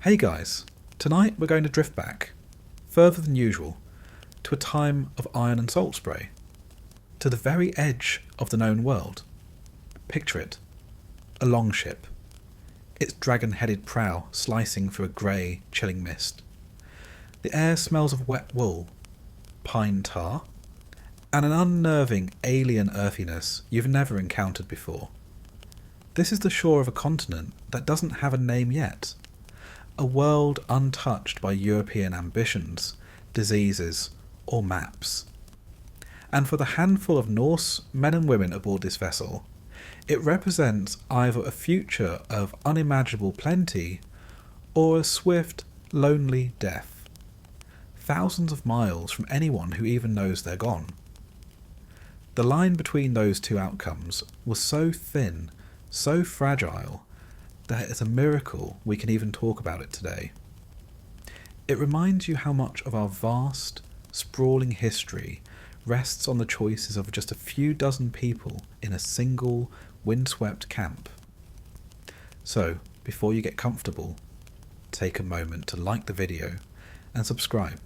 Hey guys, tonight we're going to drift back, further than usual, to a time of iron and salt spray, to the very edge of the known world. Picture it, a longship, its dragon-headed prow slicing through a grey, chilling mist. The air smells of wet wool, pine tar, and an unnerving alien earthiness you've never encountered before. This is the shore of a continent that doesn't have a name yet. A world untouched by European ambitions, diseases, or maps. And for the handful of Norse men and women aboard this vessel, it represents either a future of unimaginable plenty or a swift, lonely death. Thousands of miles from anyone who even knows they're gone. The line between those two outcomes was so thin, so fragile, that it's a miracle we can even talk about it today. It reminds you how much of our vast, sprawling history rests on the choices of just a few dozen people in a single, windswept camp. So, before you get comfortable, take a moment to like the video and subscribe,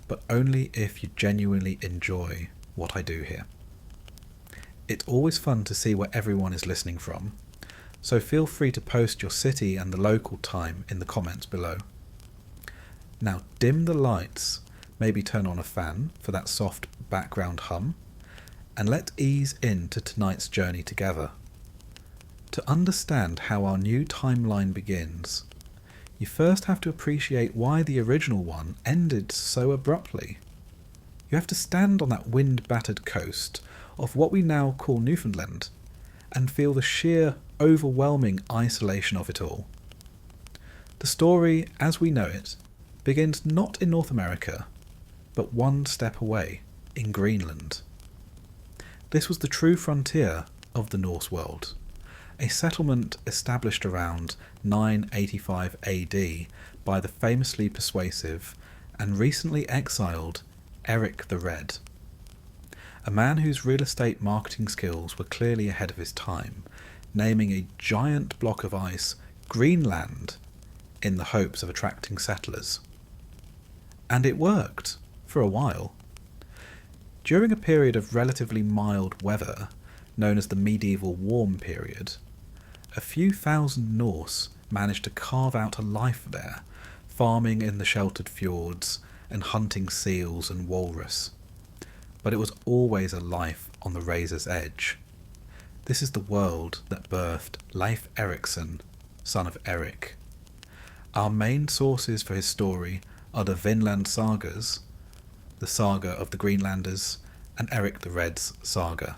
but only if you genuinely enjoy what I do here. It's always fun to see where everyone is listening from, so feel free to post your city and the local time in the comments below. Now dim the lights, maybe turn on a fan for that soft background hum, and let's ease into tonight's journey together. To understand how our new timeline begins, you first have to appreciate why the original one ended so abruptly. You have to stand on that wind-battered coast of what we now call Newfoundland and feel the sheer, overwhelming isolation of it all. The story, as we know it, begins not in North America, but one step away, in Greenland. This was the true frontier of the Norse world, a settlement established around 985 AD by the famously persuasive and recently exiled Erik the Red, a man whose real estate marketing skills were clearly ahead of his time, naming a giant block of ice Greenland in the hopes of attracting settlers. And it worked, for a while. During a period of relatively mild weather, known as the medieval warm period, a few thousand Norse managed to carve out a life there, farming in the sheltered fjords and hunting seals and walrus. But it was always a life on the razor's edge. This is the world that birthed Leif Erikson, son of Erik. Our main sources for his story are the Vinland sagas, the saga of the Greenlanders, and Erik the Red's saga.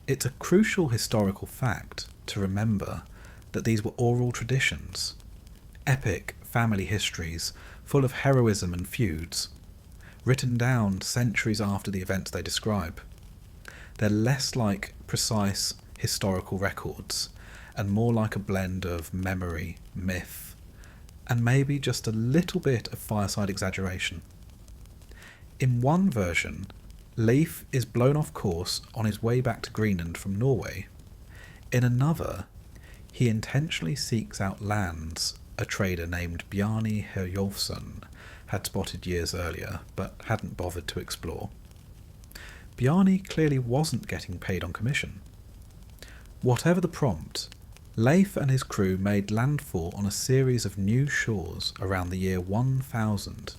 It's a crucial historical fact to remember that these were oral traditions, epic family histories full of heroism and feuds, written down centuries after the events they describe. They're less like precise historical records and more like a blend of memory, myth, and maybe just a little bit of fireside exaggeration. In one version, Leif is blown off course on his way back to Greenland from Norway. In another, he intentionally seeks out lands a trader named Bjarni Herjolfsson had spotted years earlier, but hadn't bothered to explore. Bjarni clearly wasn't getting paid on commission. Whatever the prompt, Leif and his crew made landfall on a series of new shores around the year 1000.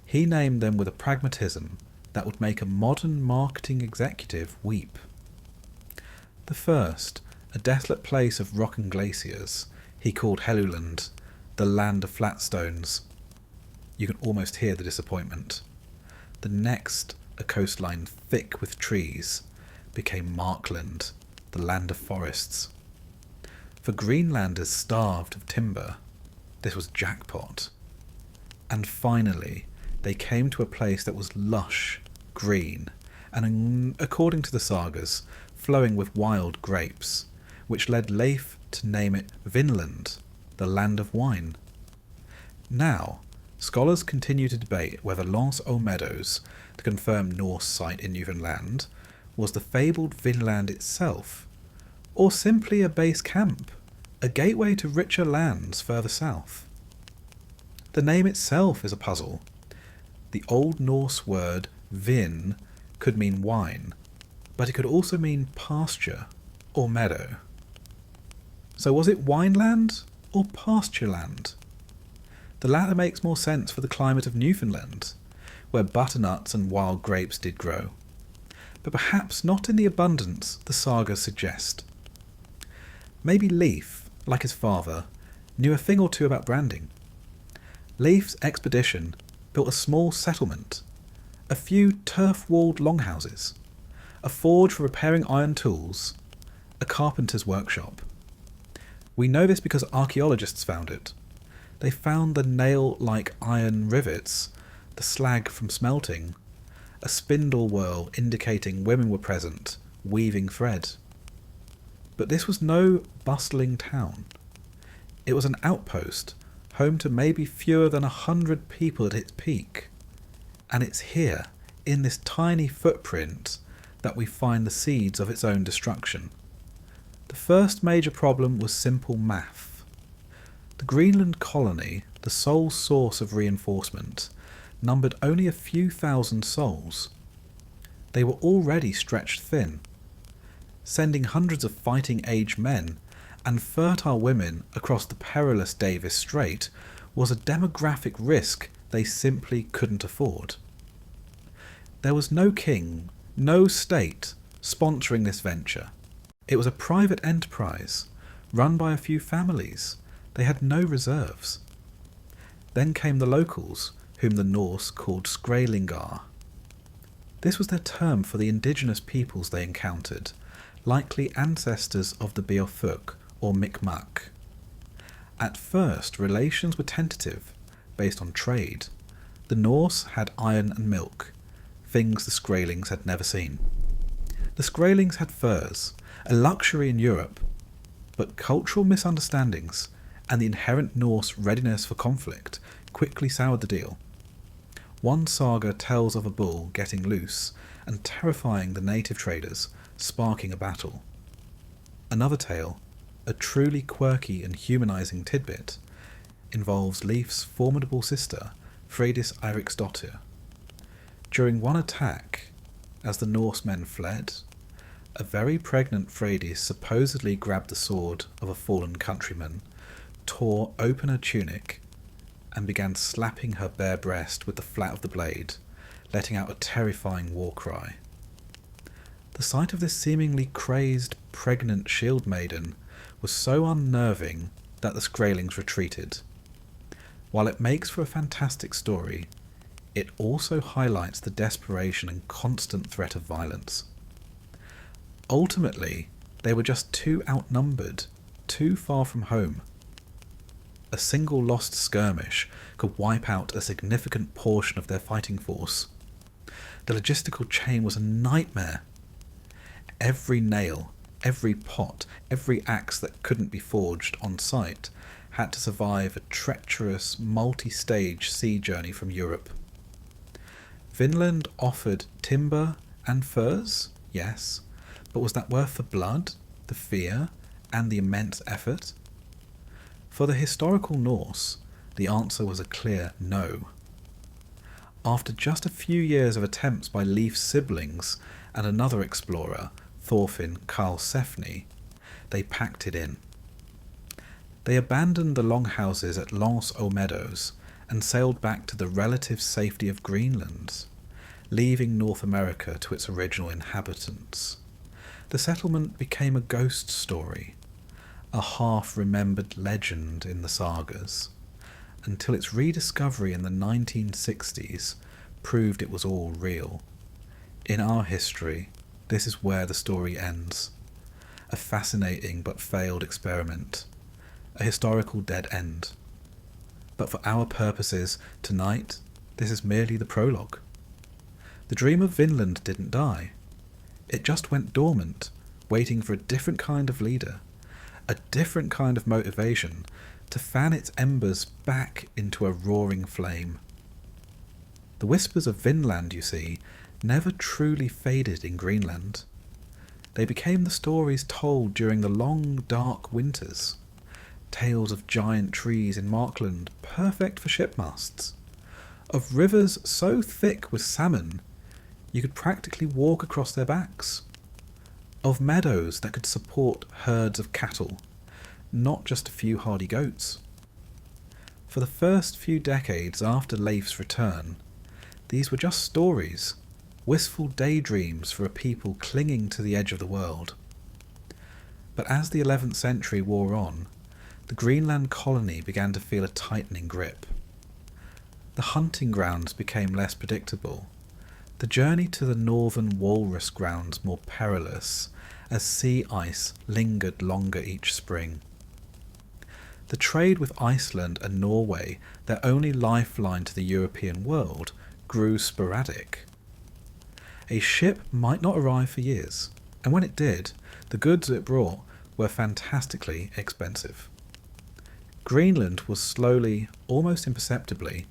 He named them with a pragmatism that would make a modern marketing executive weep. The first, a desolate place of rock and glaciers, he called Helluland, the land of flat stones. You can almost hear the disappointment. The next, a coastline thick with trees, became Markland, the land of forests. For Greenlanders starved of timber, this was jackpot. And finally, they came to a place that was lush, green, and according to the sagas, flowing with wild grapes, which led Leif to name it Vinland, the land of wine. Now, scholars continue to debate whether Lance aux Meadows, the confirmed Norse site in Newfoundland, was the fabled Vinland itself, or simply a base camp, a gateway to richer lands further south. The name itself is a puzzle. The Old Norse word vin could mean wine, but it could also mean pasture or meadow. So was it wineland or pasture land? The latter makes more sense for the climate of Newfoundland, where butternuts and wild grapes did grow, but perhaps not in the abundance the sagas suggest. Maybe Leif, like his father, knew a thing or two about branding. Leif's expedition built a small settlement, a few turf-walled longhouses, a forge for repairing iron tools, a carpenter's workshop. We know this because archaeologists found it. They found the nail-like iron rivets, the slag from smelting, a spindle whorl indicating women were present, weaving thread. But this was no bustling town. It was an outpost, home to maybe fewer than 100 people at its peak. And it's here, in this tiny footprint, that we find the seeds of its own destruction. The first major problem was simple math. The Greenland colony, the sole source of reinforcement, numbered only a few thousand souls. They were already stretched thin. Sending hundreds of fighting-age men and fertile women across the perilous Davis Strait was a demographic risk they simply couldn't afford. There was no king, no state, sponsoring this venture. It was a private enterprise, run by a few families. They had no reserves. Then came the locals, whom the Norse called Skrælingar. This was their term for the indigenous peoples they encountered, likely ancestors of the Beorthuk or Mi'kmaq. At first, relations were tentative, based on trade. The Norse had iron and milk, things the Skrælings had never seen. The Skrælings had furs, a luxury in Europe, but cultural misunderstandings and the inherent Norse readiness for conflict quickly soured the deal. One saga tells of a bull getting loose and terrifying the native traders, sparking a battle. Another tale, a truly quirky and humanizing tidbit, involves Leif's formidable sister, Freydis Eriksdottir. During one attack, as the Norsemen fled, a very pregnant Freydis supposedly grabbed the sword of a fallen countryman, tore open her tunic, and began slapping her bare breast with the flat of the blade, letting out a terrifying war cry. The sight of this seemingly crazed, pregnant shield maiden was so unnerving that the Skrælings retreated. While it makes for a fantastic story, it also highlights the desperation and constant threat of violence. Ultimately, they were just too outnumbered, too far from home. A single lost skirmish could wipe out a significant portion of their fighting force. The logistical chain was a nightmare. Every nail, every pot, every axe that couldn't be forged on site had to survive a treacherous, multi-stage sea journey from Europe. Vinland offered timber and furs, yes, but was that worth the blood, the fear, and the immense effort? For the historical Norse, the answer was a clear no. After just a few years of attempts by Leif's siblings and another explorer, Thorfinn Karlsefni, they packed it in. They abandoned the longhouses at Lance aux Meadows and sailed back to the relative safety of Greenland, leaving North America to its original inhabitants. The settlement became a ghost story, a half-remembered legend in the sagas, until its rediscovery in the 1960s proved it was all real. In our history, this is where the story ends. A fascinating but failed experiment. A historical dead end. But for our purposes, tonight, this is merely the prologue. The dream of Vinland didn't die. It just went dormant, waiting for a different kind of leader, a different kind of motivation to fan its embers back into a roaring flame. The whispers of Vinland, you see, never truly faded in Greenland. They became the stories told during the long, dark winters, tales of giant trees in Markland perfect for shipmasts, of rivers so thick with salmon you could practically walk across their backs, of meadows that could support herds of cattle, not just a few hardy goats. For the first few decades after Leif's return, these were just stories, wistful daydreams for a people clinging to the edge of the world. But as the 11th century wore on, the Greenland colony began to feel a tightening grip. The hunting grounds became less predictable, the journey to the northern walrus grounds more perilous, as sea ice lingered longer each spring. The trade with Iceland and Norway, their only lifeline to the European world, grew sporadic. A ship might not arrive for years, and when it did, the goods it brought were fantastically expensive. Greenland was slowly, almost imperceptibly,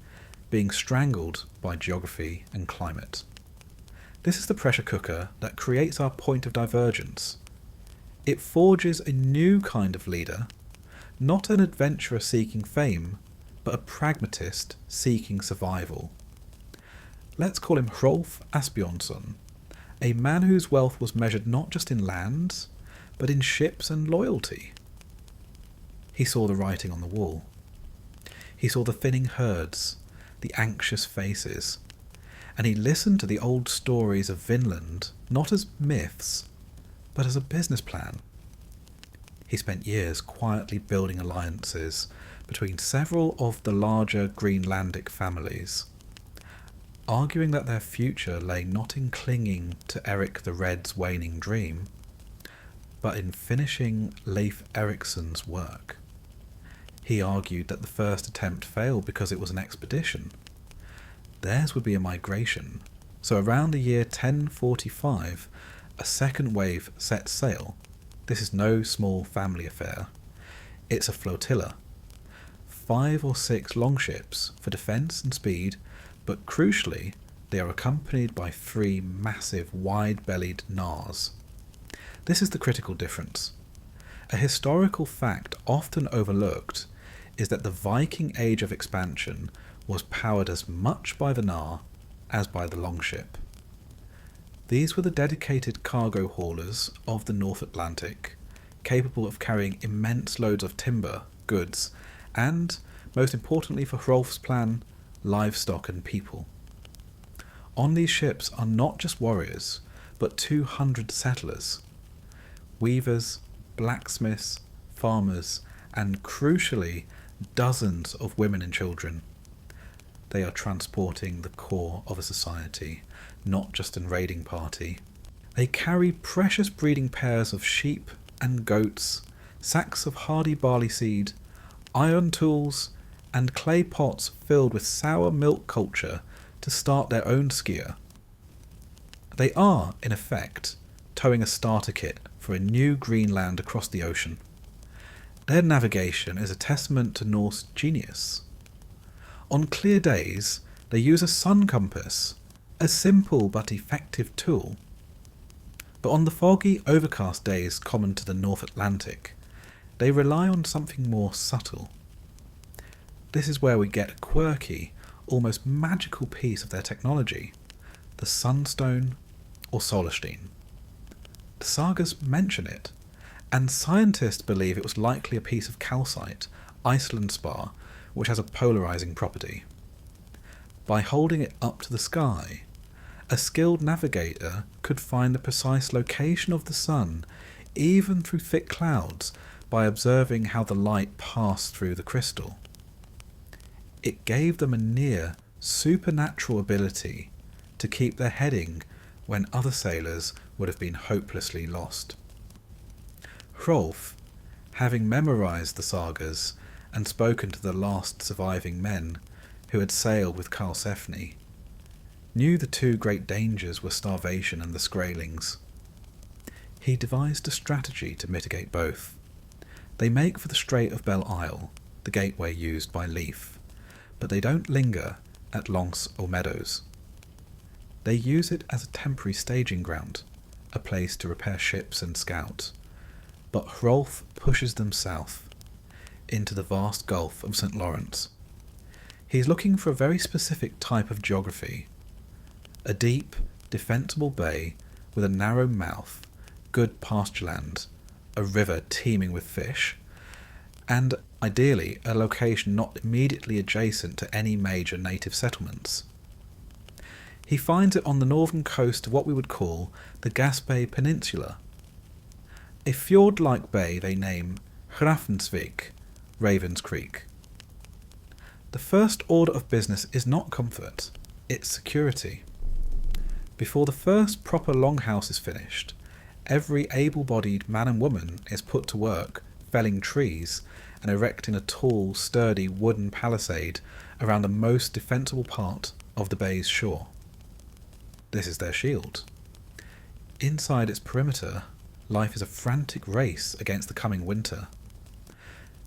being strangled by geography and climate. This is the pressure cooker that creates our point of divergence. It forges a new kind of leader, not an adventurer seeking fame, but a pragmatist seeking survival. Let's call him Hrolf Asbjornsson, a man whose wealth was measured not just in lands, but in ships and loyalty. He saw the writing on the wall. He saw the thinning herds, the anxious faces, and he listened to the old stories of Vinland not as myths, but as a business plan. He spent years quietly building alliances between several of the larger Greenlandic families, arguing that their future lay not in clinging to Eric the Red's waning dream, but in finishing Leif Erikson's work. He argued that the first attempt failed because it was an expedition. Theirs would be a migration, so around the year 1045, a second wave set sail. This is no small family affair. It's a flotilla. 5 or 6 longships for defence and speed, but crucially, they are accompanied by 3 massive wide-bellied gnars. This is the critical difference. A historical fact often overlooked is that the Viking age of expansion was powered as much by the gnar as by the longship. These were the dedicated cargo haulers of the North Atlantic, capable of carrying immense loads of timber, goods, and, most importantly for Hrolf's plan, livestock and people. On these ships are not just warriors, but 200 settlers, weavers, blacksmiths, farmers, and crucially, dozens of women and children. They are transporting the core of a society, not just a raiding party. They carry precious breeding pairs of sheep and goats, sacks of hardy barley seed, iron tools, and clay pots filled with sour milk culture to start their own skier. They are, in effect, towing a starter kit for a new Greenland across the ocean. Their navigation is a testament to Norse genius. On clear days, they use a sun compass, a simple but effective tool. But on the foggy, overcast days common to the North Atlantic, they rely on something more subtle. This is where we get a quirky, almost magical piece of their technology, the sunstone or solarstein. The sagas mention it, and scientists believe it was likely a piece of calcite, Iceland spar, which has a polarizing property. By holding it up to the sky, a skilled navigator could find the precise location of the sun, even through thick clouds, by observing how the light passed through the crystal. It gave them a near supernatural ability to keep their heading when other sailors would have been hopelessly lost. Hrolf, having memorized the sagas and spoken to the last surviving men who had sailed with Karlsefni, knew the 2 great dangers were starvation and the Skrælings. He devised a strategy to mitigate both. They make for the Strait of Belle Isle, the gateway used by Leif, but they don't linger at Longs or Meadows. They use it as a temporary staging ground, a place to repair ships and scout. But Hrolf pushes them south. into the vast Gulf of St. Lawrence. He's looking for a very specific type of geography. A deep, defensible bay with a narrow mouth, good pasture land, a river teeming with fish, and ideally a location not immediately adjacent to any major native settlements. He finds it on the northern coast of what we would call the Gaspé Peninsula, a fjord-like bay they name Hrafnsvik, Ravens Creek. The first order of business is not comfort, it's security. Before the first proper longhouse is finished, every able-bodied man and woman is put to work felling trees and erecting a tall, sturdy wooden palisade around the most defensible part of the bay's shore. This is their shield. Inside its perimeter, life is a frantic race against the coming winter.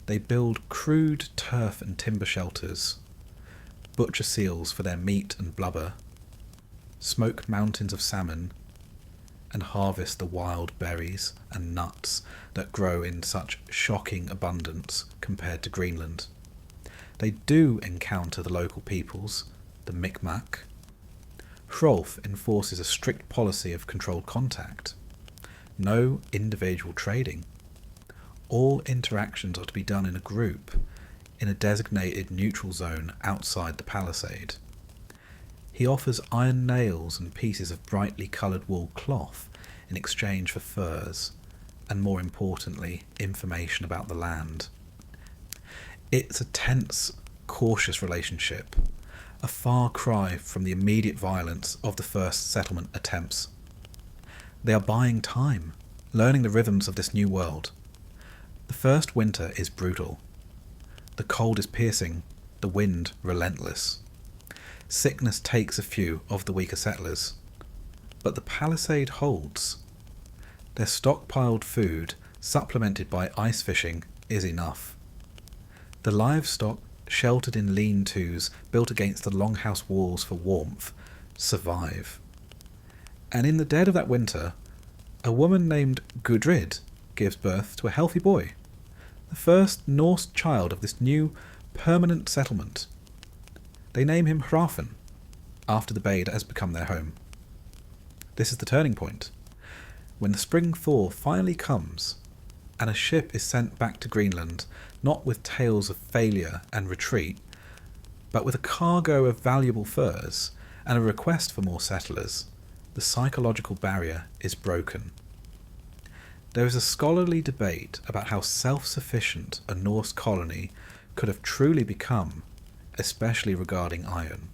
They build crude turf and timber shelters, butcher seals for their meat and blubber, smoke mountains of salmon, and harvest the wild berries and nuts that grow in such shocking abundance compared to Greenland. They do encounter the local peoples, the Mi'kmaq. Hrolf enforces a strict policy of controlled contact. No individual trading. All interactions are to be done in a group, in a designated neutral zone outside the palisade. He offers iron nails and pieces of brightly coloured wool cloth in exchange for furs, and more importantly, information about the land. It's a tense, cautious relationship, a far cry from the immediate violence of the first settlement attempts. They are buying time, learning the rhythms of this new world. The first winter is brutal. The cold is piercing, the wind relentless. Sickness takes a few of the weaker settlers. But the palisade holds. Their stockpiled food, supplemented by ice fishing, is enough. The livestock, sheltered in lean-tos built against the longhouse walls for warmth, survive. And in the dead of that winter, a woman named Gudrid gives birth to a healthy boy, the first Norse child of this new permanent settlement. They name him Hrafn, after the bay that has become their home. This is the turning point, when the spring thaw finally comes, and a ship is sent back to Greenland, not with tales of failure and retreat, but with a cargo of valuable furs and a request for more settlers. The psychological barrier is broken. There is a scholarly debate about how self-sufficient a Norse colony could have truly become, especially regarding iron.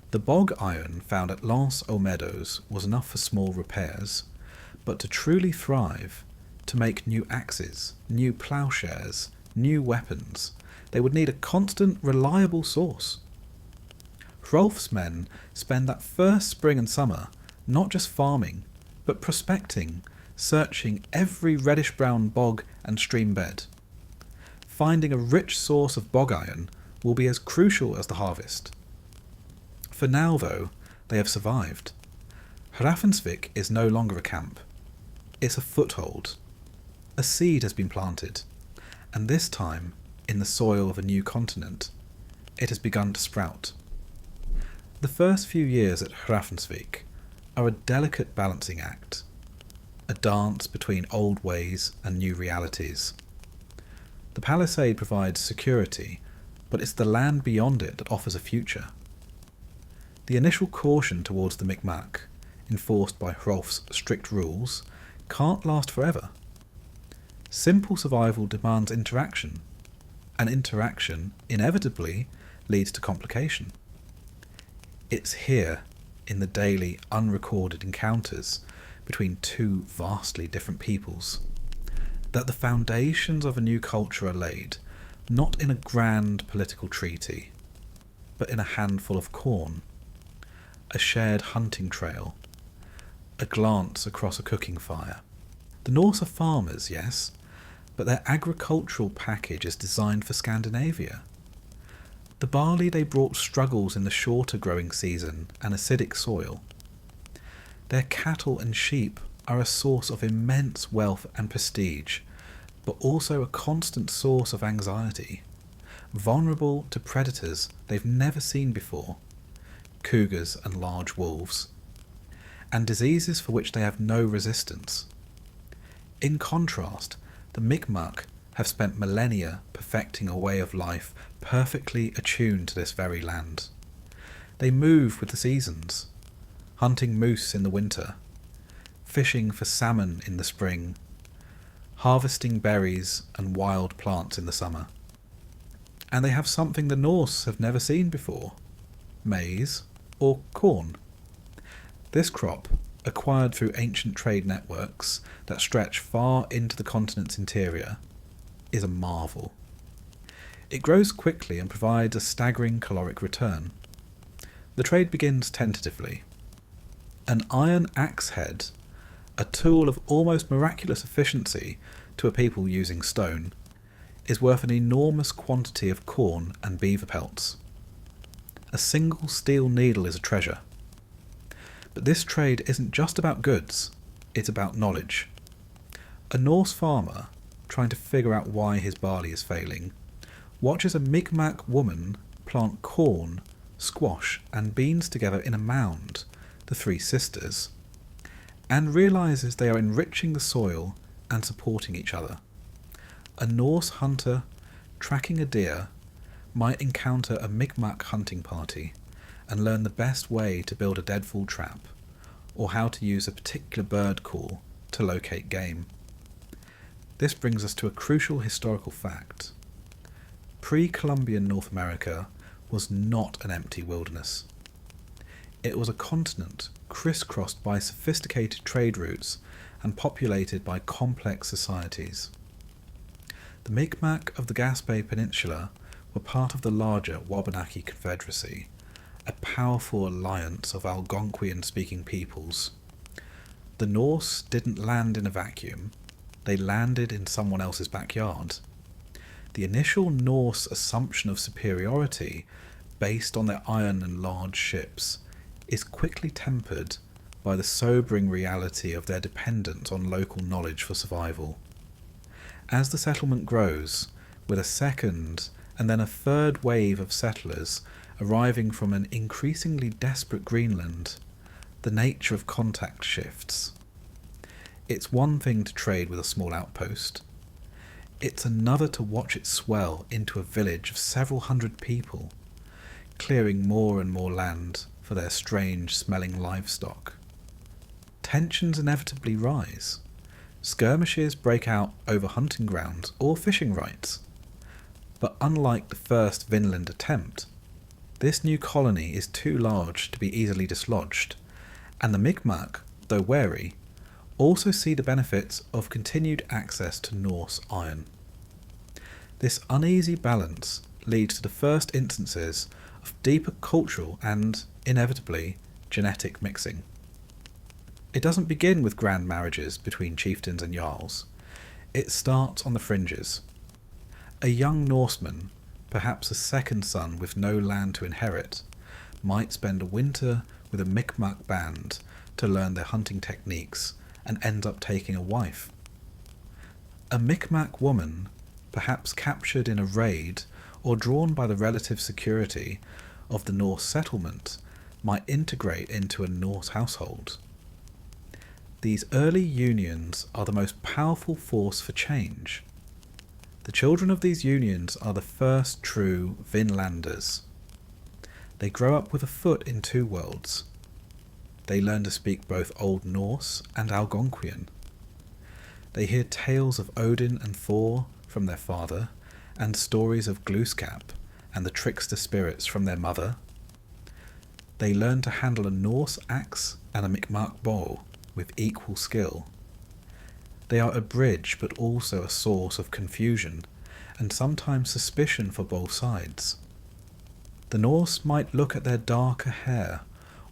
The bog iron found at Lens aux Meadows was enough for small repairs, but to truly thrive, to make new axes, new ploughshares, new weapons, they would need a constant, reliable source. Hrolf's men spend that first spring and summer not just farming, but prospecting, searching every reddish-brown bog and stream bed. Finding a rich source of bog iron will be as crucial as the harvest. For now, though, they have survived. Hrafnsvik is no longer a camp. It's a foothold. A seed has been planted, and this time, in the soil of a new continent, it has begun to sprout. The first few years at Hrafnsvik are a delicate balancing act, a dance between old ways and new realities. The palisade provides security, but it's the land beyond it that offers a future. The initial caution towards the Mi'kmaq, enforced by Hrolf's strict rules, can't last forever. Simple survival demands interaction, and interaction inevitably leads to complication. It's here, in the daily, unrecorded encounters between two vastly different peoples, that the foundations of a new culture are laid, not in a grand political treaty, but in a handful of corn, a shared hunting trail, a glance across a cooking fire. The Norse are farmers, yes, but their agricultural package is designed for Scandinavia. The barley they brought struggles in the shorter growing season and acidic soil. Their cattle and sheep are a source of immense wealth and prestige, but also a constant source of anxiety, vulnerable to predators they've never seen before, cougars and large wolves, and diseases for which they have no resistance. In contrast, the Mi'kmaq have spent millennia perfecting a way of life perfectly attuned to this very land. They move with the seasons, hunting moose in the winter, fishing for salmon in the spring, harvesting berries and wild plants in the summer. And they have something the Norse have never seen before: maize or corn. This crop, acquired through ancient trade networks that stretch far into the continent's interior, is a marvel. It grows quickly and provides a staggering caloric return. The trade begins tentatively. An iron axe head, a tool of almost miraculous efficiency to a people using stone, is worth an enormous quantity of corn and beaver pelts. A single steel needle is a treasure. But this trade isn't just about goods, it's about knowledge. A Norse farmer, trying to figure out why his barley is failing, watches a Mi'kmaq woman plant corn, squash and beans together in a mound, the three sisters, and realises they are enriching the soil and supporting each other. A Norse hunter tracking a deer might encounter a Mi'kmaq hunting party and learn the best way to build a deadfall trap, or how to use a particular bird call to locate game. This brings us to a crucial historical fact. Pre-Columbian North America was not an empty wilderness. It was a continent crisscrossed by sophisticated trade routes and populated by complex societies. The Mi'kmaq of the Gaspé Peninsula were part of the larger Wabanaki Confederacy, a powerful alliance of Algonquian-speaking peoples. The Norse didn't land in a vacuum, they landed in someone else's backyard. The initial Norse assumption of superiority, based on their iron and large ships, is quickly tempered by the sobering reality of their dependence on local knowledge for survival. As the settlement grows, with a second and then a third wave of settlers arriving from an increasingly desperate Greenland, the nature of contact shifts. It's one thing to trade with a small outpost. It's another to watch it swell into a village of several hundred people, clearing more and more land for their strange-smelling livestock. Tensions inevitably rise. Skirmishes break out over hunting grounds or fishing rights. But unlike the first Vinland attempt, this new colony is too large to be easily dislodged, and the Mi'kmaq, though wary, also see the benefits of continued access to Norse iron. This uneasy balance leads to the first instances of deeper cultural and, inevitably, genetic mixing. It doesn't begin with grand marriages between chieftains and jarls. It starts on the fringes. A young Norseman, perhaps a second son with no land to inherit, might spend a winter with a Mi'kmaq band to learn their hunting techniques and end up taking a wife. A Mi'kmaq woman, perhaps captured in a raid or drawn by the relative security of the Norse settlement, might integrate into a Norse household. These early unions are the most powerful force for change. The children of these unions are the first true Vinlanders. They grow up with a foot in two worlds. They learn to speak both Old Norse and Algonquian. They hear tales of Odin and Thor from their father, and stories of Glooskap and the trickster spirits from their mother. They learn to handle a Norse axe and a Mi'kmaq bow with equal skill. They are a bridge but also a source of confusion and sometimes suspicion for both sides. The Norse might look at their darker hair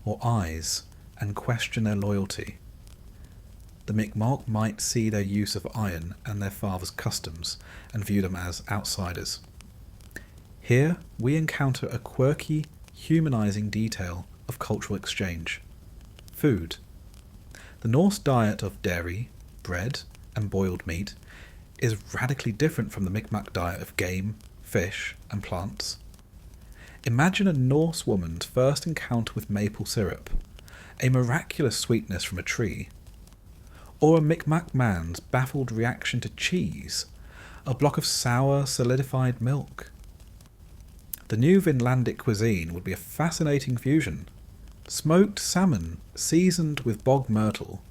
or eyes and question their loyalty. The Mi'kmaq might see their use of iron and their father's customs and view them as outsiders. Here we encounter a quirky, humanizing detail of cultural exchange: food. The Norse diet of dairy, bread, and boiled meat is radically different from the Mi'kmaq diet of game, fish, and plants. Imagine a Norse woman's first encounter with maple syrup, a miraculous sweetness from a tree, or a Mi'kmaq man's baffled reaction to cheese, a block of sour, solidified milk. The new Vinlandic cuisine would be a fascinating fusion. Smoked salmon seasoned with bog myrtle,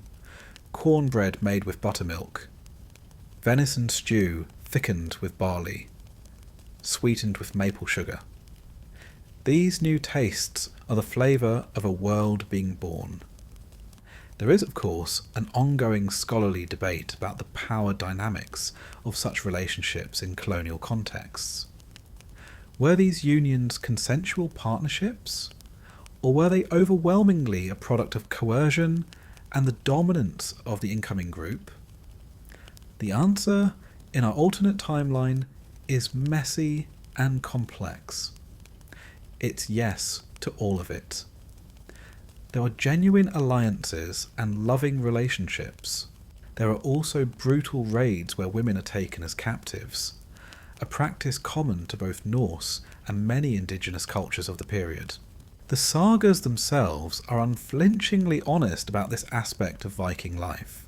cornbread made with buttermilk, venison stew thickened with barley, sweetened with maple sugar. These new tastes are the flavour of a world being born. There is, of course, an ongoing scholarly debate about the power dynamics of such relationships in colonial contexts. Were these unions consensual partnerships, or were they overwhelmingly a product of coercion and the dominance of the incoming group? The answer, in our alternate timeline, is messy and complex. It's yes to all of it. There are genuine alliances and loving relationships. There are also brutal raids where women are taken as captives, a practice common to both Norse and many indigenous cultures of the period. The sagas themselves are unflinchingly honest about this aspect of Viking life.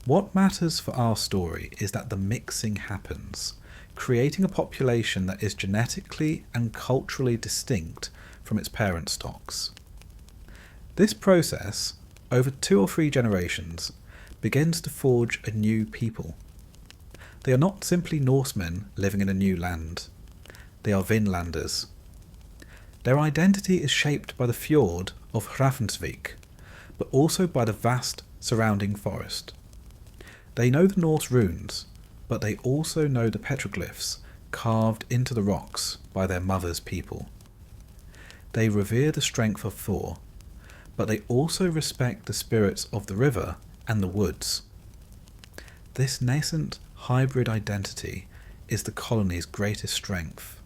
What matters for our story is that the mixing happens, creating a population that is genetically and culturally distinct from its parent stocks. This process, over 2 or 3 generations, begins to forge a new people. They are not simply Norsemen living in a new land. They are Vinlanders. Their identity is shaped by the fjord of Hrafnsvik, but also by the vast surrounding forest. They know the Norse runes, but they also know the petroglyphs carved into the rocks by their mother's people. They revere the strength of Thor, but they also respect the spirits of the river and the woods. This nascent hybrid identity is the colony's greatest strength.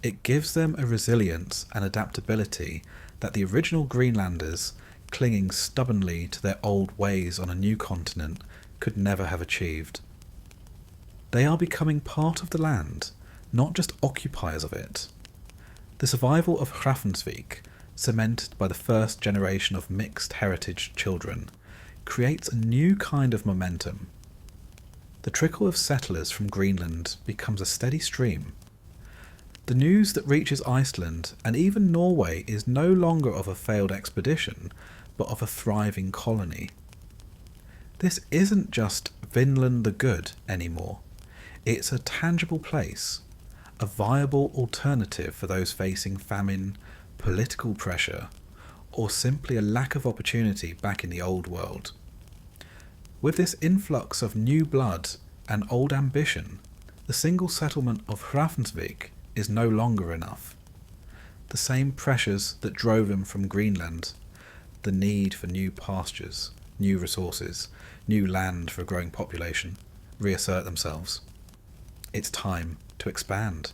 It gives them a resilience and adaptability that the original Greenlanders, clinging stubbornly to their old ways on a new continent, could never have achieved. They are becoming part of the land, not just occupiers of it. The survival of Hrafnsvik, cemented by the first generation of mixed heritage children, creates a new kind of momentum. The trickle of settlers from Greenland becomes a steady stream. The news that reaches Iceland and even Norway is no longer of a failed expedition, but of a thriving colony. This isn't just Vinland the Good anymore. It's a tangible place, a viable alternative for those facing famine, political pressure, or simply a lack of opportunity back in the old world. With this influx of new blood and old ambition, the single settlement of Hrafnsvik is no longer enough. The same pressures that drove them from Greenland, the need for new pastures, new resources, new land for a growing population, reassert themselves. It's time to expand.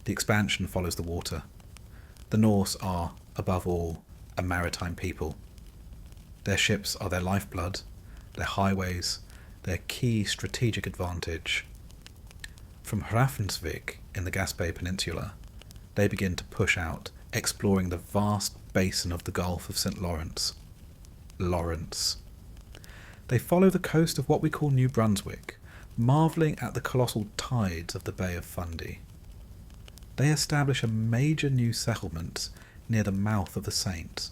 The expansion follows the water. The Norse are, above all, a maritime people. Their ships are their lifeblood, their highways, their key strategic advantage. From Hrafnsvik in the Gaspé Peninsula, they begin to push out, exploring the vast basin of the Gulf of St. Lawrence. They follow the coast of what we call New Brunswick, marvelling at the colossal tides of the Bay of Fundy. They establish a major new settlement near the mouth of the Saint.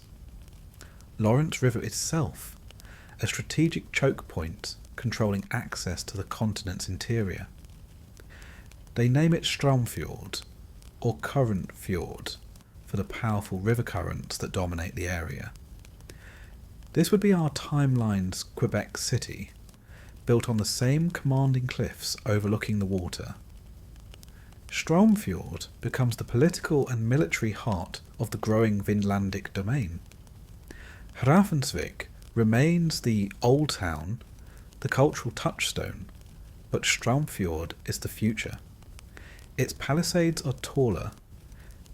Lawrence River itself, a strategic choke point controlling access to the continent's interior. They name it Straumfjord, or Current Fjord, for the powerful river currents that dominate the area. This would be our timeline's Quebec City, built on the same commanding cliffs overlooking the water. Straumfjord becomes the political and military heart of the growing Vinlandic domain. Hrafnsvik remains the old town, the cultural touchstone, but Straumfjord is the future. Its palisades are taller,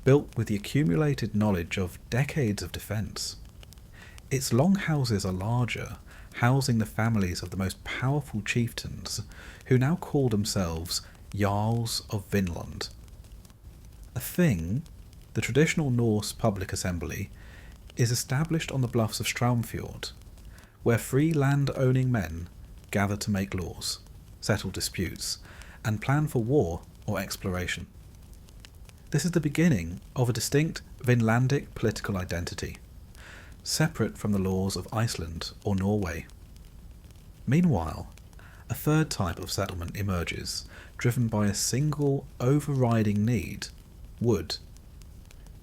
built with the accumulated knowledge of decades of defence. Its longhouses are larger, housing the families of the most powerful chieftains, who now call themselves Jarls of Vinland. A thing, the traditional Norse public assembly, is established on the bluffs of Straumfjord, where free land-owning men gather to make laws, settle disputes, and plan for war or exploration. This is the beginning of a distinct Vinlandic political identity, separate from the laws of Iceland or Norway. Meanwhile, a third type of settlement emerges, driven by a single overriding need: wood.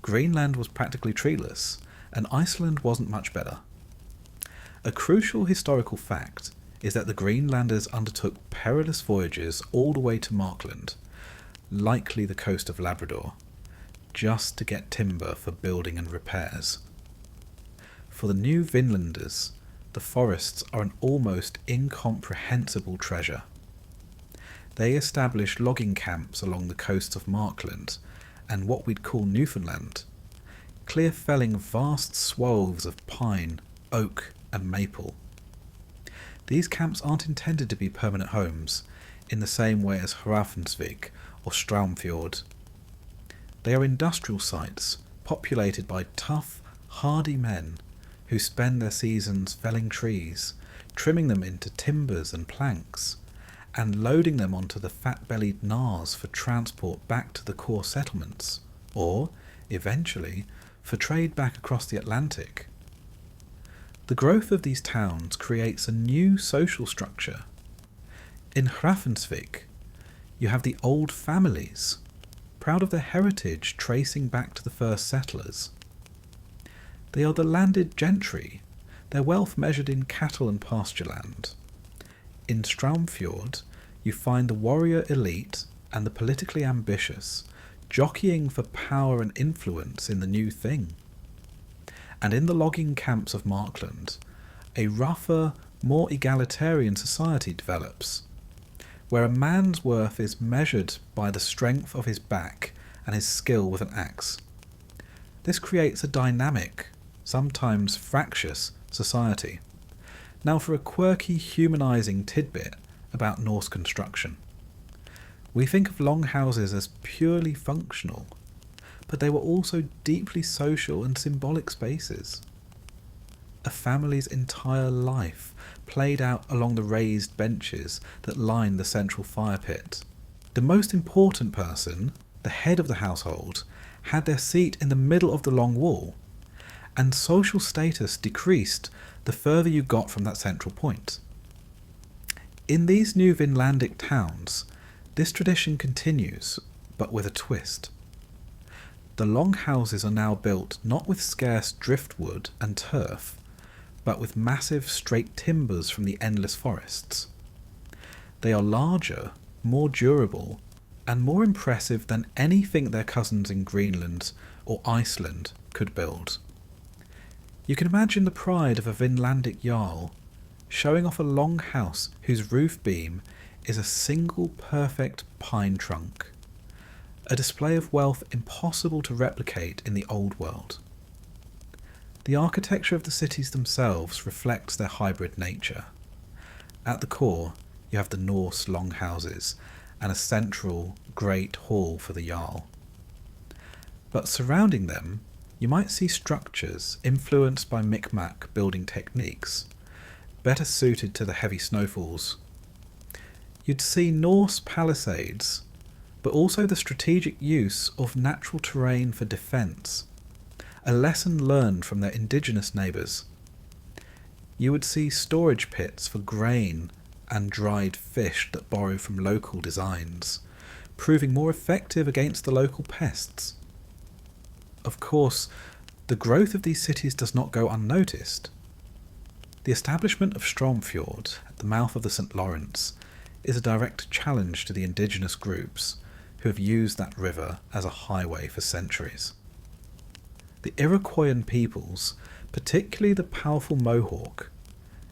Greenland was practically treeless, and Iceland wasn't much better. A crucial historical fact is that the Greenlanders undertook perilous voyages all the way to Markland, likely the coast of Labrador, just to get timber for building and repairs. For the new Vinlanders, the forests are an almost incomprehensible treasure. They established logging camps along the coasts of Markland and what we'd call Newfoundland, clear felling vast swathes of pine, oak and maple. These camps aren't intended to be permanent homes in the same way as Hrafnsvik or Straumfjord. They are industrial sites populated by tough, hardy men who spend their seasons felling trees, trimming them into timbers and planks, and loading them onto the fat-bellied gnars for transport back to the core settlements, or, eventually, for trade back across the Atlantic. The growth of these towns creates a new social structure. In Hrafnsvik, you have the old families, proud of their heritage tracing back to the first settlers. They are the landed gentry, their wealth measured in cattle and pasture land. In Straumfjord, you find the warrior elite and the politically ambitious, jockeying for power and influence in the new thing. And in the logging camps of Markland, a rougher, more egalitarian society develops, where a man's worth is measured by the strength of his back and his skill with an axe. This creates a dynamic, sometimes fractious, society. Now for a quirky, humanising tidbit about Norse construction. We think of longhouses as purely functional, but they were also deeply social and symbolic spaces. A family's entire life played out along the raised benches that line the central fire pit. The most important person, the head of the household, had their seat in the middle of the long wall, and social status decreased the further you got from that central point. In these new Vinlandic towns, this tradition continues, but with a twist. The longhouses are now built not with scarce driftwood and turf, but with massive straight timbers from the endless forests. They are larger, more durable, and more impressive than anything their cousins in Greenland or Iceland could build. You can imagine the pride of a Vinlandic Jarl showing off a long house whose roof beam is a single perfect pine trunk, a display of wealth impossible to replicate in the old world. The architecture of the cities themselves reflects their hybrid nature. At the core, you have the Norse longhouses and a central, great hall for the Jarl. But surrounding them, you might see structures influenced by Micmac building techniques, better suited to the heavy snowfalls. You'd see Norse palisades, but also the strategic use of natural terrain for defence, a lesson learned from their indigenous neighbours. You would see storage pits for grain and dried fish that borrow from local designs, proving more effective against the local pests. Of course, the growth of these cities does not go unnoticed. The establishment of Straumfjord at the mouth of the St. Lawrence is a direct challenge to the indigenous groups who have used that river as a highway for centuries. The Iroquoian peoples, particularly the powerful Mohawk,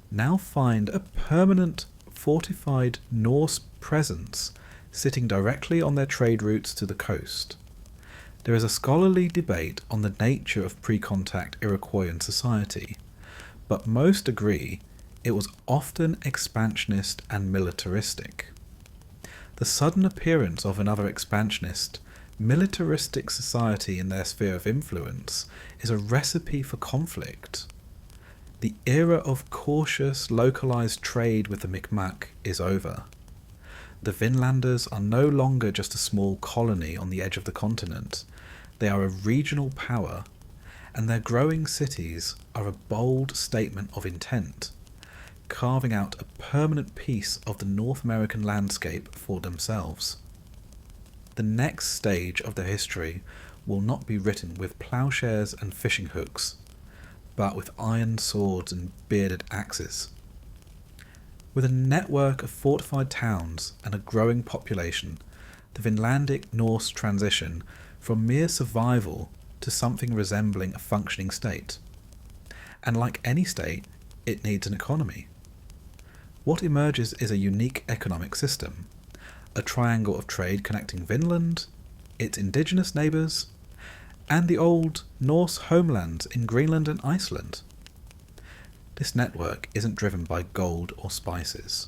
now find a permanent fortified Norse presence sitting directly on their trade routes to the coast. There is a scholarly debate on the nature of pre-contact Iroquoian society, but most agree it was often expansionist and militaristic. The sudden appearance of another expansionist, militaristic society in their sphere of influence is a recipe for conflict. The era of cautious, localised trade with the Mi'kmaq is over. The Vinlanders are no longer just a small colony on the edge of the continent. They are a regional power, and their growing cities are a bold statement of intent, carving out a permanent piece of the North American landscape for themselves. The next stage of their history will not be written with ploughshares and fishing hooks, but with iron swords and bearded axes. With a network of fortified towns and a growing population, the Vinlandic Norse transition from mere survival to something resembling a functioning state. And like any state, it needs an economy. What emerges is a unique economic system, a triangle of trade connecting Vinland, its indigenous neighbours, and the old Norse homelands in Greenland and Iceland. This network isn't driven by gold or spices,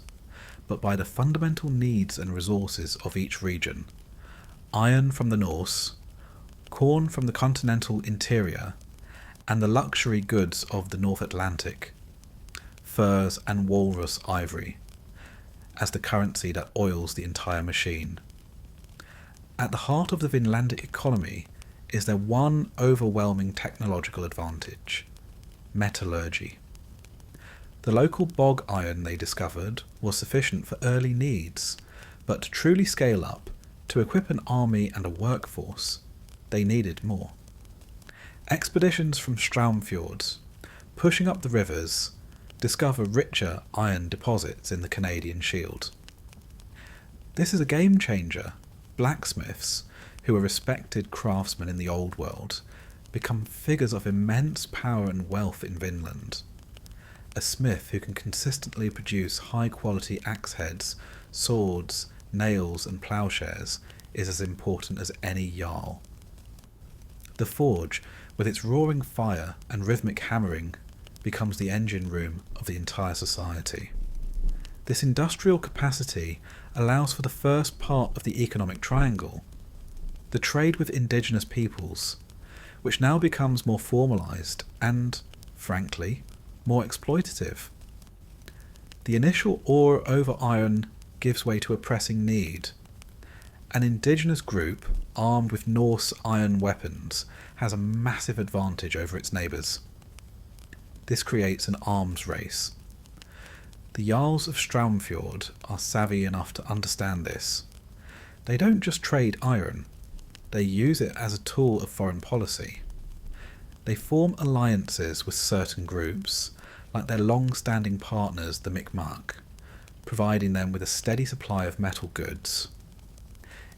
but by the fundamental needs and resources of each region. Iron from the Norse, corn from the continental interior, and the luxury goods of the North Atlantic, furs and walrus ivory, as the currency that oils the entire machine. At the heart of the Vinlandic economy is their one overwhelming technological advantage: metallurgy. The local bog iron they discovered was sufficient for early needs, but to truly scale up, to equip an army and a workforce, they needed more. Expeditions from Straumfjords, pushing up the rivers, discover richer iron deposits in the Canadian Shield. This is a game changer. Blacksmiths, who were respected craftsmen in the Old World, become figures of immense power and wealth in Vinland. A smith who can consistently produce high-quality axe heads, swords, nails and ploughshares is as important as any jarl. The forge, with its roaring fire and rhythmic hammering, becomes the engine room of the entire society. This industrial capacity allows for the first part of the economic triangle, the trade with indigenous peoples, which now becomes more formalised and, frankly, more exploitative. The initial ore over iron gives way to a pressing need. An indigenous group, armed with Norse iron weapons, has a massive advantage over its neighbours. This creates an arms race. The Jarls of Straumfjord are savvy enough to understand this. They don't just trade iron, they use it as a tool of foreign policy. They form alliances with certain groups, like their long-standing partners, the Mi'kmaq, providing them with a steady supply of metal goods.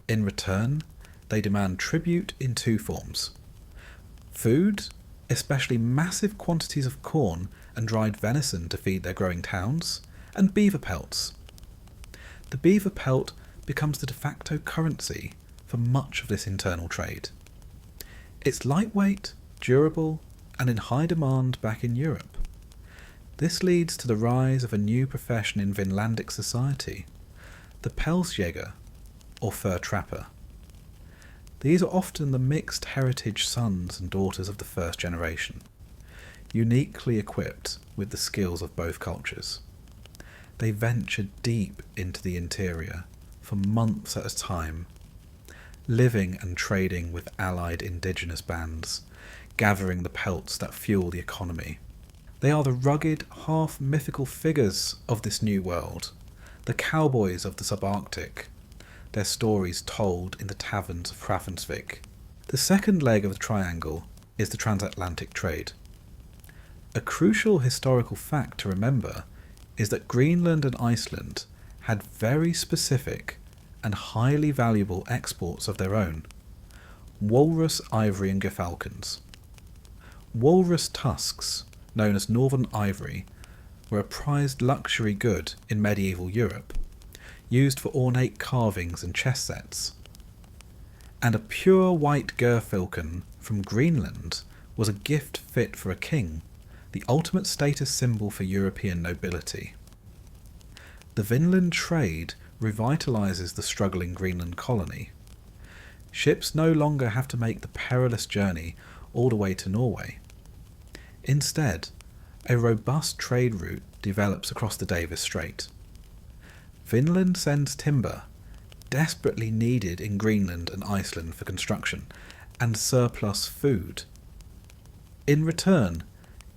In return, they demand tribute in two forms: food, especially massive quantities of corn and dried venison to feed their growing towns, and beaver pelts. The beaver pelt becomes the de facto currency for much of this internal trade. It's lightweight, durable, and in high demand back in Europe. This leads to the rise of a new profession in Vinlandic society, the pelsjäger, or fur trapper. These are often the mixed heritage sons and daughters of the first generation, uniquely equipped with the skills of both cultures. They venture deep into the interior for months at a time, living and trading with allied indigenous bands, gathering the pelts that fuel the economy. They are the rugged, half-mythical figures of this new world, the cowboys of the subarctic, their stories told in the taverns of Hrafnsvik. The second leg of the triangle is the transatlantic trade. A crucial historical fact to remember is that Greenland and Iceland had very specific and highly valuable exports of their own: walrus ivory and gerfalcons. Walrus tusks, known as northern ivory, were a prized luxury good in medieval Europe, used for ornate carvings and chess sets. And a pure white gerfalcon from Greenland was a gift fit for a king, the ultimate status symbol for European nobility. The Vinland trade revitalises the struggling Greenland colony. Ships no longer have to make the perilous journey all the way to Norway. Instead, a robust trade route develops across the Davis Strait. Vinland sends timber, desperately needed in Greenland and Iceland for construction, and surplus food. In return,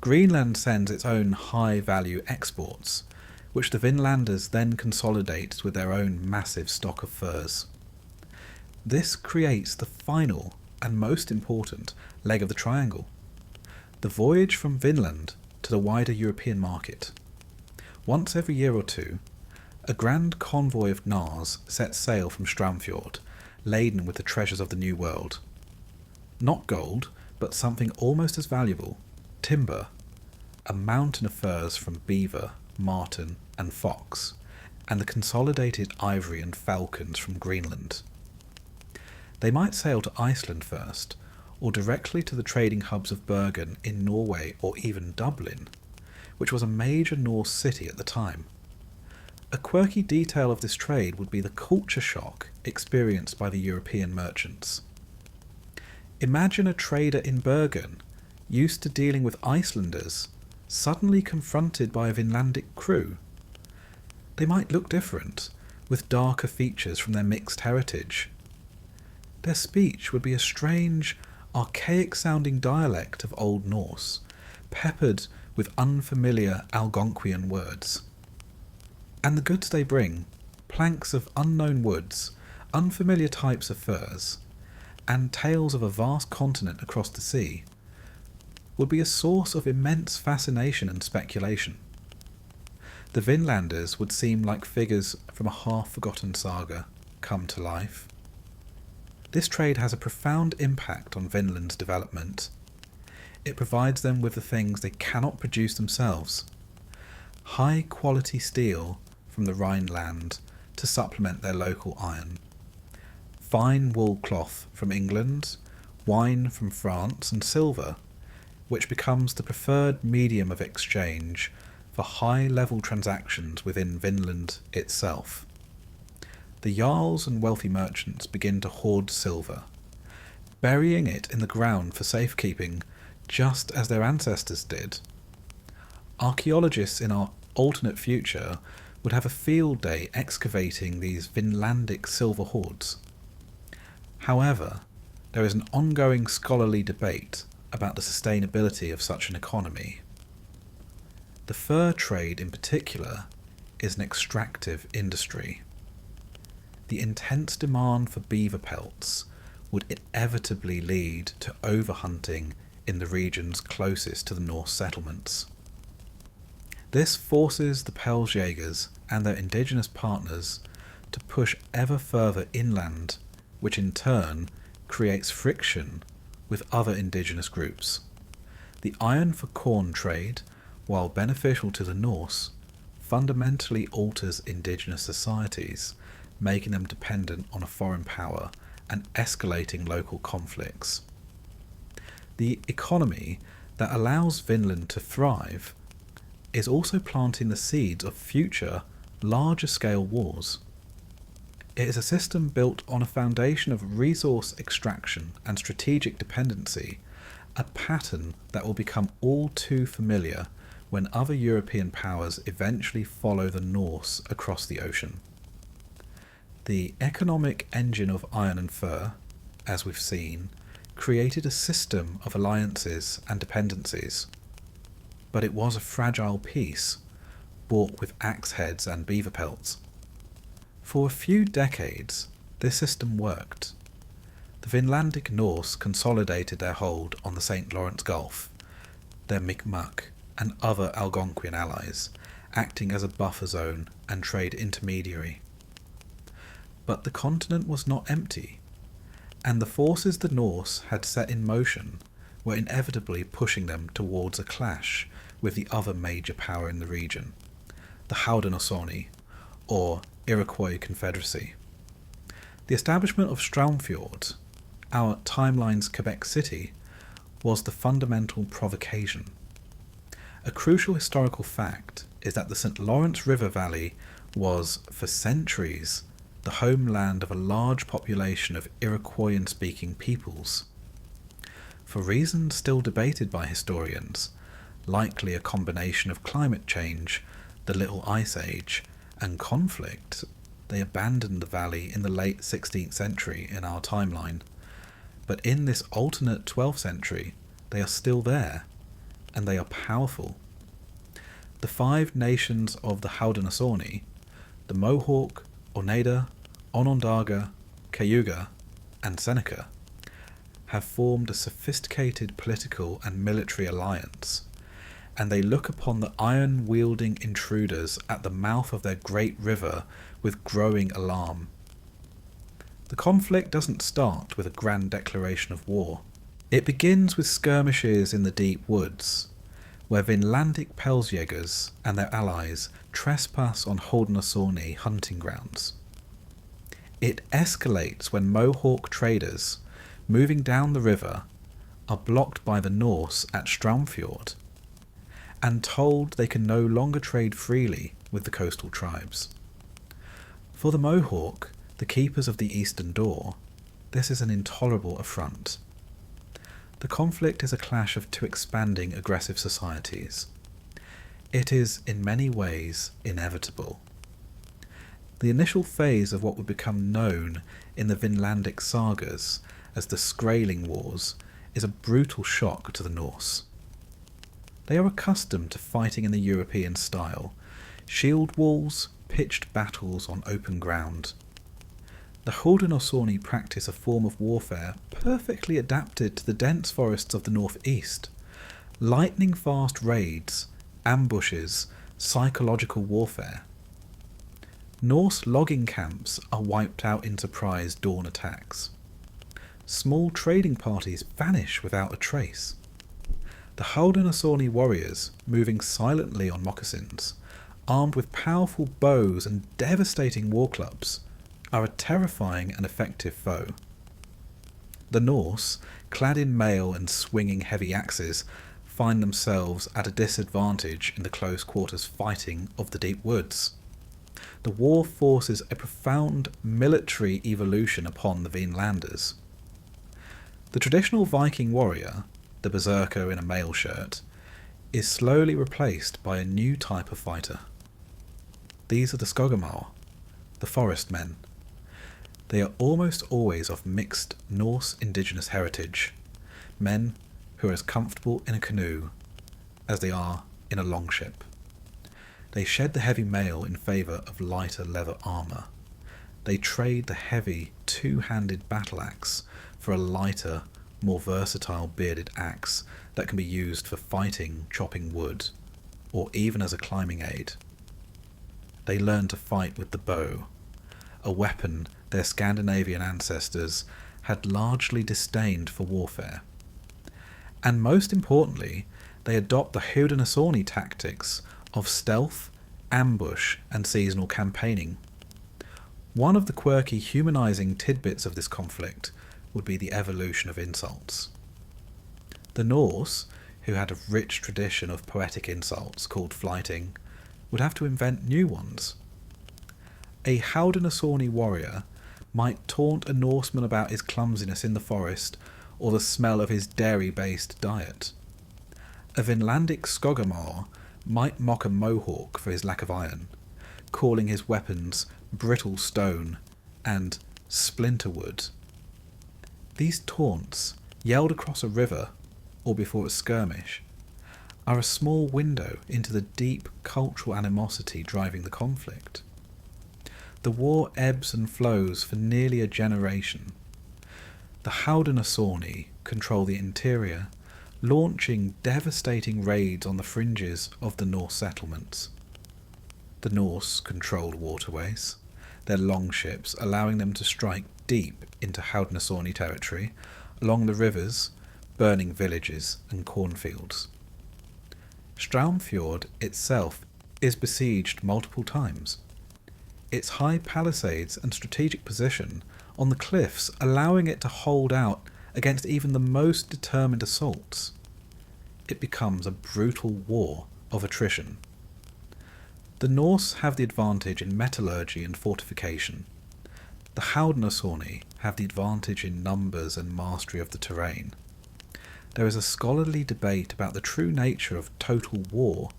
Greenland sends its own high-value exports, which the Vinlanders then consolidate with their own massive stock of furs. This creates the final and most important leg of the triangle, the voyage from Vinland to the wider European market. Once every year or two, a grand convoy of gnars sets sail from Straumfjord, laden with the treasures of the New World. Not gold, but something almost as valuable, timber, a mountain of furs from beaver, marten and fox, and the consolidated ivory and falcons from Greenland. They might sail to Iceland first, or directly to the trading hubs of Bergen in Norway or even Dublin, which was a major Norse city at the time. A quirky detail of this trade would be the culture shock experienced by the European merchants. Imagine a trader in Bergen, used to dealing with Icelanders, suddenly confronted by a Vinlandic crew. They might look different, with darker features from their mixed heritage. Their speech would be a strange, archaic-sounding dialect of Old Norse, peppered with unfamiliar Algonquian words. And the goods they bring, planks of unknown woods, unfamiliar types of furs, and tales of a vast continent across the sea, would be a source of immense fascination and speculation. The Vinlanders would seem like figures from a half-forgotten saga come to life. This trade has a profound impact on Vinland's development. It provides them with the things they cannot produce themselves. High-quality steel from the Rhineland to supplement their local iron. Fine wool cloth from England, wine from France, and silver, which becomes the preferred medium of exchange for high-level transactions within Vinland itself. The jarls and wealthy merchants begin to hoard silver, burying it in the ground for safekeeping, just as their ancestors did. Archaeologists in our alternate future would have a field day excavating these Vinlandic silver hoards. However, there is an ongoing scholarly debate about the sustainability of such an economy. The fur trade in particular is an extractive industry. The intense demand for beaver pelts would inevitably lead to overhunting in the regions closest to the Norse settlements. This forces the Pelsjägers and their indigenous partners to push ever further inland, which in turn creates friction with other indigenous groups. The iron for corn trade, while beneficial to the Norse, fundamentally alters indigenous societies, making them dependent on a foreign power and escalating local conflicts. The economy that allows Vinland to thrive is also planting the seeds of future, larger-scale wars. It is a system built on a foundation of resource extraction and strategic dependency, a pattern that will become all too familiar when other European powers eventually follow the Norse across the ocean. The economic engine of iron and fur, as we've seen, created a system of alliances and dependencies. But it was a fragile piece, bought with axe heads and beaver pelts. For a few decades, this system worked. The Vinlandic Norse consolidated their hold on the St. Lawrence Gulf, their Mi'kmaq and other Algonquian allies, acting as a buffer zone and trade intermediary. But the continent was not empty, and the forces the Norse had set in motion were inevitably pushing them towards a clash with the other major power in the region, the Haudenosaunee, or Iroquois Confederacy. The establishment of Straumfjord, our timeline's Quebec City, was the fundamental provocation. A crucial historical fact is that the St. Lawrence River Valley was, for centuries, the homeland of a large population of Iroquoian-speaking peoples. For reasons still debated by historians, likely a combination of climate change, the Little Ice Age, and conflict, they abandoned the valley in the late 16th century in our timeline. But in this alternate 12th century, they are still there, and they are powerful. The 5 nations of the Haudenosaunee, the Mohawk, Oneida, Onondaga, Cayuga, and Seneca, have formed a sophisticated political and military alliance, and they look upon the iron-wielding intruders at the mouth of their great river with growing alarm. The conflict doesn't start with a grand declaration of war. It begins with skirmishes in the deep woods, where Vinlandic Pelsjägers and their allies trespass on Haudenosaunee hunting grounds. It escalates when Mohawk traders, moving down the river, are blocked by the Norse at Straumfjord, and told they can no longer trade freely with the coastal tribes. For the Mohawk, the keepers of the Eastern Door, this is an intolerable affront. The conflict is a clash of 2 expanding aggressive societies. It is, in many ways, inevitable. The initial phase of what would become known in the Vinlandic sagas as the Skræling Wars is a brutal shock to the Norse. They are accustomed to fighting in the European style, shield walls, pitched battles on open ground. The Haudenosaunee practice a form of warfare perfectly adapted to the dense forests of the northeast. Lightning-fast raids, ambushes, psychological warfare. Norse logging camps are wiped out in surprise dawn attacks. Small trading parties vanish without a trace. The Haudenosaunee warriors, moving silently on moccasins, armed with powerful bows and devastating war clubs, are a terrifying and effective foe. The Norse, clad in mail and swinging heavy axes, find themselves at a disadvantage in the close quarters fighting of the deep woods. The war forces a profound military evolution upon the Vinlanders. The traditional Viking warrior, the berserker in a mail shirt, is slowly replaced by a new type of fighter. These are the Skogamar, the forest men. They are almost always of mixed Norse Indigenous heritage, men who are as comfortable in a canoe as they are in a longship. They shed the heavy mail in favour of lighter leather armour. They trade the heavy 2-handed battle axe for a lighter, more versatile bearded axe that can be used for fighting, chopping wood, or even as a climbing aid. They learn to fight with the bow, a weapon their Scandinavian ancestors had largely disdained for warfare. And most importantly, they adopt the Haudenosaunee tactics of stealth, ambush, and seasonal campaigning. One of the quirky, humanizing tidbits of this conflict would be the evolution of insults. The Norse, who had a rich tradition of poetic insults called flyting, would have to invent new ones. A Haudenosaunee warrior might taunt a Norseman about his clumsiness in the forest or the smell of his dairy-based diet. A Vinlandic Skogamar might mock a Mohawk for his lack of iron, calling his weapons brittle stone and splinterwood. These taunts, yelled across a river or before a skirmish, are a small window into the deep cultural animosity driving the conflict. The war ebbs and flows for nearly a generation. The Haudenosaunee control the interior, launching devastating raids on the fringes of the Norse settlements. The Norse controlled waterways, their longships allowing them to strike deep into Haudenosaunee territory, along the rivers, burning villages and cornfields. Straumfjord itself is besieged multiple times. Its high palisades and strategic position on the cliffs allowing it to hold out against even the most determined assaults. It becomes a brutal war of attrition. The Norse have the advantage in metallurgy and fortification. The Haudenosaunee have the advantage in numbers and mastery of the terrain. There is a scholarly debate about the true nature of total war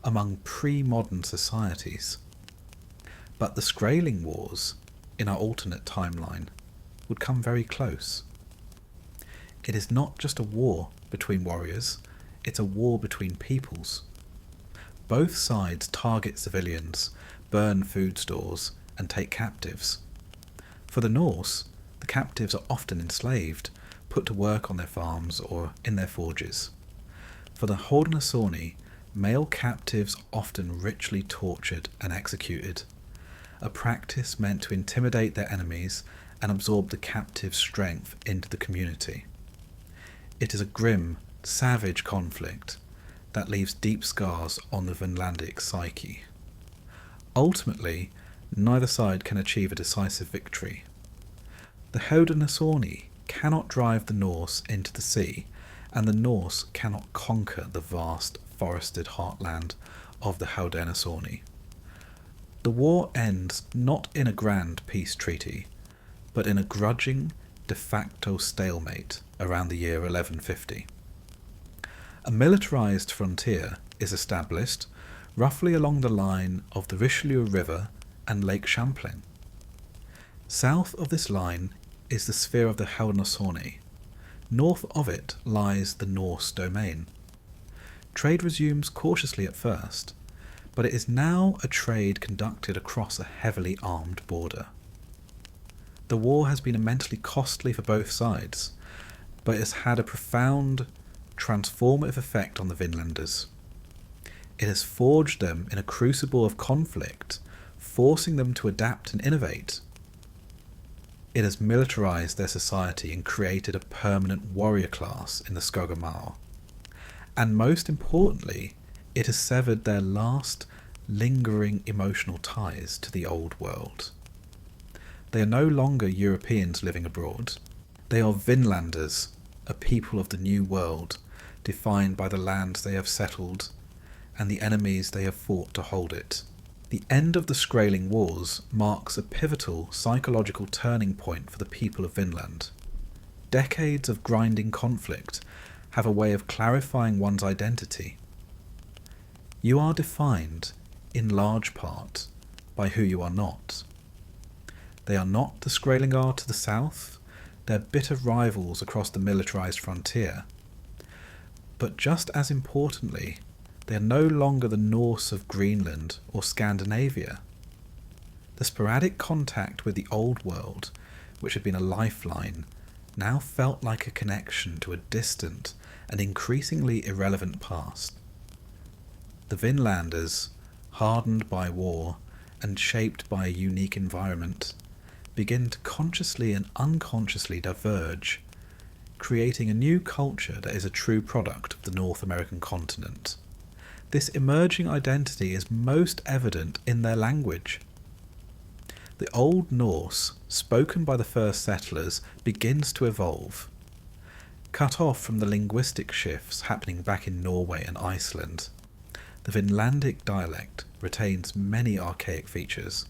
among pre-modern societies. But the Skræling Wars, in our alternate timeline, would come very close. It is not just a war between warriors, it's a war between peoples. Both sides target civilians, burn food stores, and take captives. For the Norse, the captives are often enslaved, put to work on their farms or in their forges. For the Haudenosaunee, male captives often ritually tortured and executed, a practice meant to intimidate their enemies and absorb the captive's strength into the community. It is a grim, savage conflict that leaves deep scars on the Vinlandic psyche. Ultimately, neither side can achieve a decisive victory. The Haudenosaunee cannot drive the Norse into the sea, and the Norse cannot conquer the vast forested heartland of the Haudenosaunee. The war ends not in a grand peace treaty, but in a grudging, de facto stalemate around the year 1150. A militarised frontier is established roughly along the line of the Richelieu River and Lake Champlain. South of this line is the sphere of the Haudenosaunee. North of it lies the Norse domain. Trade resumes cautiously at first, but it is now a trade conducted across a heavily armed border. The war has been immensely costly for both sides, but it has had a profound, transformative effect on the Vinlanders. It has forged them in a crucible of conflict, forcing them to adapt and innovate. It has militarised their society and created a permanent warrior class in the Skogamar. And most importantly, it has severed their last lingering emotional ties to the old world. They are no longer Europeans living abroad. They are Vinlanders, a people of the new world, defined by the lands they have settled and the enemies they have fought to hold it. The end of the Skræling Wars marks a pivotal psychological turning point for the people of Vinland. Decades of grinding conflict have a way of clarifying one's identity. You are defined, in large part, by who you are not. They are not the Skrælingr to the south, they're bitter rivals across the militarised frontier. But just as importantly, they are no longer the Norse of Greenland or Scandinavia. The sporadic contact with the old world, which had been a lifeline, now felt like a connection to a distant and increasingly irrelevant past. The Vinlanders, hardened by war and shaped by a unique environment, begin to consciously and unconsciously diverge, creating a new culture that is a true product of the North American continent. This emerging identity is most evident in their language. The Old Norse, spoken by the first settlers, begins to evolve. Cut off from the linguistic shifts happening back in Norway and Iceland, the Vinlandic dialect retains many archaic features,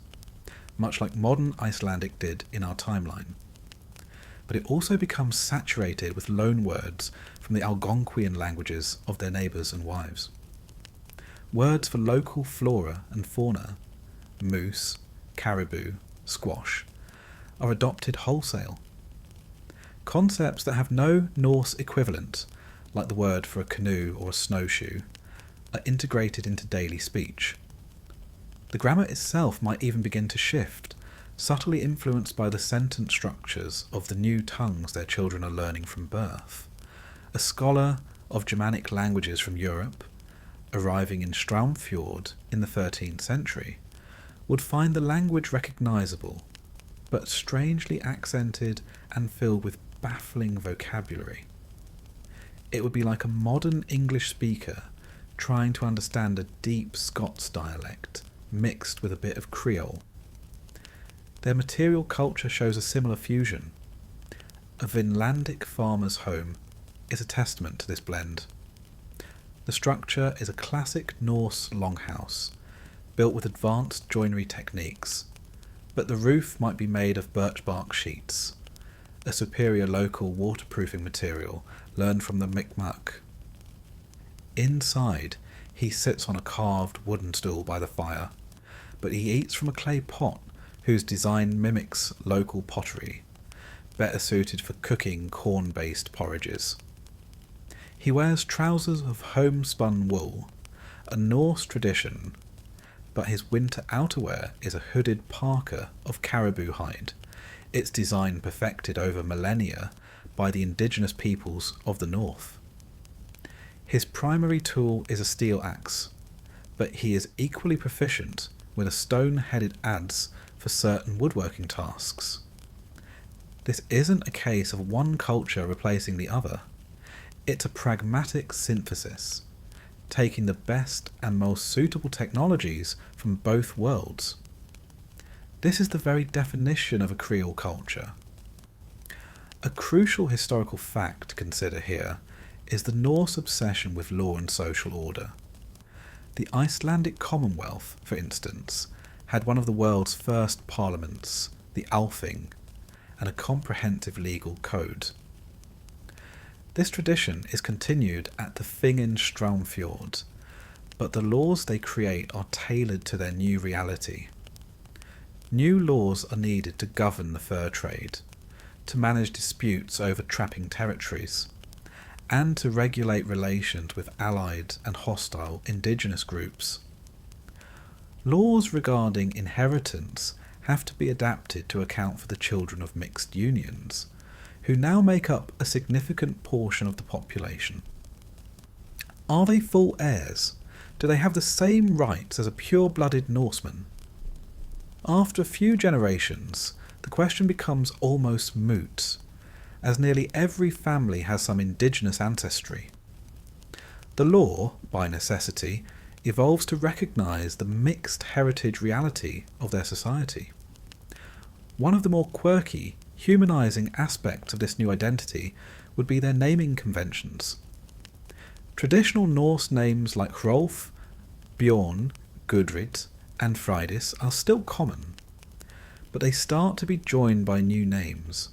much like modern Icelandic did in our timeline. But it also becomes saturated with loanwords from the Algonquian languages of their neighbours and wives. Words for local flora and fauna, moose, caribou, squash, are adopted wholesale. Concepts that have no Norse equivalent, like the word for a canoe or a snowshoe, are integrated into daily speech. The grammar itself might even begin to shift, subtly influenced by the sentence structures of the new tongues their children are learning from birth. A scholar of Germanic languages from Europe, arriving in Straumfjord in the 13th century, would find the language recognisable, but strangely accented and filled with baffling vocabulary. It would be like a modern English speaker trying to understand a deep Scots dialect mixed with a bit of Creole. Their material culture shows a similar fusion. A Vinlandic farmer's home is a testament to this blend. The structure is a classic Norse longhouse, built with advanced joinery techniques, but the roof might be made of birch bark sheets, a superior local waterproofing material learned from the Mi'kmaq. Inside, he sits on a carved wooden stool by the fire, but he eats from a clay pot whose design mimics local pottery, better suited for cooking corn-based porridges. He wears trousers of homespun wool, a Norse tradition, but his winter outerwear is a hooded parka of caribou hide, its design perfected over millennia by the indigenous peoples of the north. His primary tool is a steel axe, but he is equally proficient with a stone-headed adze for certain woodworking tasks. This isn't a case of one culture replacing the other. It's a pragmatic synthesis, taking the best and most suitable technologies from both worlds. This is the very definition of a Creole culture. A crucial historical fact to consider here is the Norse obsession with law and social order. The Icelandic Commonwealth, for instance, had one of the world's first parliaments, the Althing, and a comprehensive legal code. This tradition is continued at the Thing in Straumfjord, but the laws they create are tailored to their new reality. New laws are needed to govern the fur trade, to manage disputes over trapping territories, and to regulate relations with allied and hostile indigenous groups. Laws regarding inheritance have to be adapted to account for the children of mixed unions, who now make up a significant portion of the population. Are they full heirs? Do they have the same rights as a pure-blooded Norseman? After a few generations, the question becomes almost moot, as nearly every family has some indigenous ancestry. The law, by necessity, evolves to recognise the mixed heritage reality of their society. One of the more quirky, humanising aspects of this new identity would be their naming conventions. Traditional Norse names like Hrolf, Bjorn, Gudrid, and Freydis are still common, but they start to be joined by new names,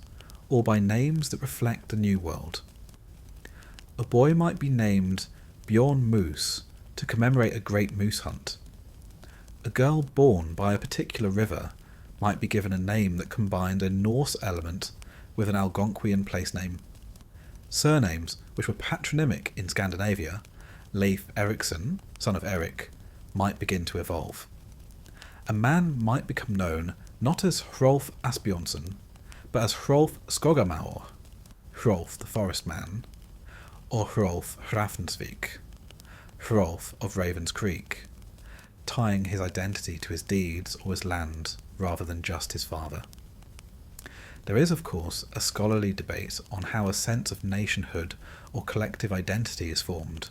or by names that reflect the new world. A boy might be named Bjorn Moose to commemorate a great moose hunt. A girl born by a particular river might be given a name that combined a Norse element with an Algonquian place name. Surnames, which were patronymic in Scandinavia, Leif Erikson, son of Erik, might begin to evolve. A man might become known not as Hrolf Asbjornsen, but as Hrolf Skogamaur, Hrolf the Forest Man, or Hrolf Hrafnsvik, Hrolf of Ravens Creek, tying his identity to his deeds or his land rather than just his father. There is, of course, a scholarly debate on how a sense of nationhood or collective identity is formed.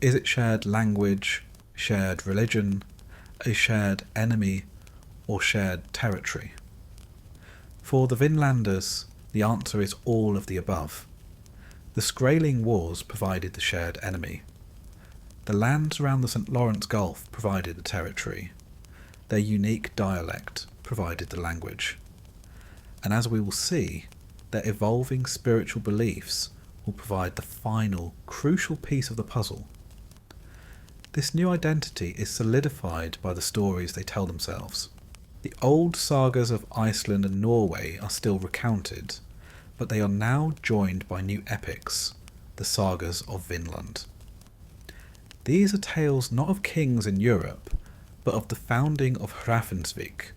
Is it shared language, shared religion, a shared enemy, or shared territory? For the Vinlanders, the answer is all of the above. The Skræling Wars provided the shared enemy. The lands around the St. Lawrence Gulf provided the territory. Their unique dialect provided the language. And as we will see, their evolving spiritual beliefs will provide the final, crucial piece of the puzzle. This new identity is solidified by the stories they tell themselves. The old sagas of Iceland and Norway are still recounted, but they are now joined by new epics, the sagas of Vinland. These are tales not of kings in Europe, but of the founding of Hrafnsvik,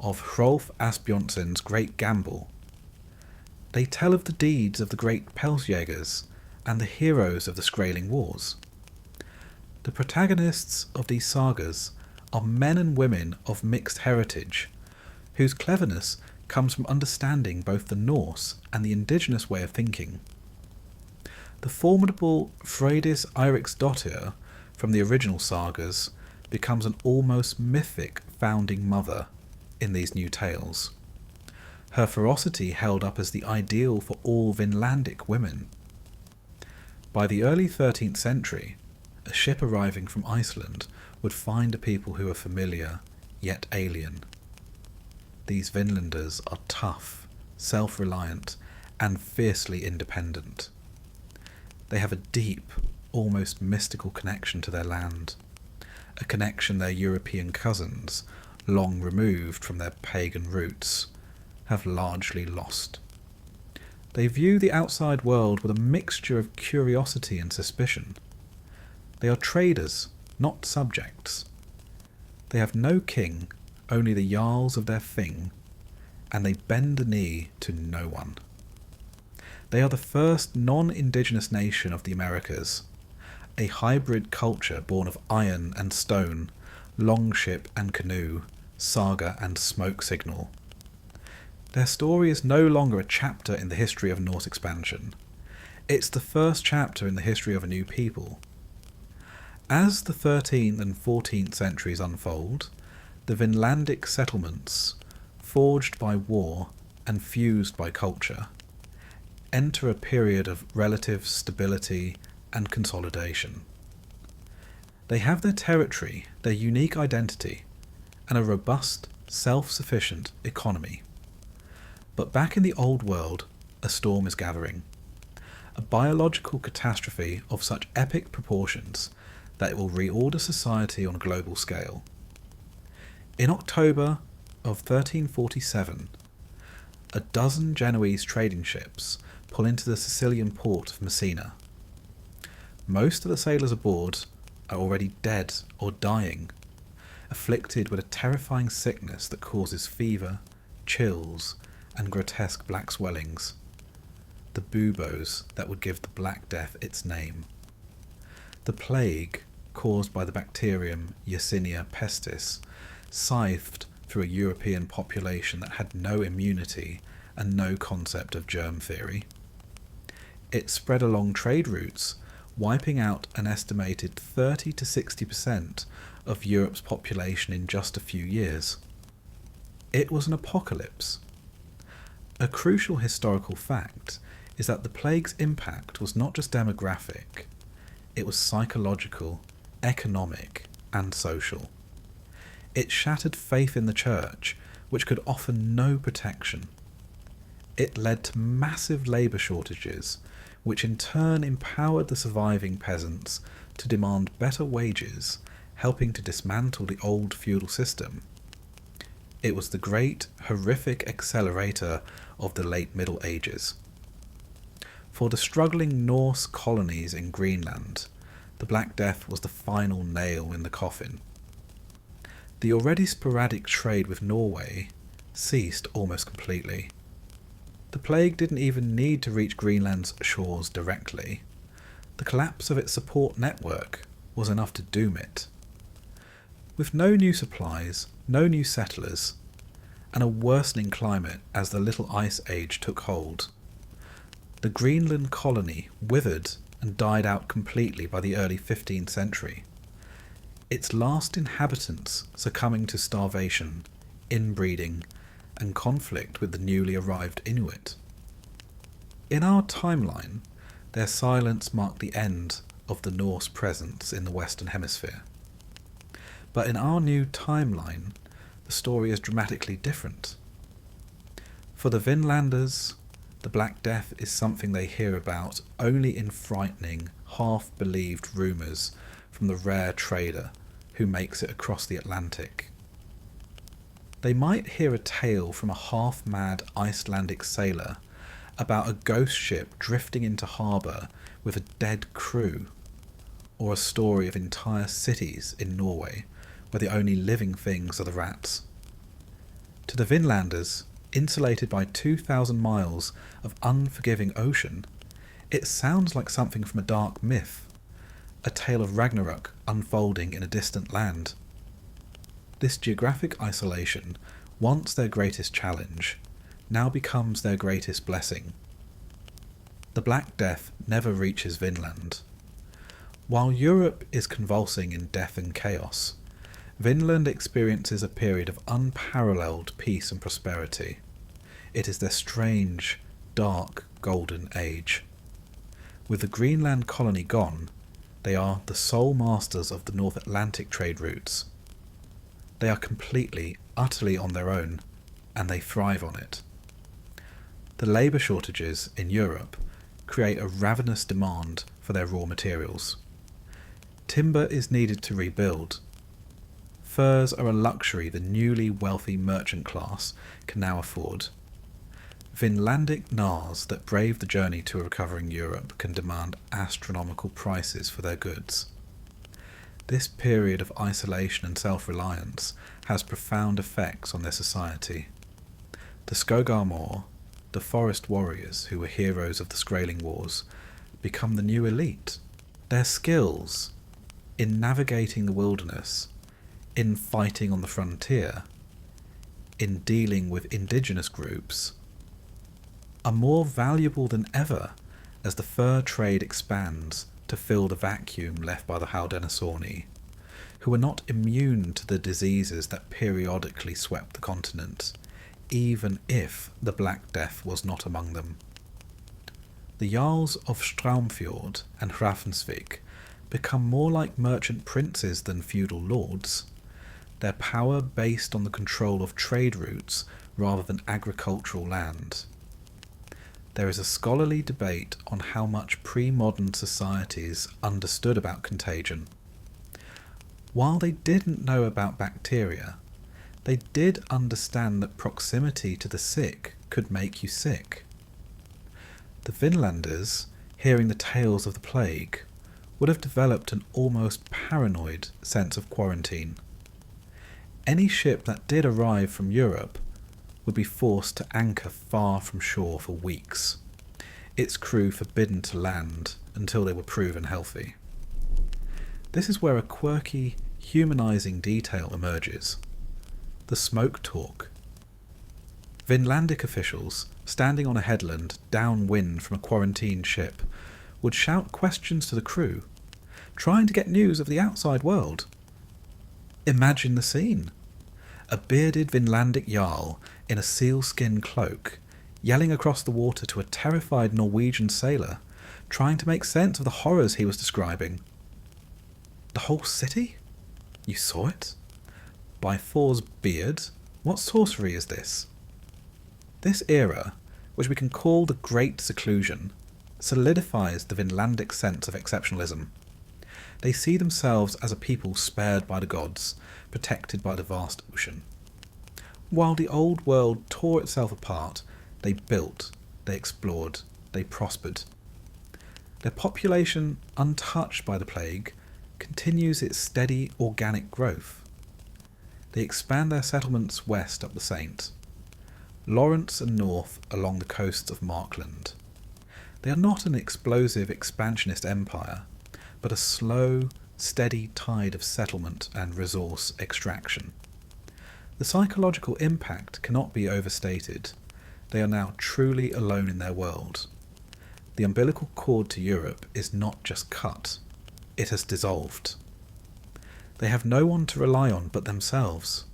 of Hrolf Asbjornsen's great gamble. They tell of the deeds of the great Pelsjägers and the heroes of the Skræling Wars. The protagonists of these sagas are men and women of mixed heritage, whose cleverness comes from understanding both the Norse and the indigenous way of thinking. The formidable Freydis Eiriksdottir from the original sagas becomes an almost mythic founding mother in these new tales, her ferocity held up as the ideal for all Vinlandic women. By the early 13th century, a ship arriving from Iceland would find a people who are familiar, yet alien. These Vinlanders are tough, self-reliant, and fiercely independent. They have a deep, almost mystical connection to their land, a connection their European cousins, long removed from their pagan roots, have largely lost. They view the outside world with a mixture of curiosity and suspicion. They are traders, not subjects. They have no king, only the jarls of their thing, and they bend the knee to no one. They are the first non-indigenous nation of the Americas, a hybrid culture born of iron and stone, longship and canoe, saga and smoke signal. Their story is no longer a chapter in the history of Norse expansion. It's the first chapter in the history of a new people. As the 13th and 14th centuries unfold, the Vinlandic settlements, forged by war and fused by culture, enter a period of relative stability and consolidation. They have their territory, their unique identity, and a robust, self-sufficient economy. But back in the old world, a storm is gathering. A biological catastrophe of such epic proportions that it will reorder society on a global scale. In October of 1347, a dozen Genoese trading ships pull into the Sicilian port of Messina. Most of the sailors aboard are already dead or dying, afflicted with a terrifying sickness that causes fever, chills, and grotesque black swellings, the buboes that would give the Black Death its name. The plague, caused by the bacterium Yersinia pestis, scythed through a European population that had no immunity and no concept of germ theory. It spread along trade routes, wiping out an estimated 30 to 60% of Europe's population in just a few years. It was an apocalypse. A crucial historical fact is that the plague's impact was not just demographic, it was psychological, economic, and social. It shattered faith in the church, which could offer no protection. It led to massive labour shortages, which in turn empowered the surviving peasants to demand better wages, helping to dismantle the old feudal system. It was the great, horrific accelerator of the late Middle Ages. For the struggling Norse colonies in Greenland, the Black Death was the final nail in the coffin. The already sporadic trade with Norway ceased almost completely. The plague didn't even need to reach Greenland's shores directly. The collapse of its support network was enough to doom it. With no new supplies, no new settlers, and a worsening climate as the Little Ice Age took hold, the Greenland colony withered and died out completely by the early 15th century, its last inhabitants succumbing to starvation, inbreeding, and conflict with the newly arrived Inuit. In our timeline, their silence marked the end of the Norse presence in the Western Hemisphere. But in our new timeline, the story is dramatically different. For the Vinlanders, the Black Death is something they hear about only in frightening, half-believed rumours from the rare trader who makes it across the Atlantic. They might hear a tale from a half-mad Icelandic sailor about a ghost ship drifting into harbour with a dead crew, or a story of entire cities in Norway where the only living things are the rats. To the Vinlanders, insulated by 2,000 miles of unforgiving ocean, it sounds like something from a dark myth, a tale of Ragnarok unfolding in a distant land. This geographic isolation, once their greatest challenge, now becomes their greatest blessing. The Black Death never reaches Vinland. While Europe is convulsing in death and chaos, Vinland experiences a period of unparalleled peace and prosperity. It is their strange, dark, golden age. With the Greenland colony gone, they are the sole masters of the North Atlantic trade routes. They are completely, utterly on their own, and they thrive on it. The labour shortages in Europe create a ravenous demand for their raw materials. Timber is needed to rebuild. Furs are a luxury the newly wealthy merchant class can now afford. Vinlandic Nars that brave the journey to a recovering Europe can demand astronomical prices for their goods. This period of isolation and self-reliance has profound effects on their society. The Skogar, the forest warriors who were heroes of the Skræling Wars, become the new elite. Their skills in navigating the wilderness, in fighting on the frontier, in dealing with indigenous groups, are more valuable than ever as the fur trade expands to fill the vacuum left by the Haudenosaunee, who were not immune to the diseases that periodically swept the continent, even if the Black Death was not among them. The Jarls of Straumfjord and Hrafnsvik become more like merchant princes than feudal lords, their power based on the control of trade routes rather than agricultural land. There is a scholarly debate on how much pre-modern societies understood about contagion. While they didn't know about bacteria, they did understand that proximity to the sick could make you sick. The Vinlanders, hearing the tales of the plague, would have developed an almost paranoid sense of quarantine. Any ship that did arrive from Europe would be forced to anchor far from shore for weeks, its crew forbidden to land until they were proven healthy. This is where a quirky, humanising detail emerges: the smoke talk. Vinlandic officials, standing on a headland downwind from a quarantined ship, would shout questions to the crew, trying to get news of the outside world. Imagine the scene. A bearded Vinlandic Jarl in a sealskin cloak, yelling across the water to a terrified Norwegian sailor, trying to make sense of the horrors he was describing. The whole city? You saw it? By Thor's beard? What sorcery is this? This era, which we can call the Great Seclusion, solidifies the Vinlandic sense of exceptionalism. They see themselves as a people spared by the gods, protected by the vast ocean. While the old world tore itself apart, they built, they explored, they prospered. Their population, untouched by the plague, continues its steady organic growth. They expand their settlements west up the Saint, Lawrence and north along the coasts of Markland. They are not an explosive expansionist empire, but a slow, steady tide of settlement and resource extraction. The psychological impact cannot be overstated. They are now truly alone in their world. The umbilical cord to Europe is not just cut, it has dissolved. They have no one to rely on but themselves,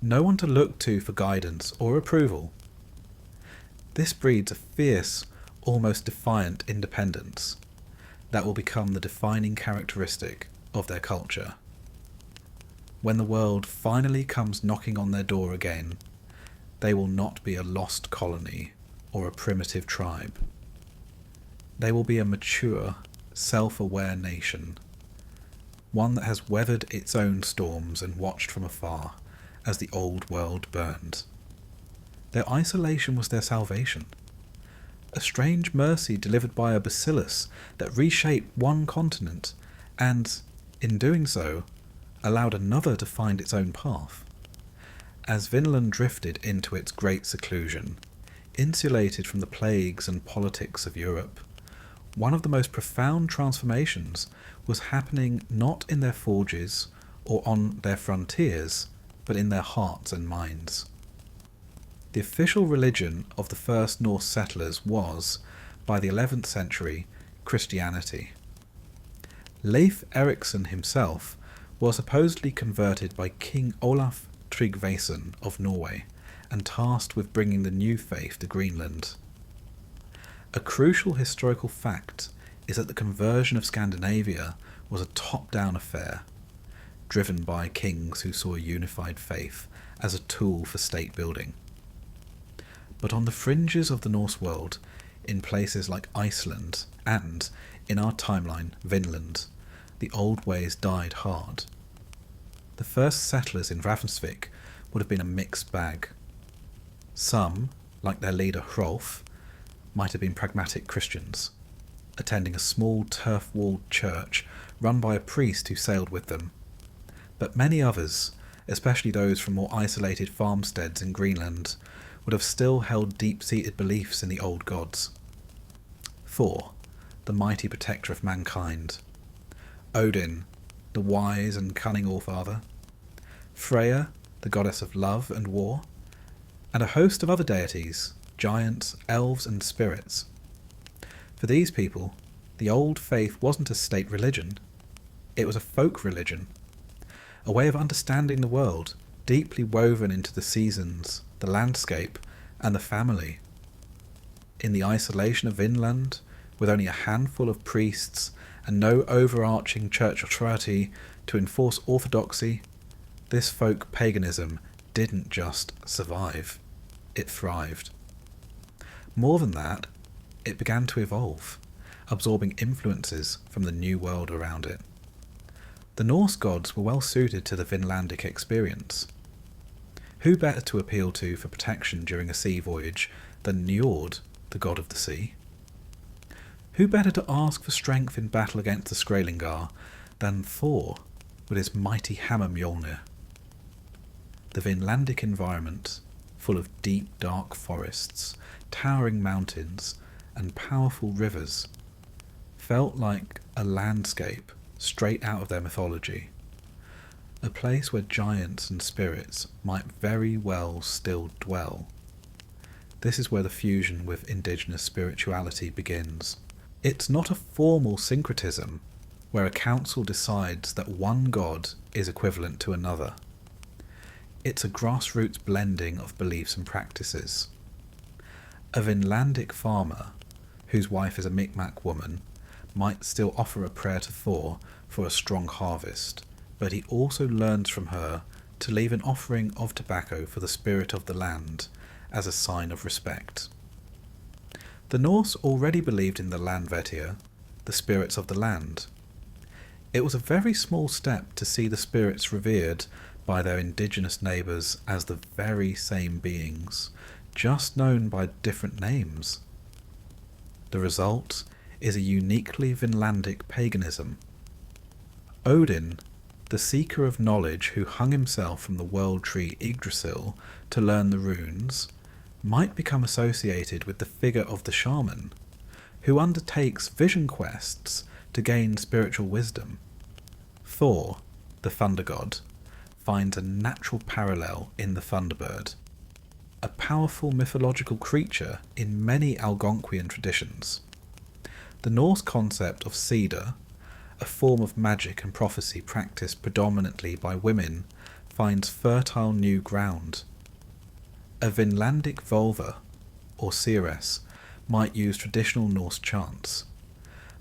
no one to look to for guidance or approval. This breeds a fierce, almost defiant independence that will become the defining characteristic of their culture. When the world finally comes knocking on their door again, they will not be a lost colony or a primitive tribe. They will be a mature, self-aware nation, one that has weathered its own storms and watched from afar as the old world burned. Their isolation was their salvation, a strange mercy delivered by a bacillus that reshaped one continent and, in doing so, allowed another to find its own path. As Vinland drifted into its great seclusion, insulated from the plagues and politics of Europe, one of the most profound transformations was happening not in their forges or on their frontiers, but in their hearts and minds. The official religion of the first Norse settlers was, by the 11th century, Christianity. Leif Erikson himself was supposedly converted by King Olaf Tryggvason of Norway and tasked with bringing the new faith to Greenland. A crucial historical fact is that the conversion of Scandinavia was a top-down affair, driven by kings who saw a unified faith as a tool for state building. But on the fringes of the Norse world, in places like Iceland and, in our timeline, Vinland, the old ways died hard. The first settlers in Ravensvik would have been a mixed bag. Some, like their leader Hrolf, might have been pragmatic Christians, attending a small turf-walled church run by a priest who sailed with them. But many others, especially those from more isolated farmsteads in Greenland, would have still held deep-seated beliefs in the old gods. Thor, the mighty protector of mankind. Odin, the wise and cunning Allfather. Freya, the goddess of love and war. And a host of other deities, giants, elves and spirits. For these people, the old faith wasn't a state religion. It was a folk religion. A way of understanding the world, deeply woven into the seasons, the landscape, and the family. In the isolation of Vinland, with only a handful of priests and no overarching church authority to enforce orthodoxy, this folk paganism didn't just survive, it thrived. More than that, it began to evolve, absorbing influences from the new world around it. The Norse gods were well suited to the Vinlandic experience. Who better to appeal to for protection during a sea voyage than Njord, the god of the sea? Who better to ask for strength in battle against the Skrælingar than Thor with his mighty hammer Mjolnir? The Vinlandic environment, full of deep dark forests, towering mountains and powerful rivers, felt like a landscape straight out of their mythology, a place where giants and spirits might very well still dwell. This is where the fusion with indigenous spirituality begins. It's not a formal syncretism where a council decides that one god is equivalent to another. It's a grassroots blending of beliefs and practices. A Vinlandic farmer, whose wife is a Micmac woman, might still offer a prayer to Thor for a strong harvest, but he also learns from her to leave an offering of tobacco for the spirit of the land as a sign of respect. The Norse already believed in the Landvettir, the spirits of the land. It was a very small step to see the spirits revered by their indigenous neighbours as the very same beings, just known by different names. The result is a uniquely Vinlandic paganism. Odin, the seeker of knowledge who hung himself from the world tree Yggdrasil to learn the runes, might become associated with the figure of the shaman, who undertakes vision quests to gain spiritual wisdom. Thor, the thunder god, finds a natural parallel in the thunderbird, a powerful mythological creature in many Algonquian traditions. The Norse concept of cedar, a form of magic and prophecy practiced predominantly by women, finds fertile new ground. A Vinlandic vulva, or seeress, might use traditional Norse chants,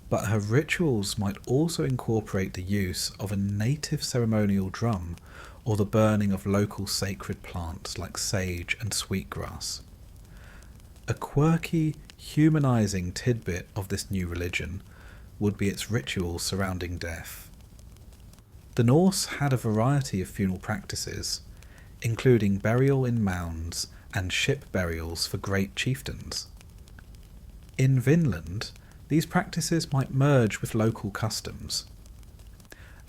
but her rituals might also incorporate the use of a native ceremonial drum or the burning of local sacred plants like sage and sweetgrass. A quirky, humanizing tidbit of this new religion would be its rituals surrounding death. The Norse had a variety of funeral practices, including burial in mounds and ship burials for great chieftains. In Vinland, these practices might merge with local customs.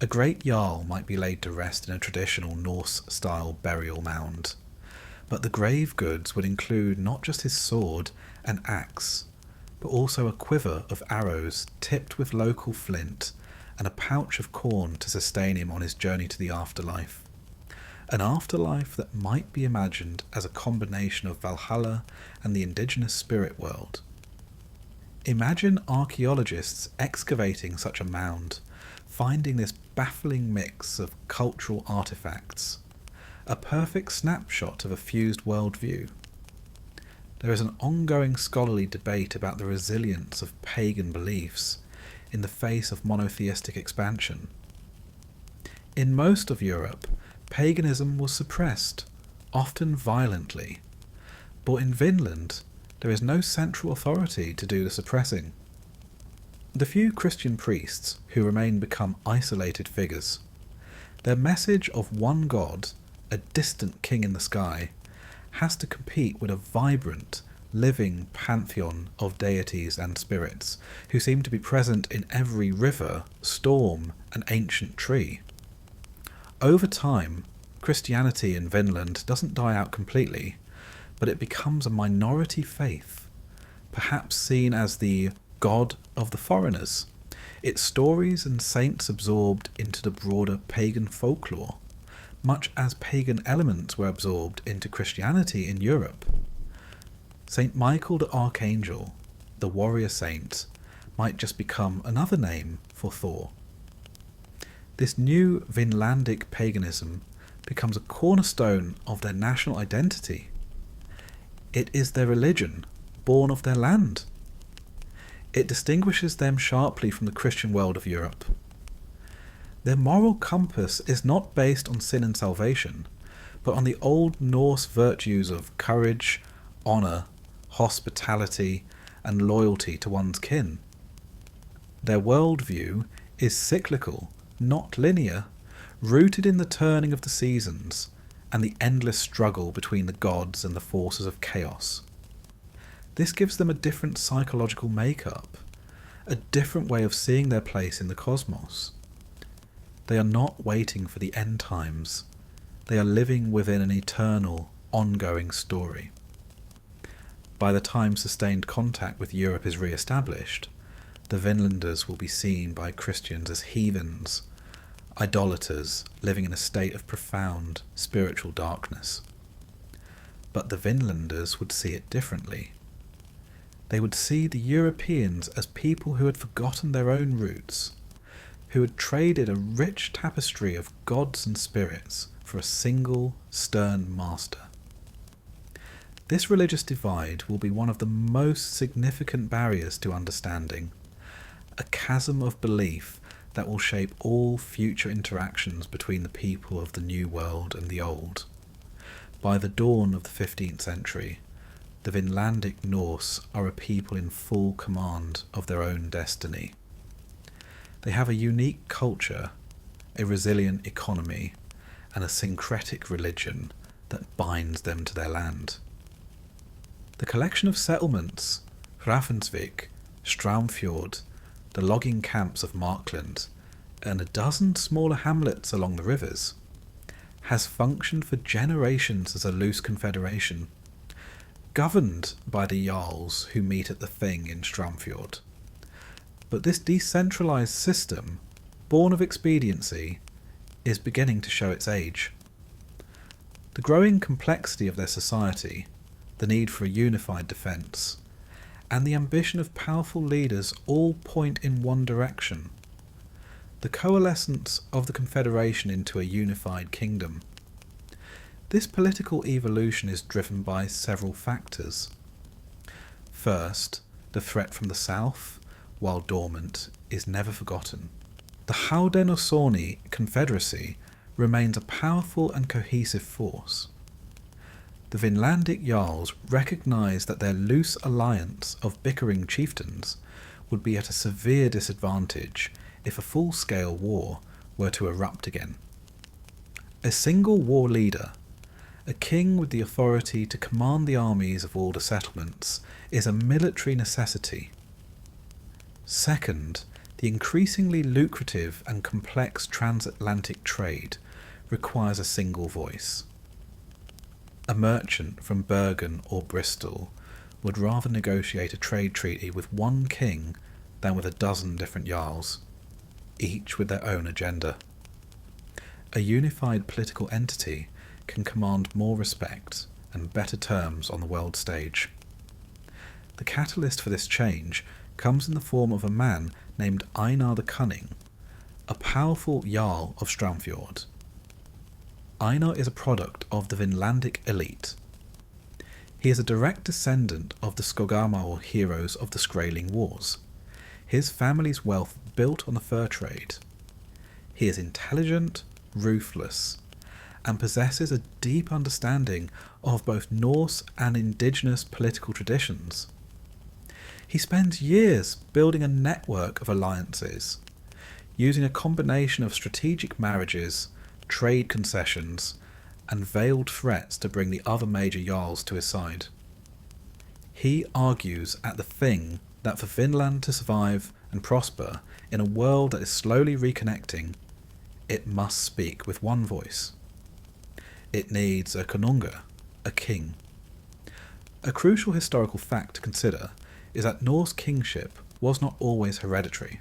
A great jarl might be laid to rest in a traditional Norse-style burial mound, but the grave goods would include not just his sword and axe, but also a quiver of arrows tipped with local flint and a pouch of corn to sustain him on his journey to the afterlife. An afterlife that might be imagined as a combination of Valhalla and the indigenous spirit world. Imagine archaeologists excavating such a mound, finding this baffling mix of cultural artifacts, a perfect snapshot of a fused worldview. There is an ongoing scholarly debate about the resilience of pagan beliefs, in the face of monotheistic expansion. In most of Europe, paganism was suppressed, often violently, but in Vinland there is no central authority to do the suppressing. The few Christian priests who remain become isolated figures. Their message of one God, a distant king in the sky, has to compete with a vibrant, living pantheon of deities and spirits who seem to be present in every river, storm, and ancient tree. Over time, Christianity in Vinland doesn't die out completely, but it becomes a minority faith, perhaps seen as the God of the foreigners, its stories and saints absorbed into the broader pagan folklore, much as pagan elements were absorbed into Christianity in Europe. Saint Michael the Archangel, the warrior saint, might just become another name for Thor. This new Vinlandic paganism becomes a cornerstone of their national identity. It is their religion, born of their land. It distinguishes them sharply from the Christian world of Europe. Their moral compass is not based on sin and salvation, but on the old Norse virtues of courage, honour, hospitality, and loyalty to one's kin. Their worldview is cyclical, not linear, rooted in the turning of the seasons and the endless struggle between the gods and the forces of chaos. This gives them a different psychological makeup, a different way of seeing their place in the cosmos. They are not waiting for the end times. They are living within an eternal, ongoing story. By the time sustained contact with Europe is re-established, the Vinlanders will be seen by Christians as heathens, idolaters living in a state of profound spiritual darkness. But the Vinlanders would see it differently. They would see the Europeans as people who had forgotten their own roots, who had traded a rich tapestry of gods and spirits for a single, stern master. This religious divide will be one of the most significant barriers to understanding, a chasm of belief that will shape all future interactions between the people of the New World and the Old. By the dawn of the 15th century, the Vinlandic Norse are a people in full command of their own destiny. They have a unique culture, a resilient economy, and a syncretic religion that binds them to their land. The collection of settlements, Ravensvik, Straumfjord, the logging camps of Markland, and a dozen smaller hamlets along the rivers, has functioned for generations as a loose confederation, governed by the Jarls who meet at the Thing in Straumfjord. But this decentralised system, born of expediency, is beginning to show its age. The growing complexity of their society, the need for a unified defence, and the ambition of powerful leaders all point in one direction: the coalescence of the Confederation into a unified kingdom. This political evolution is driven by several factors. First, the threat from the south, while dormant, is never forgotten. The Haudenosaunee Confederacy remains a powerful and cohesive force. The Vinlandic Jarls recognise that their loose alliance of bickering chieftains would be at a severe disadvantage if a full-scale war were to erupt again. A single war leader, a king with the authority to command the armies of all the settlements, is a military necessity. Second, the increasingly lucrative and complex transatlantic trade requires a single voice. A merchant from Bergen or Bristol would rather negotiate a trade treaty with one king than with a dozen different jarls, each with their own agenda. A unified political entity can command more respect and better terms on the world stage. The catalyst for this change comes in the form of a man named Einar the Cunning, a powerful jarl of Straumfjord. Einar is a product of the Vinlandic elite. He is a direct descendant of the Skogamar heroes of the Skræling Wars. his family's wealth built on the fur trade. He is intelligent, ruthless, and possesses a deep understanding of both Norse and Indigenous political traditions. He spends years building a network of alliances, using a combination of strategic marriages, trade concessions, and veiled threats to bring the other major jarls to his side. He argues at the Thing that for Vinland to survive and prosper in a world that is slowly reconnecting, it must speak with one voice. It needs a konunga, a king. A crucial historical fact to consider is that Norse kingship was not always hereditary.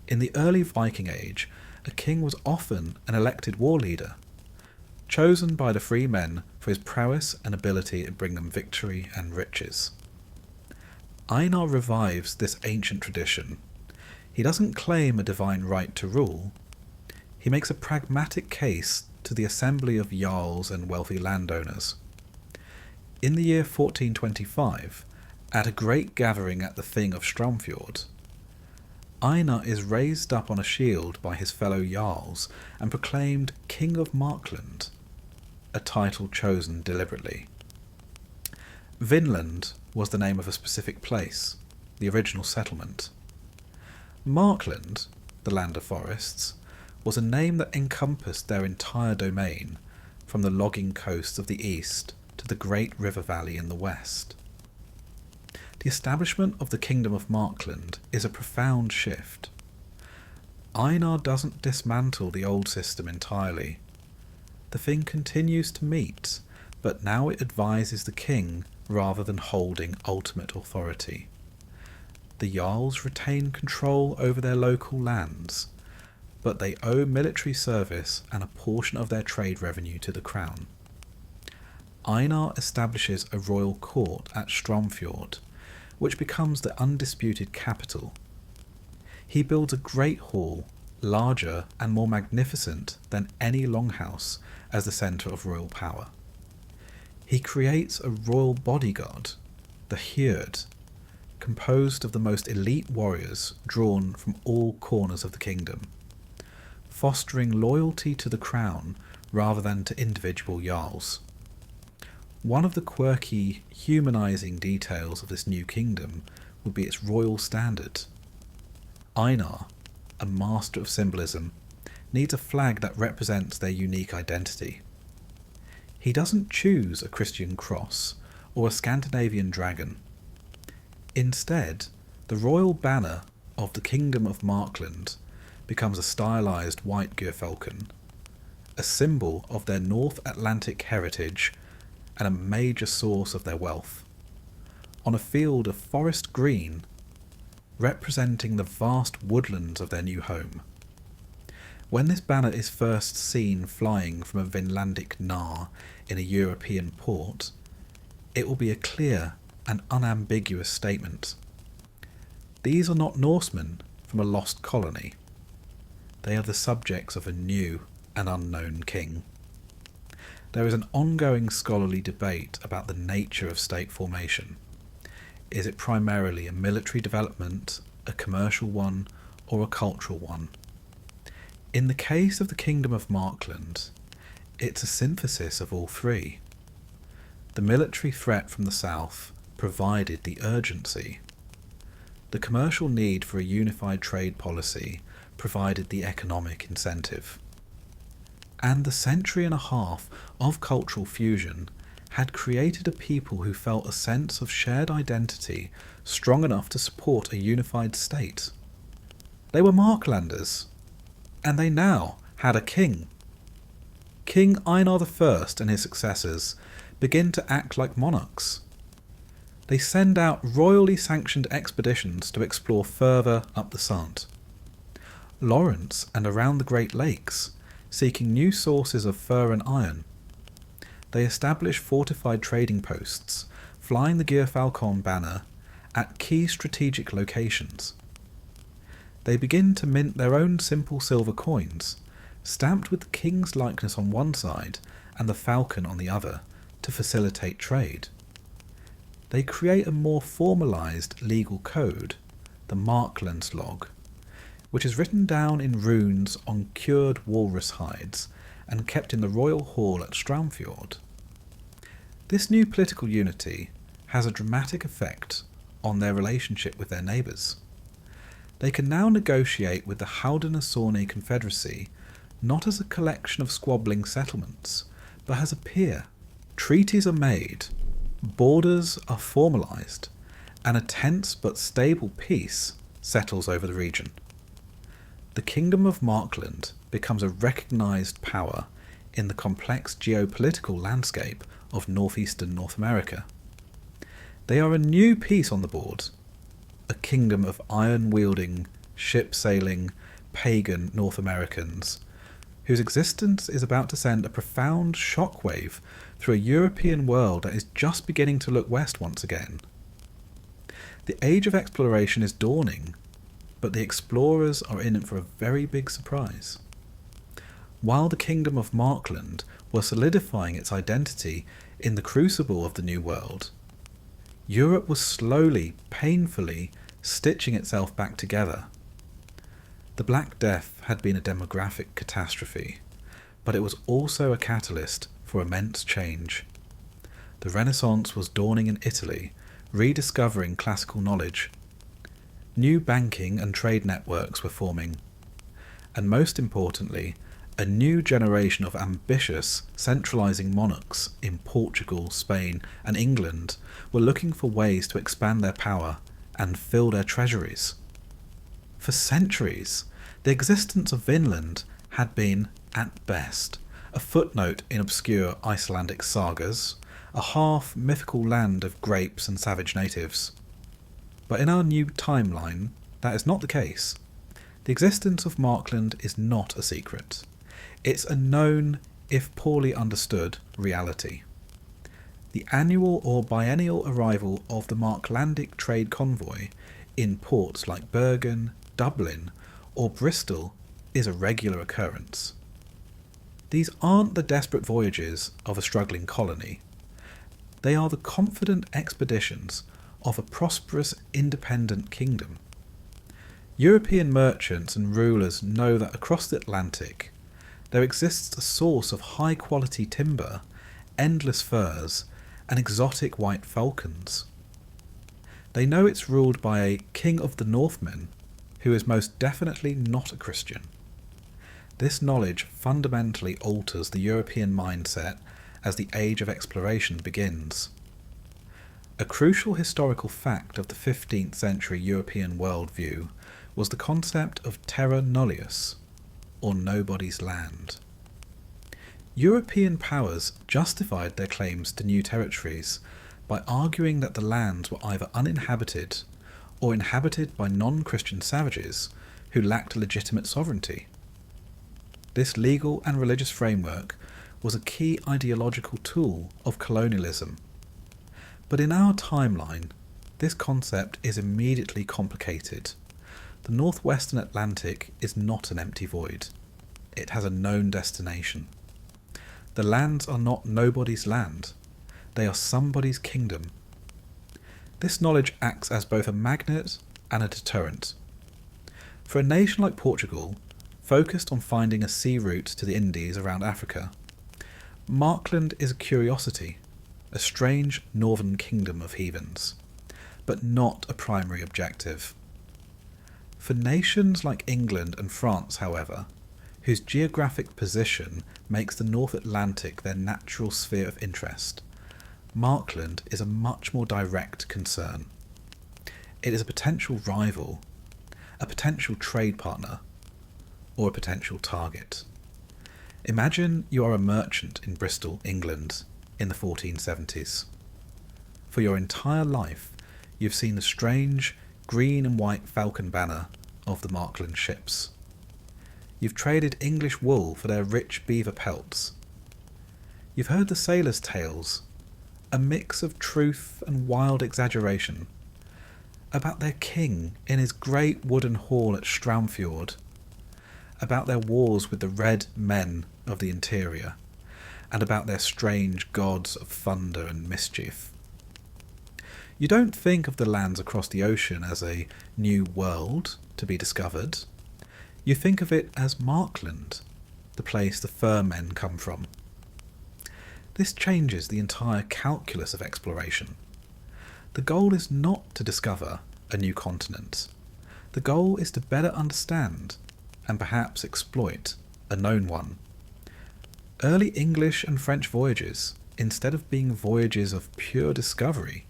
In the early Viking Age, a king was often an elected war leader, chosen by the free men for his prowess and ability to bring them victory and riches. Einar revives this ancient tradition. He doesn't claim a divine right to rule. He makes a pragmatic case to the assembly of jarls and wealthy landowners. In the year 1425, at a great gathering at the Thing of Stromfjord, Einar is raised up on a shield by his fellow jarls and proclaimed King of Markland, a title chosen deliberately. Vinland was the name of a specific place, the original settlement. Markland, the land of forests, was a name that encompassed their entire domain, from the logging coasts of the east to the great river valley in the west. The establishment of the Kingdom of Markland is a profound shift. Einar doesn't dismantle the old system entirely. The Thing continues to meet, but now it advises the king rather than holding ultimate authority. The jarls retain control over their local lands, but they owe military service and a portion of their trade revenue to the crown. Einar establishes a royal court at Stromfjord, which becomes the undisputed capital. He builds a great hall, larger and more magnificent than any longhouse, as the centre of royal power. He creates a royal bodyguard, the Hjörd, composed of the most elite warriors drawn from all corners of the kingdom, fostering loyalty to the crown rather than to individual jarls. One of the quirky, humanising details of this new kingdom would be its royal standard. Einar, a master of symbolism, needs a flag that represents their unique identity. He doesn't choose a Christian cross or a Scandinavian dragon. Instead, the royal banner of the Kingdom of Markland becomes a stylised white gyrfalcon, a symbol of their North Atlantic heritage and a major source of their wealth, on a field of forest green, representing the vast woodlands of their new home. When this banner is first seen flying from a Vinlandic Nar in a European port, it will be a clear and unambiguous statement. These are not Norsemen from a lost colony. They are the subjects of a new and unknown king. There is an ongoing scholarly debate about the nature of state formation. Is it primarily a military development, a commercial one, or a cultural one? In the case of the Kingdom of Markland, it's a synthesis of all three. The military threat from the south provided the urgency. The commercial need for a unified trade policy provided the economic incentive. And the century and a half of cultural fusion had created a people who felt a sense of shared identity strong enough to support a unified state. They were Marklanders, and they now had a king. King Einar I and his successors begin to act like monarchs. They send out royally sanctioned expeditions to explore further up the Sant, Lawrence and around the Great Lakes, seeking new sources of fur and iron. They establish fortified trading posts, flying the gyrfalcon banner at key strategic locations. They begin to mint their own simple silver coins, stamped with the king's likeness on one side and the falcon on the other, to facilitate trade. They create a more formalised legal code, the Marklands log, which is written down in runes on cured walrus hides and kept in the royal hall at Straumfjord. This new political unity has a dramatic effect on their relationship with their neighbours. They can now negotiate with the Haudenosaunee Confederacy not as a collection of squabbling settlements, but as a peer. Treaties are made, borders are formalised, and a tense but stable peace settles over the region. The Kingdom of Markland becomes a recognised power in the complex geopolitical landscape of northeastern North America. They are a new piece on the board, a kingdom of iron-wielding, ship-sailing, pagan North Americans, whose existence is about to send a profound shockwave through a European world that is just beginning to look west once again. The age of exploration is dawning, but the explorers are in it for a very big surprise. While the Kingdom of Markland was solidifying its identity in the crucible of the New World, Europe was slowly, painfully stitching itself back together. The Black Death had been a demographic catastrophe, but it was also a catalyst for immense change. The Renaissance was dawning in Italy, rediscovering classical knowledge. New banking and trade networks were forming, and most importantly, a new generation of ambitious, centralising monarchs in Portugal, Spain and England were looking for ways to expand their power and fill their treasuries. For centuries, the existence of Vinland had been, at best, a footnote in obscure Icelandic sagas, a half-mythical land of grapes and savage natives. But in our new timeline, that is not the case. The existence of Markland is not a secret. It's a known, if poorly understood, reality. The annual or biennial arrival of the Marklandic trade convoy in ports like Bergen, Dublin, or Bristol is a regular occurrence. These aren't the desperate voyages of a struggling colony. They are the confident expeditions of a prosperous, independent kingdom. European merchants and rulers know that across the Atlantic there exists a source of high-quality timber, endless furs, and exotic white falcons. They know it's ruled by a King of the Northmen who is most definitely not a Christian. This knowledge fundamentally alters the European mindset as the age of exploration begins. A crucial historical fact of the 15th century European worldview was the concept of terra nullius, or nobody's land. European powers justified their claims to new territories by arguing that the lands were either uninhabited or inhabited by non-Christian savages who lacked legitimate sovereignty. This legal and religious framework was a key ideological tool of colonialism. But in our timeline, this concept is immediately complicated. The northwestern Atlantic is not an empty void. It has a known destination. The lands are not nobody's land. They are somebody's kingdom. This knowledge acts as both a magnet and a deterrent. For a nation like Portugal, focused on finding a sea route to the Indies around Africa, Markland is a curiosity, a strange northern kingdom of heathens, but not a primary objective. For nations like England and France, however, whose geographic position makes the North Atlantic their natural sphere of interest, Markland is a much more direct concern. It is a potential rival, a potential trade partner, or a potential target. Imagine you are a merchant in Bristol, England, in the 1470s. For your entire life, you've seen the strange green and white falcon banner of the Markland ships. You've traded English wool for their rich beaver pelts. You've heard the sailors' tales, a mix of truth and wild exaggeration, about their king in his great wooden hall at Straumfjord, about their wars with the red men of the interior, and about their strange gods of thunder and mischief. You don't think of the lands across the ocean as a new world to be discovered. You think of it as Markland, the place the fur men come from. This changes the entire calculus of exploration. The goal is not to discover a new continent. The goal is to better understand and perhaps exploit a known one. Early English and French voyages, instead of being voyages of pure discovery,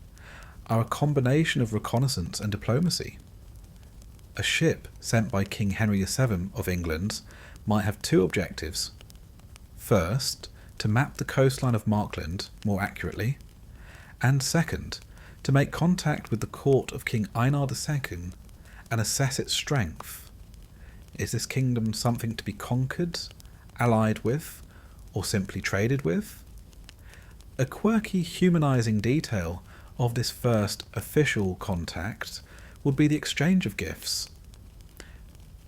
are a combination of reconnaissance and diplomacy. A ship sent by King Henry VII of England might have two objectives. First, to map the coastline of Markland more accurately, and second, to make contact with the court of King Einar II and assess its strength. Is this kingdom something to be conquered, allied with, or simply traded with? A quirky humanising detail of this first official contact would be the exchange of gifts.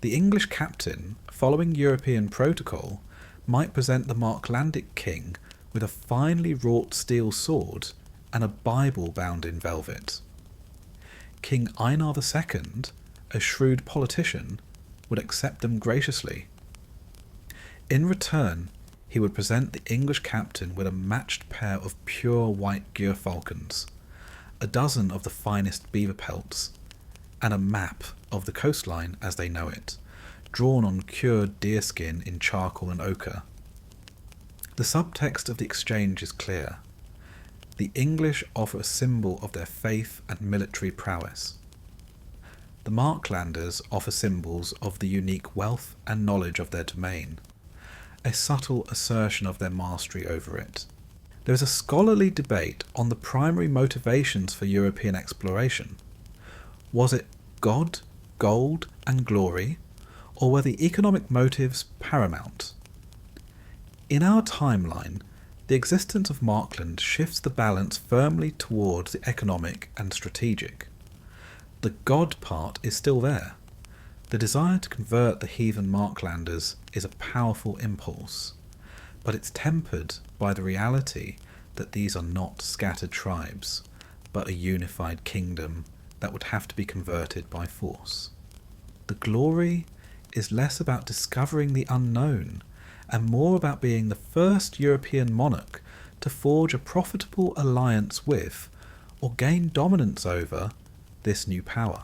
The English captain, following European protocol, might present the Marklandic king with a finely wrought steel sword and a Bible bound in velvet. King Einar II, a shrewd politician, would accept them graciously. In return, he would present the English captain with a matched pair of pure white gyrfalcons, a dozen of the finest beaver pelts, and a map of the coastline as they know it, drawn on cured deerskin in charcoal and ochre. The subtext of the exchange is clear. The English offer a symbol of their faith and military prowess. The Marklanders offer symbols of the unique wealth and knowledge of their domain, a subtle assertion of their mastery over it. There is a scholarly debate on the primary motivations for European exploration. Was it God, gold, and glory, or were the economic motives paramount? In our timeline, the existence of Markland shifts the balance firmly towards the economic and strategic. The God part is still there. The desire to convert the heathen Marklanders is a powerful impulse, but it's tempered by the reality that these are not scattered tribes, but a unified kingdom that would have to be converted by force. The glory is less about discovering the unknown and more about being the first European monarch to forge a profitable alliance with, or gain dominance over, this new power.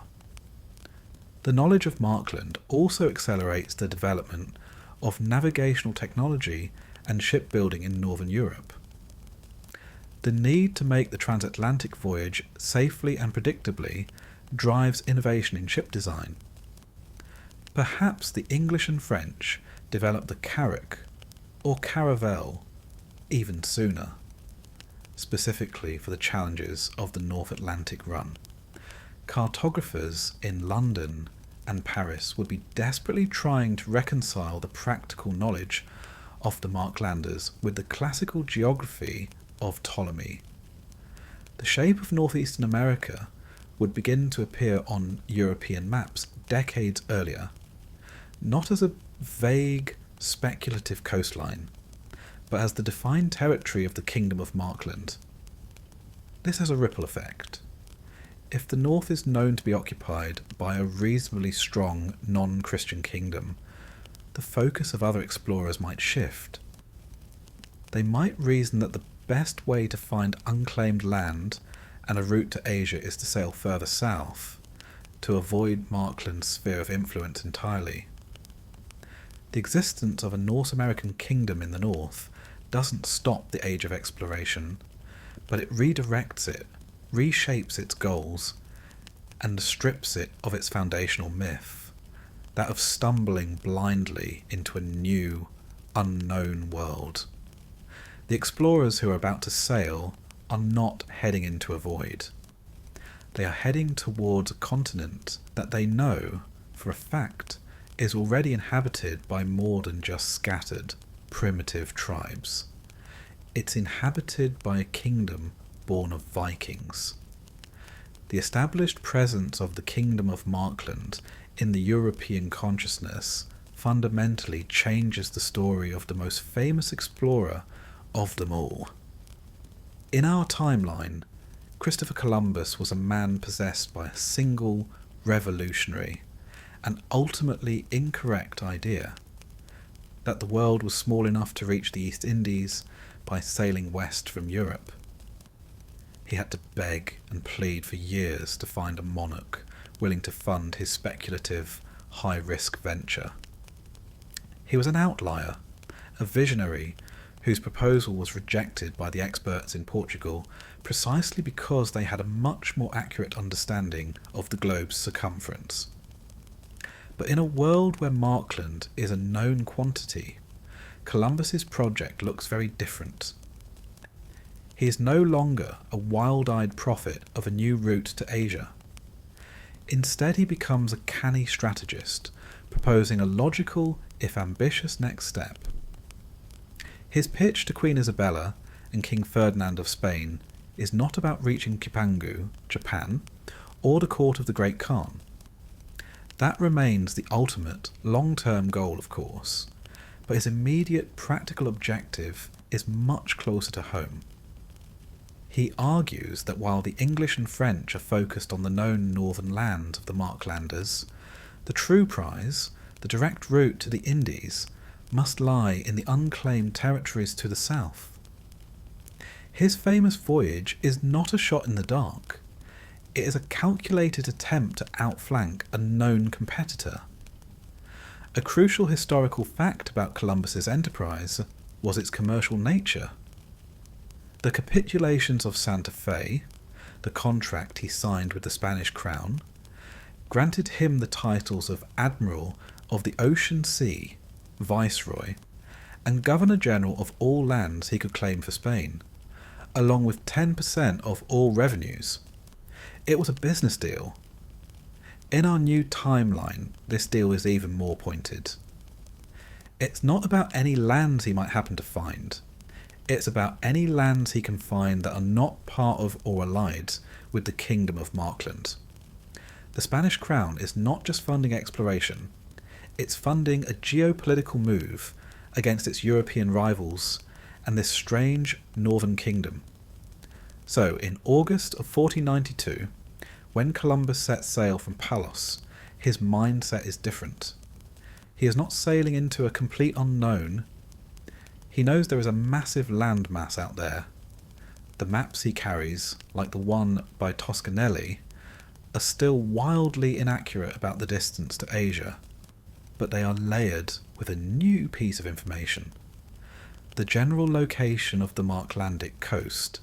The knowledge of Markland also accelerates the development of navigational technology and shipbuilding in Northern Europe. The need to make the transatlantic voyage safely and predictably drives innovation in ship design. Perhaps the English and French developed the carrack or caravel even sooner, specifically for the challenges of the North Atlantic run. Cartographers in London and Paris would be desperately trying to reconcile the practical knowledge of the Marklanders with the classical geography of Ptolemy. The shape of northeastern America would begin to appear on European maps decades earlier, not as a vague, speculative coastline, but as the defined territory of the Kingdom of Markland. This has a ripple effect. If the north is known to be occupied by a reasonably strong non-Christian kingdom, the focus of other explorers might shift. They might reason that the best way to find unclaimed land and a route to Asia is to sail further south, to avoid Markland's sphere of influence entirely. The existence of a Norse American kingdom in the north doesn't stop the age of exploration, but it redirects it, reshapes its goals, and strips it of its foundational myth, that of stumbling blindly into a new, unknown world. The explorers who are about to sail are not heading into a void. They are heading towards a continent that they know, for a fact, is already inhabited by more than just scattered, primitive tribes. It's inhabited by a kingdom born of Vikings. The established presence of the Kingdom of Markland in the European consciousness fundamentally changes the story of the most famous explorer of them all. In our timeline, Christopher Columbus was a man possessed by a single revolutionary and ultimately incorrect idea that the world was small enough to reach the East Indies by sailing west from Europe. He had to beg and plead for years to find a monarch willing to fund his speculative, high-risk venture. He was an outlier, a visionary whose proposal was rejected by the experts in Portugal precisely because they had a much more accurate understanding of the globe's circumference. But in a world where Markland is a known quantity, Columbus's project looks very different. He is no longer a wild-eyed prophet of a new route to Asia. Instead, he becomes a canny strategist, proposing a logical, if ambitious, next step. His pitch to Queen Isabella and King Ferdinand of Spain is not about reaching Cipangu, Japan, or the court of the Great Khan. That remains the ultimate, long-term goal, of course, but his immediate practical objective is much closer to home. He argues that while the English and French are focused on the known northern lands of the Marklanders, the true prize, the direct route to the Indies, must lie in the unclaimed territories to the south. His famous voyage is not a shot in the dark. It is a calculated attempt to outflank a known competitor. A crucial historical fact about Columbus's enterprise was its commercial nature. The capitulations of Santa Fe, the contract he signed with the Spanish crown, granted him the titles of Admiral of the Ocean Sea, Viceroy, and Governor-General of all lands he could claim for Spain, along with 10% of all revenues. It was a business deal. In our new timeline, this deal is even more pointed. It's not about any lands he might happen to find. It's about any lands he can find that are not part of or allied with the Kingdom of Markland. The Spanish crown is not just funding exploration, it's funding a geopolitical move against its European rivals and this strange northern kingdom. So, in August of 1492, when Columbus sets sail from Palos, his mindset is different. He is not sailing into a complete unknown. He knows there is a massive landmass out there. The maps he carries, like the one by Toscanelli, are still wildly inaccurate about the distance to Asia, but they are layered with a new piece of information: the general location of the Marklandic coast.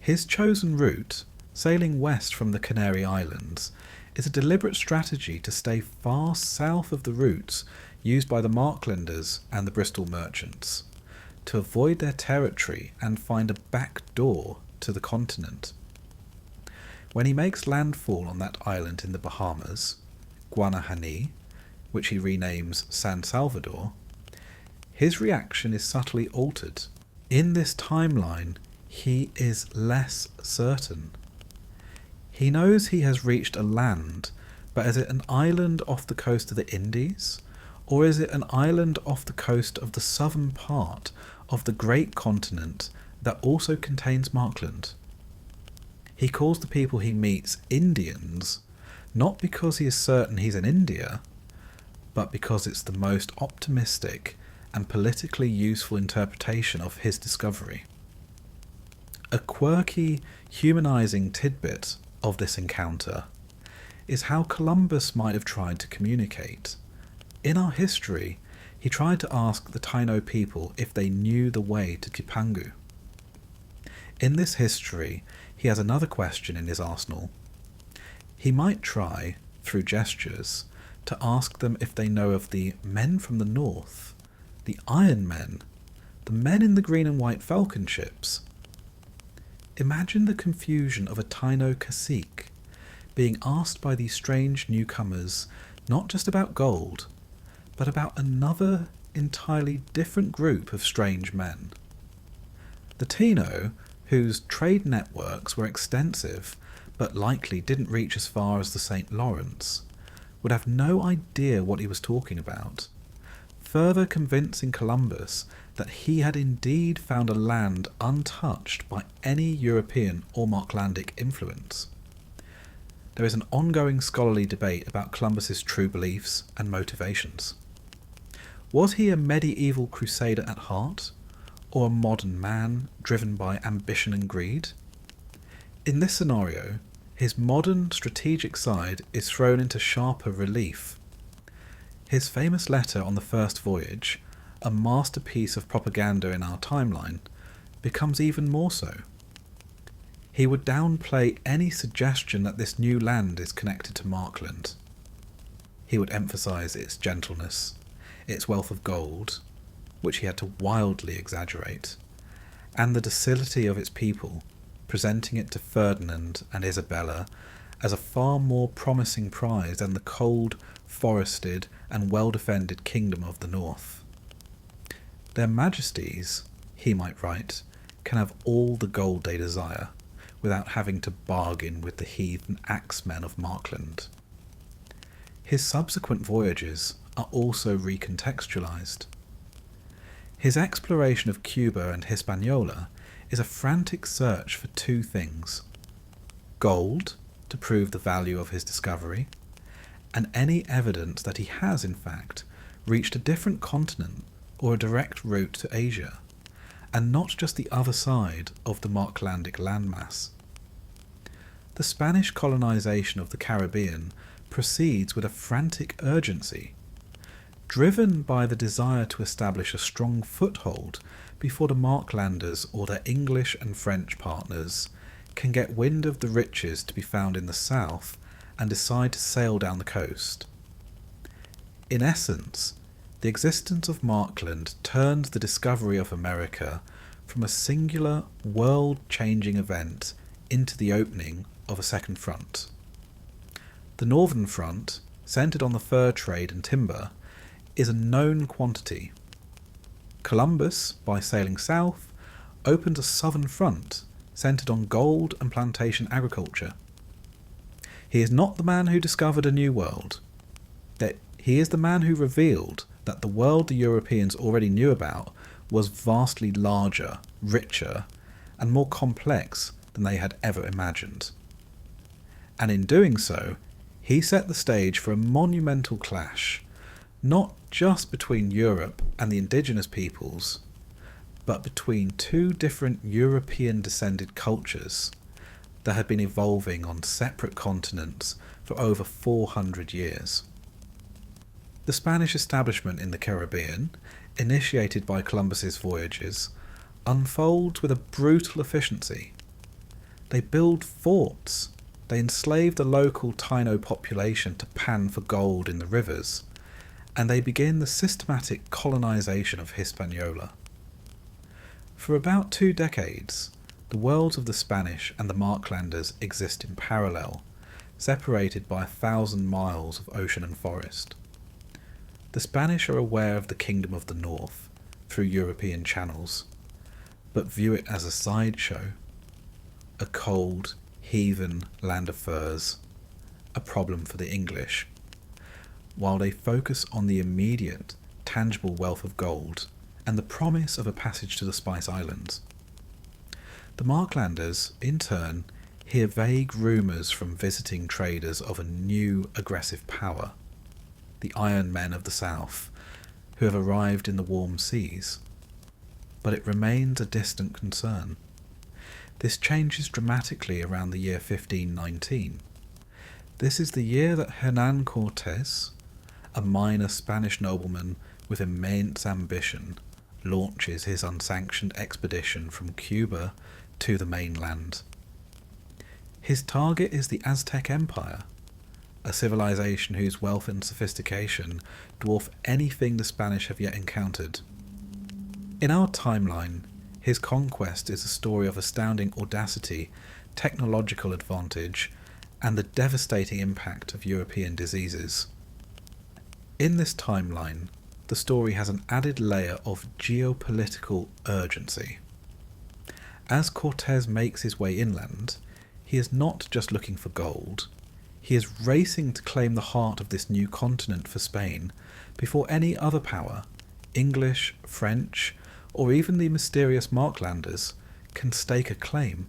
His chosen route, sailing west from the Canary Islands, is a deliberate strategy to stay far south of the routes used by the Marklanders and the Bristol merchants, to avoid their territory and find a back door to the continent. When he makes landfall on that island in the Bahamas, Guanahani, which he renames San Salvador, his reaction is subtly altered. In this timeline, he is less certain. He knows he has reached a land, but is it an island off the coast of the Indies? Or is it an island off the coast of the southern part of the great continent that also contains Markland? He calls the people he meets Indians, not because he is certain he's in India, but because it's the most optimistic and politically useful interpretation of his discovery. A quirky, humanizing tidbit of this encounter is how Columbus might have tried to communicate. In our history, he tried to ask the Taino people if they knew the way to Cipangu. In this history, he has another question in his arsenal. He might try, through gestures, to ask them if they know of the men from the north, the Iron Men, the men in the green and white falcon ships. Imagine the confusion of a Taino cacique being asked by these strange newcomers not just about gold, but about another entirely different group of strange men. The Taino, whose trade networks were extensive but likely didn't reach as far as the St. Lawrence, would have no idea what he was talking about, further convincing Columbus that he had indeed found a land untouched by any European or Marklandic influence. There is an ongoing scholarly debate about Columbus's true beliefs and motivations. Was he a medieval crusader at heart, or a modern man driven by ambition and greed? In this scenario, his modern strategic side is thrown into sharper relief. His famous letter on the first voyage, a masterpiece of propaganda in our timeline, becomes even more so. He would downplay any suggestion that this new land is connected to Markland. He would emphasise its gentleness, its wealth of gold, which he had to wildly exaggerate, and the docility of its people, presenting it to Ferdinand and Isabella as a far more promising prize than the cold, forested and well-defended kingdom of the north. Their majesties, he might write, can have all the gold they desire, without having to bargain with the heathen axemen of Markland. His subsequent voyages are also recontextualised. His exploration of Cuba and Hispaniola is a frantic search for two things: gold, to prove the value of his discovery, and any evidence that he has, in fact, reached a different continent or a direct route to Asia, and not just the other side of the Marklandic landmass. The Spanish colonisation of the Caribbean proceeds with a frantic urgency, driven by the desire to establish a strong foothold before the Marklanders or their English and French partners can get wind of the riches to be found in the south and decide to sail down the coast. In essence, the existence of Markland turns the discovery of America from a singular, world-changing event into the opening of a second front. The northern front, centred on the fur trade and timber, is a known quantity. Columbus, by sailing south, opens a southern front centred on gold and plantation agriculture. He is not the man who discovered a new world. He is the man who revealed that the world the Europeans already knew about was vastly larger, richer, and more complex than they had ever imagined. And in doing so, he set the stage for a monumental clash, not just between Europe and the indigenous peoples, but between two different European-descended cultures that had been evolving on separate continents for over 400 years. The Spanish establishment in the Caribbean, initiated by Columbus's voyages, unfolds with a brutal efficiency. They build forts, they enslave the local Taino population to pan for gold in the rivers, and they begin the systematic colonisation of Hispaniola. For about 2 decades, the worlds of the Spanish and the Marklanders exist in parallel, separated by 1,000 miles of ocean and forest. The Spanish are aware of the Kingdom of the North through European channels, but view it as a sideshow, a cold, heathen land of furs, a problem for the English, while they focus on the immediate, tangible wealth of gold and the promise of a passage to the Spice Islands. The Marklanders, in turn, hear vague rumours from visiting traders of a new aggressive power, the Iron Men of the South, who have arrived in the warm seas. But it remains a distant concern. This changes dramatically around the year 1519. This is the year that Hernán Cortés, a minor Spanish nobleman with immense ambition, launches his unsanctioned expedition from Cuba to the mainland. His target is the Aztec Empire, a civilization whose wealth and sophistication dwarf anything the Spanish have yet encountered. In our timeline, his conquest is a story of astounding audacity, technological advantage, and the devastating impact of European diseases. In this timeline, the story has an added layer of geopolitical urgency. As Cortés makes his way inland, he is not just looking for gold. He is racing to claim the heart of this new continent for Spain before any other power, English, French, or even the mysterious Marklanders, can stake a claim.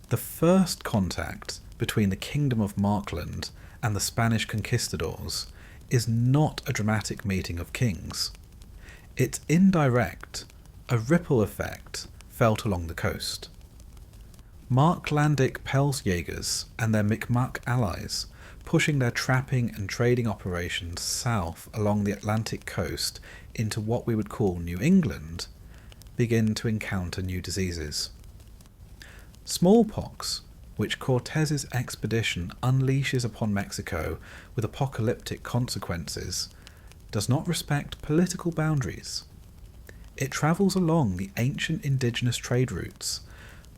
The first contact between the Kingdom of Markland and the Spanish conquistadors is not a dramatic meeting of kings. It's indirect, a ripple effect felt along the coast. Marklandic Pelsjägers and their Mi'kmaq allies, pushing their trapping and trading operations south along the Atlantic coast into what we would call New England, begin to encounter new diseases. Smallpox, which Cortez's expedition unleashes upon Mexico with apocalyptic consequences, does not respect political boundaries. It travels along the ancient indigenous trade routes,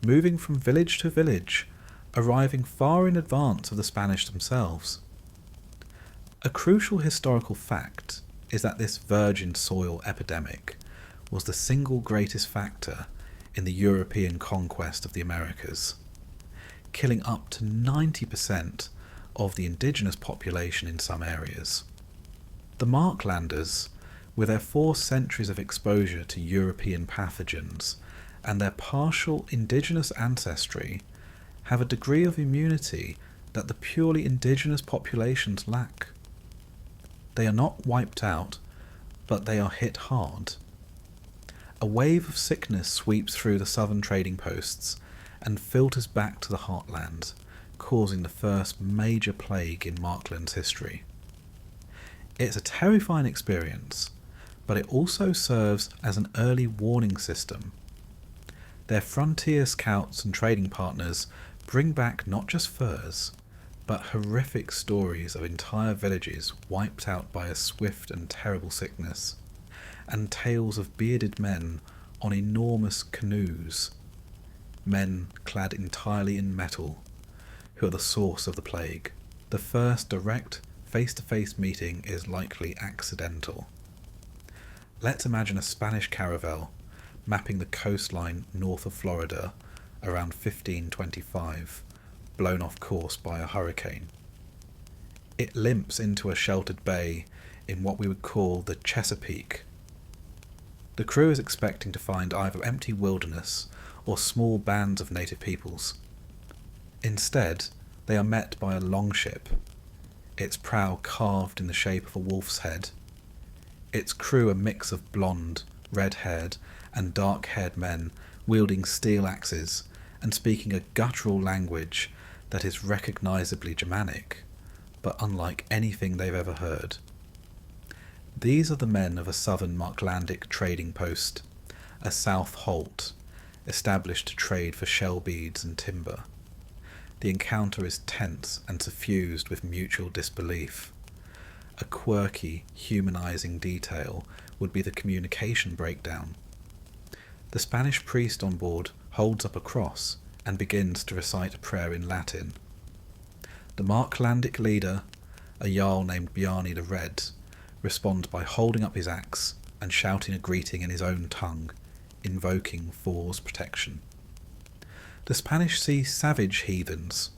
moving from village to village, arriving far in advance of the Spanish themselves. A crucial historical fact is that this virgin soil epidemic was the single greatest factor in the European conquest of the Americas, killing up to 90% of the indigenous population in some areas. The Marklanders, with their 4 centuries of exposure to European pathogens and their partial indigenous ancestry, have a degree of immunity that the purely indigenous populations lack. They are not wiped out, but they are hit hard. A wave of sickness sweeps through the southern trading posts and filters back to the heartland, causing the first major plague in Markland's history. It's a terrifying experience, but it also serves as an early warning system. Their frontier scouts and trading partners bring back not just furs, but horrific stories of entire villages wiped out by a swift and terrible sickness, and tales of bearded men on enormous canoes, men clad entirely in metal, who are the source of the plague. The first direct face-to-face meeting is likely accidental. Let's imagine a Spanish caravel mapping the coastline north of Florida around 1525, blown off course by a hurricane. It limps into a sheltered bay in what we would call the Chesapeake. The crew is expecting to find either empty wilderness or small bands of native peoples. Instead, they are met by a longship, its prow carved in the shape of a wolf's head, its crew a mix of blonde, red-haired and dark-haired men wielding steel axes and speaking a guttural language that is recognisably Germanic, but unlike anything they've ever heard. These are the men of a southern Marklandic trading post, a South Holt, established to trade for shell beads and timber. The encounter is tense and suffused with mutual disbelief. A quirky, humanising detail would be the communication breakdown. The Spanish priest on board holds up a cross and begins to recite a prayer in Latin. The Marklandic leader, a Jarl named Bjarni the Red, responds by holding up his axe and shouting a greeting in his own tongue, invoking Thor's protection. The Spanish see savage heathens.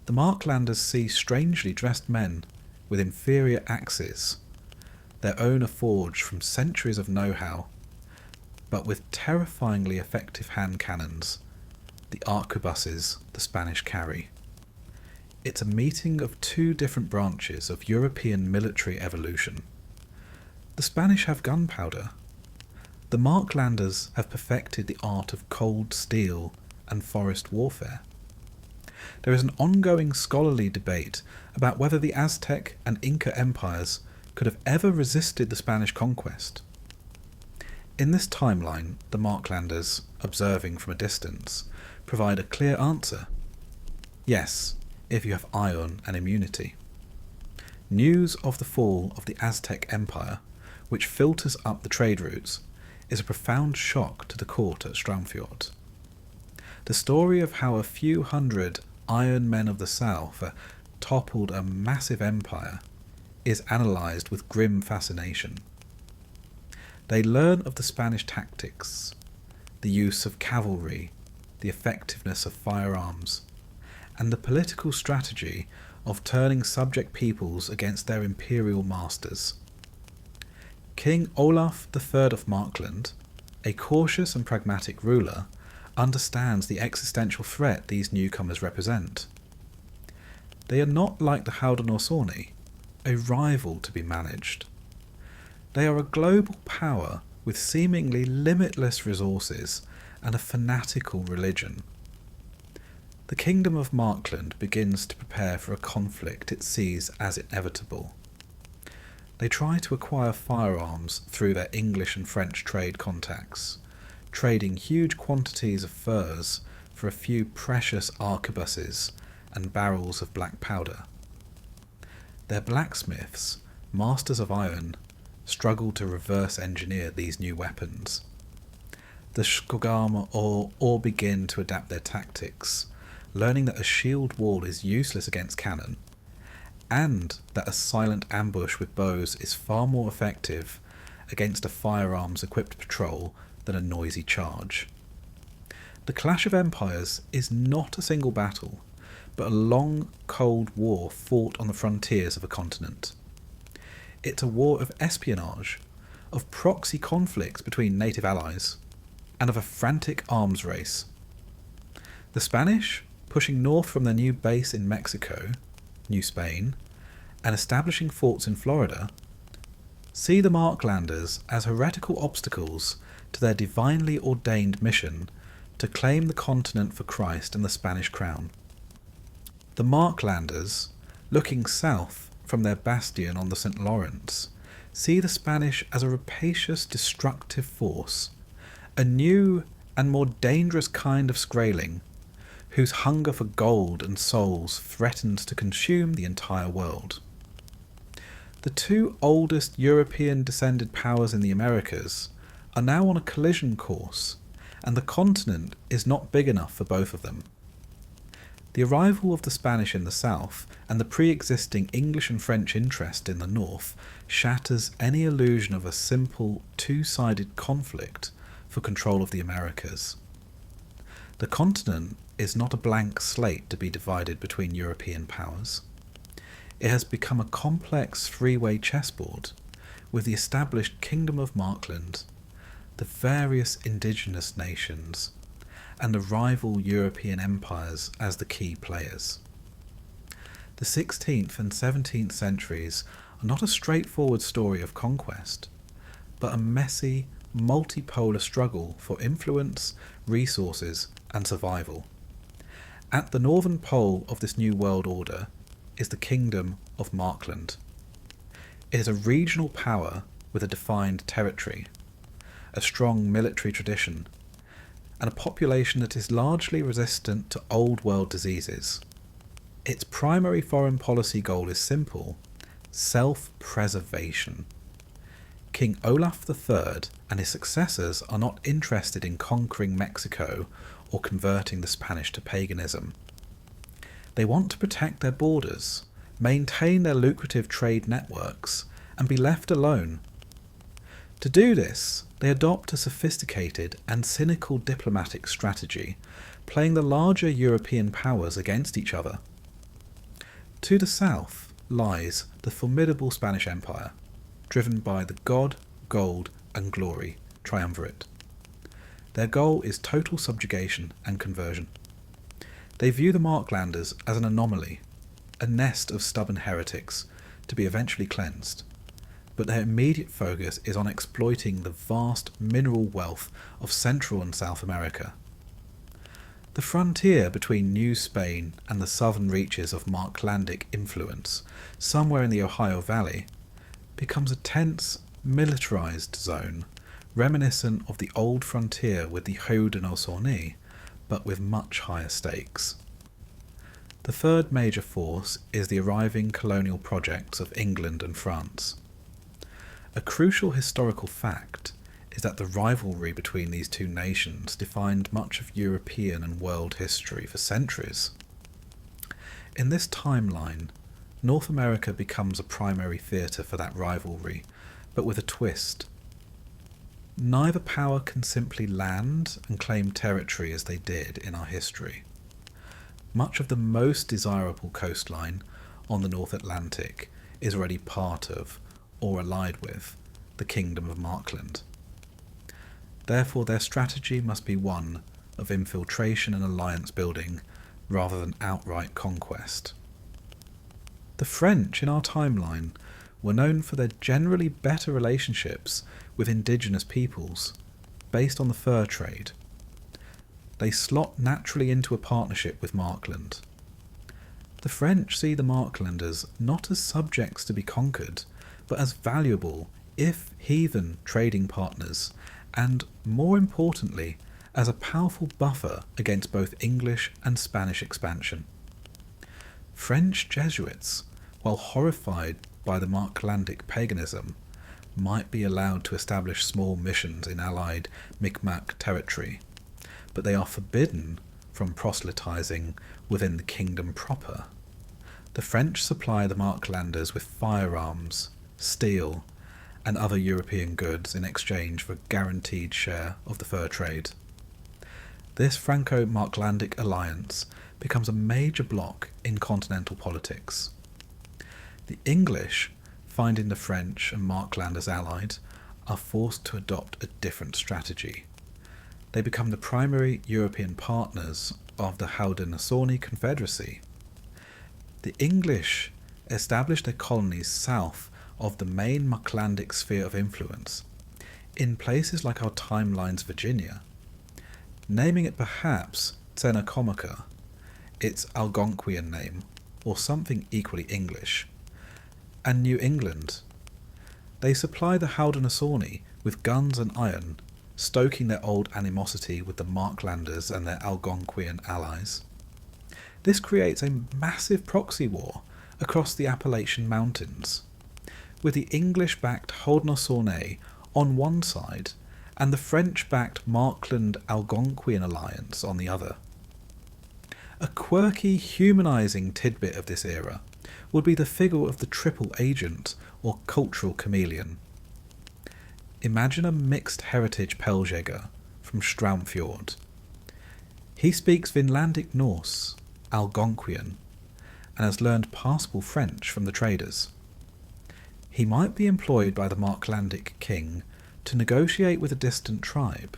The Marklanders see strangely dressed men with inferior axes. Their own are forged from centuries of know-how, but with terrifyingly effective hand cannons, the arquebuses the Spanish carry. It's a meeting of 2 different branches of European military evolution. The Spanish have gunpowder. The Marklanders have perfected the art of cold steel and forest warfare. There is an ongoing scholarly debate about whether the Aztec and Inca empires could have ever resisted the Spanish conquest. In this timeline, the Marklanders, observing from a distance, provide a clear answer. Yes, if you have iron and immunity. News of the fall of the Aztec Empire, which filters up the trade routes, is a profound shock to the court at Strandfjord. The story of how a few hundred iron men of the south toppled a massive empire is analysed with grim fascination. They learn of the Spanish tactics, the use of cavalry, the effectiveness of firearms, and the political strategy of turning subject peoples against their imperial masters. King Olaf III of Markland, A cautious and pragmatic ruler understands the existential threat these newcomers represent. They are not like the Haudenosaunee, a rival to be managed. They are a global power with seemingly limitless resources and a fanatical religion. The Kingdom of Markland begins to prepare for a conflict it sees as inevitable. They try to acquire firearms through their English and French trade contacts, trading huge quantities of furs for a few precious arquebuses and barrels of black powder. Their blacksmiths, masters of iron, struggle to reverse engineer these new weapons. The Skogama all begin to adapt their tactics, learning that a shield wall is useless against cannon, and that a silent ambush with bows is far more effective against a firearms-equipped patrol than a noisy charge. The Clash of Empires is not a single battle, but a long, cold war fought on the frontiers of a continent. It's a war of espionage, of proxy conflicts between native allies, and of a frantic arms race. The Spanish, pushing north from their new base in Mexico, New Spain, and establishing forts in Florida, see the Marklanders as heretical obstacles to their divinely ordained mission to claim the continent for Christ and the Spanish crown. The Marklanders, looking south from their bastion on the St. Lawrence, see the Spanish as a rapacious, destructive force, a new and more dangerous kind of Skræling, whose hunger for gold and souls threatens to consume the entire world. The two oldest European-descended powers in the Americas are now on a collision course, and the continent is not big enough for both of them. The arrival of the Spanish in the south and the pre-existing English and French interest in the north shatters any illusion of a simple, two-sided conflict for control of the Americas. The continent is not a blank slate to be divided between European powers. It has become a complex three-way chessboard with the established Kingdom of Markland, the various indigenous nations, and the rival European empires as the key players. The 16th and 17th centuries are not a straightforward story of conquest, but a messy, multipolar struggle for influence, resources, and survival. At the northern pole of this new world order is the Kingdom of Markland. It is a regional power with a defined territory, a strong military tradition, and a population that is largely resistant to old world diseases. Its primary foreign policy goal is simple: self-preservation. King Olaf III and his successors are not interested in conquering Mexico or converting the Spanish to paganism. They want to protect their borders, maintain their lucrative trade networks, and be left alone. To do this, they adopt a sophisticated and cynical diplomatic strategy, playing the larger European powers against each other. To the south lies the formidable Spanish Empire, driven by the God, Gold, and Glory triumvirate. Their goal is total subjugation and conversion. They view the Marklanders as an anomaly, a nest of stubborn heretics to be eventually cleansed, but their immediate focus is on exploiting the vast mineral wealth of Central and South America. The frontier between New Spain and the southern reaches of Marklandic influence, somewhere in the Ohio Valley, becomes a tense, militarized zone, reminiscent of the old frontier with the Haudenosaunee, but with much higher stakes. The third major force is the arriving colonial projects of England and France. A crucial historical fact is that the rivalry between these two nations defined much of European and world history for centuries. In this timeline, North America becomes a primary theatre for that rivalry, but with a twist. Neither power can simply land and claim territory as they did in our history. Much of the most desirable coastline on the North Atlantic is already part of, or allied with, the Kingdom of Markland. Therefore, their strategy must be one of infiltration and alliance building rather than outright conquest. The French in our timeline were known for their generally better relationships with indigenous peoples based on the fur trade. They slot naturally into a partnership with Markland. The French see the Marklanders not as subjects to be conquered, but as valuable, if heathen, trading partners, and, more importantly, as a powerful buffer against both English and Spanish expansion. French Jesuits, while horrified by the Marklandic paganism, might be allowed to establish small missions in allied Mi'kmaq territory, but they are forbidden from proselytizing within the kingdom proper. The French supply the Marklanders with firearms, steel, and other European goods in exchange for a guaranteed share of the fur trade. This Franco-Marklandic alliance becomes a major bloc in continental politics. The English, finding the French and Marklanders allied, are forced to adopt a different strategy. They become the primary European partners of the Haudenosaunee Confederacy. The English established their colonies south of the main Marklandic sphere of influence, in places like our timeline's Virginia, naming it perhaps Tsenacomaca, its Algonquian name, or something equally English, and New England. They supply the Haudenosaunee with guns and iron, stoking their old animosity with the Marklanders and their Algonquian allies. This creates a massive proxy war across the Appalachian Mountains, with the English-backed Haudenosaunee on one side and the French-backed Markland-Algonquian alliance on the other. A quirky, humanising tidbit of this era would be the figure of the triple agent or cultural chameleon. Imagine a mixed heritage Pelljäger from Straumfjord. He speaks Vinlandic Norse, Algonquian, and has learned passable French from the traders. He might be employed by the Marklandic king to negotiate with a distant tribe,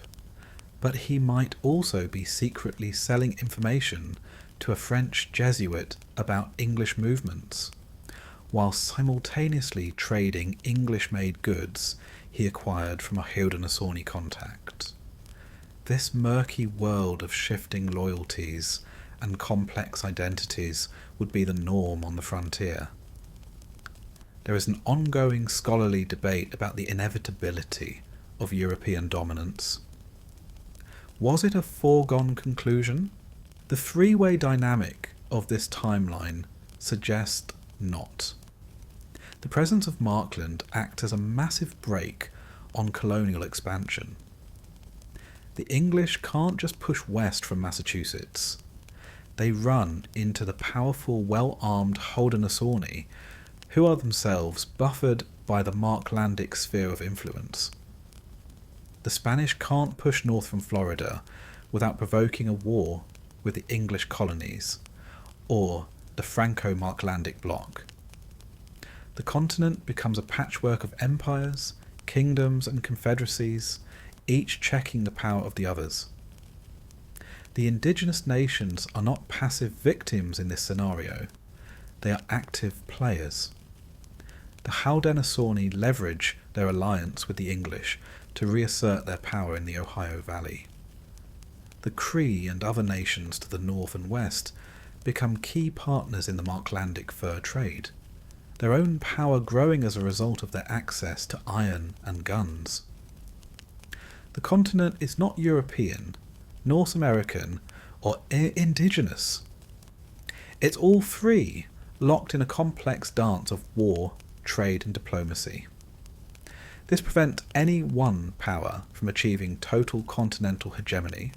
but he might also be secretly selling information to a French Jesuit about English movements, while simultaneously trading English-made goods he acquired from a Haudenosaunee contact. This murky world of shifting loyalties and complex identities would be the norm on the frontier. There is an ongoing scholarly debate about the inevitability of European dominance. Was it a foregone conclusion? The three-way dynamic of this timeline suggests not. The presence of Markland acts as a massive brake on colonial expansion. The English can't just push west from Massachusetts. They run into the powerful, well-armed Haudenosaunee, who are themselves buffered by the Marklandic sphere of influence. The Spanish can't push north from Florida without provoking a war with the English colonies, or the Franco-Marklandic bloc. The continent becomes a patchwork of empires, kingdoms and confederacies, each checking the power of the others. The indigenous nations are not passive victims in this scenario, they are active players. The Haudenosaunee leverage their alliance with the English to reassert their power in the Ohio Valley. The Cree and other nations to the north and west become key partners in the Marklandic fur trade, their own power growing as a result of their access to iron and guns. The continent is not European, Norse American, or indigenous. It's all three, locked in a complex dance of war, trade and diplomacy. This prevents any one power from achieving total continental hegemony,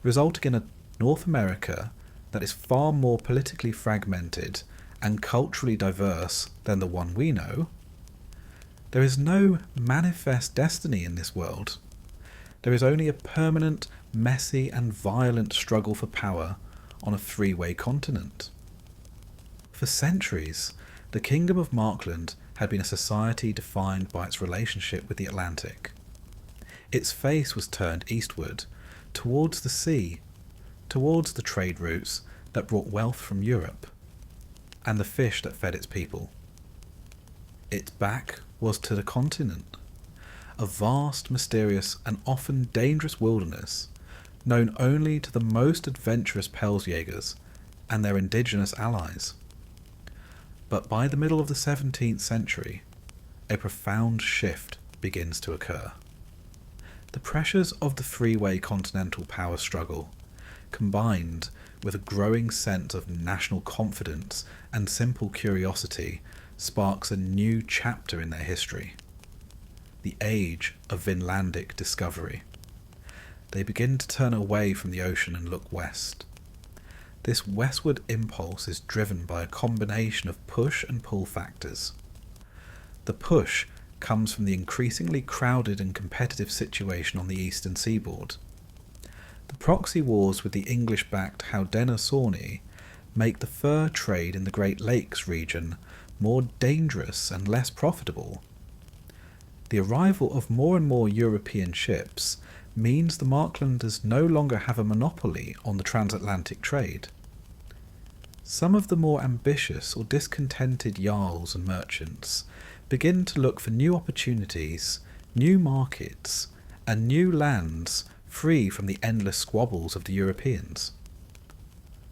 resulting in a North America that is far more politically fragmented and culturally diverse than the one we know. There is no manifest destiny in this world. There is only a permanent, messy and violent struggle for power on a three-way continent. For centuries, the Kingdom of Markland had been a society defined by its relationship with the Atlantic. Its face was turned eastward, towards the sea, towards the trade routes that brought wealth from Europe, and the fish that fed its people. Its back was to the continent, a vast, mysterious, and often dangerous wilderness, known only to the most adventurous Pelsjägers and their indigenous allies. But by the middle of the 17th century, a profound shift begins to occur. The pressures of the three-way continental power struggle, combined with a growing sense of national confidence and simple curiosity, sparks a new chapter in their history. The age of Vinlandic discovery. They begin to turn away from the ocean and look west. This westward impulse is driven by a combination of push and pull factors. The push comes from the increasingly crowded and competitive situation on the eastern seaboard. The proxy wars with the English-backed Haudenosaunee make the fur trade in the Great Lakes region more dangerous and less profitable. The arrival of more and more European ships means the Marklanders no longer have a monopoly on the transatlantic trade. Some of the more ambitious or discontented jarls and merchants begin to look for new opportunities, new markets, and new lands free from the endless squabbles of the Europeans.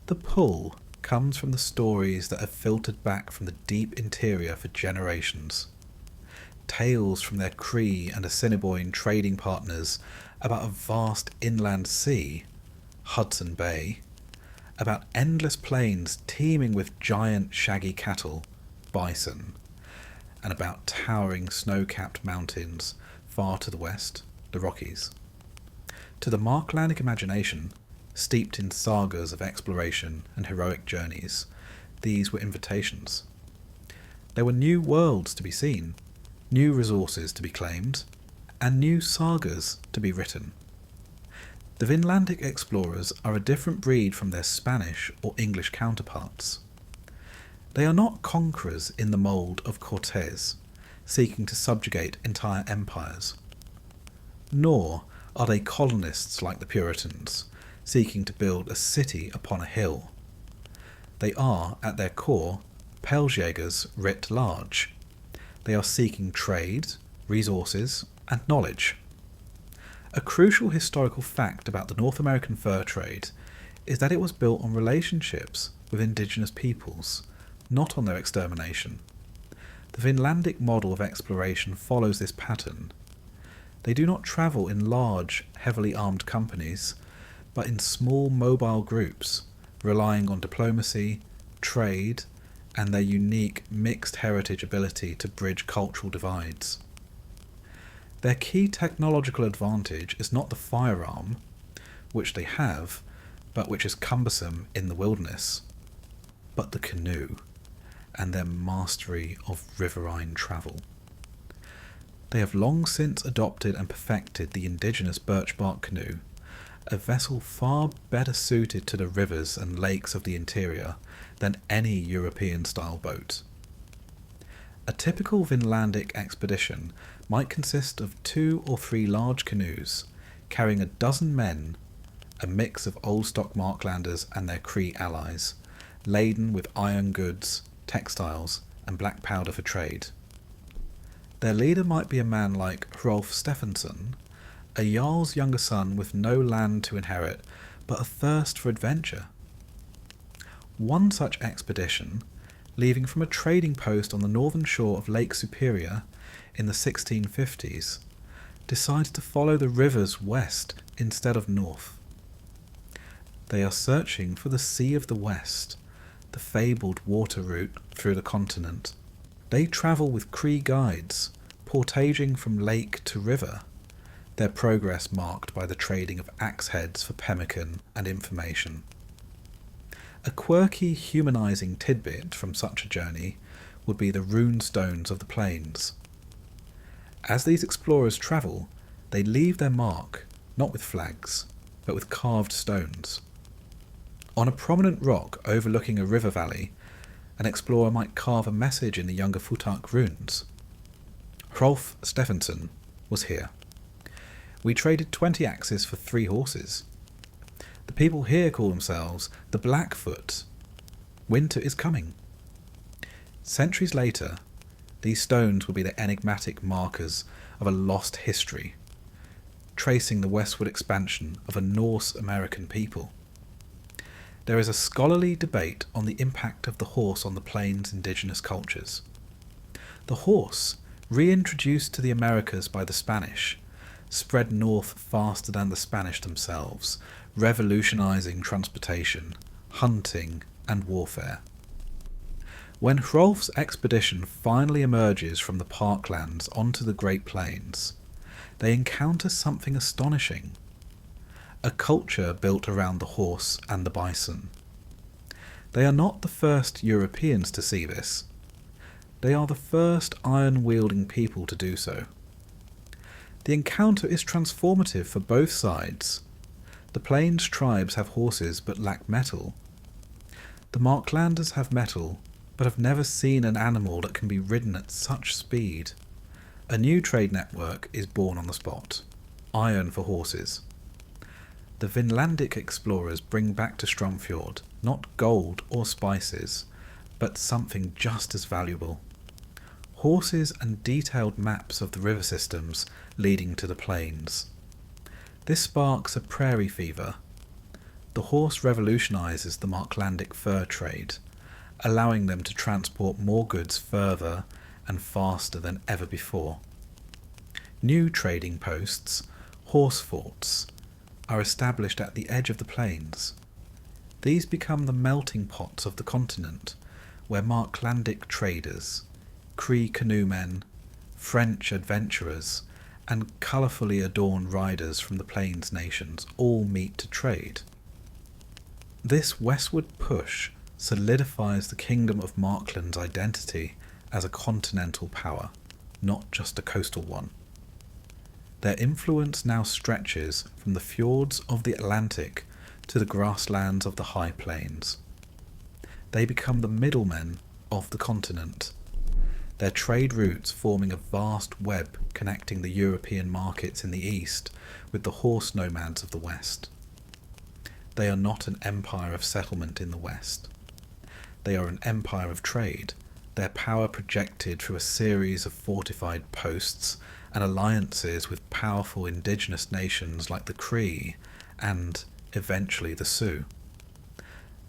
The pull comes from the stories that have filtered back from the deep interior for generations. Tales from their Cree and Assiniboine trading partners about a vast inland sea, Hudson Bay, about endless plains teeming with giant shaggy cattle, bison, and about towering snow-capped mountains far to the west, the Rockies. To the Marklandic imagination, steeped in sagas of exploration and heroic journeys, these were invitations. There were new worlds to be seen, new resources to be claimed, and new sagas to be written. The Vinlandic explorers are a different breed from their Spanish or English counterparts. They are not conquerors in the mould of Cortés, seeking to subjugate entire empires. Nor are they colonists like the Puritans, seeking to build a city upon a hill. They are, at their core, Pelsjägers writ large. They are seeking trade, resources, and knowledge. A crucial historical fact about the North American fur trade is that it was built on relationships with indigenous peoples, not on their extermination. The Vinlandic model of exploration follows this pattern. They do not travel in large, heavily armed companies, but in small mobile groups, relying on diplomacy, trade, and their unique mixed heritage ability to bridge cultural divides. Their key technological advantage is not the firearm, which they have, but which is cumbersome in the wilderness, but the canoe, and their mastery of riverine travel. They have long since adopted and perfected the indigenous birch-bark canoe, a vessel far better suited to the rivers and lakes of the interior than any European-style boat. A typical Vinlandic expedition might consist of 2 or 3 large canoes, carrying a dozen men, a mix of old-stock Marklanders and their Cree allies, laden with iron goods, textiles, and black powder for trade. Their leader might be a man like Hrolf Stephenson, a jarl's younger son with no land to inherit, but a thirst for adventure. One such expedition, leaving from a trading post on the northern shore of Lake Superior in the 1650s, decided to follow the rivers west instead of north. They are searching for the Sea of the West, the fabled water route through the continent. They travel with Cree guides, portaging from lake to river, their progress marked by the trading of axe heads for pemmican and information. A quirky, humanizing tidbit from such a journey would be the rune stones of the plains. As these explorers travel, they leave their mark, not with flags, but with carved stones. On a prominent rock overlooking a river valley, an explorer might carve a message in the younger Futak runes. Hrolf Stephenson was here. We traded 20 axes for 3 horses. The people here call themselves the Blackfoot. Winter is coming. Centuries later, these stones will be the enigmatic markers of a lost history, tracing the westward expansion of a Norse American people. There is a scholarly debate on the impact of the horse on the plains' indigenous cultures. The horse, reintroduced to the Americas by the Spanish, spread north faster than the Spanish themselves, revolutionizing transportation, hunting, and warfare. When Hrolf's expedition finally emerges from the parklands onto the Great Plains, they encounter something astonishing: a culture built around the horse and the bison. They are not the first Europeans to see this. They are the first iron-wielding people to do so. The encounter is transformative for both sides. The Plains tribes have horses but lack metal. The Marklanders have metal, but have never seen an animal that can be ridden at such speed. A new trade network is born on the spot: iron for horses. The Vinlandic explorers bring back to Strumfjord not gold or spices, but something just as valuable: horses and detailed maps of the river systems leading to the plains. This sparks a prairie fever. The horse revolutionises the Marklandic fur trade, allowing them to transport more goods further and faster than ever before. New trading posts, horse forts, are established at the edge of the plains. These become the melting pots of the continent, where Marklandic traders, Cree canoemen, French adventurers, and colourfully adorned riders from the plains nations all meet to trade. This westward push solidifies the Kingdom of Markland's identity as a continental power, not just a coastal one. Their influence now stretches from the fjords of the Atlantic to the grasslands of the high plains. They become the middlemen of the continent, their trade routes forming a vast web connecting the European markets in the east with the horse nomads of the west. They are not an empire of settlement in the west. They are an empire of trade, their power projected through a series of fortified posts and alliances with powerful indigenous nations like the Cree and, eventually, the Sioux.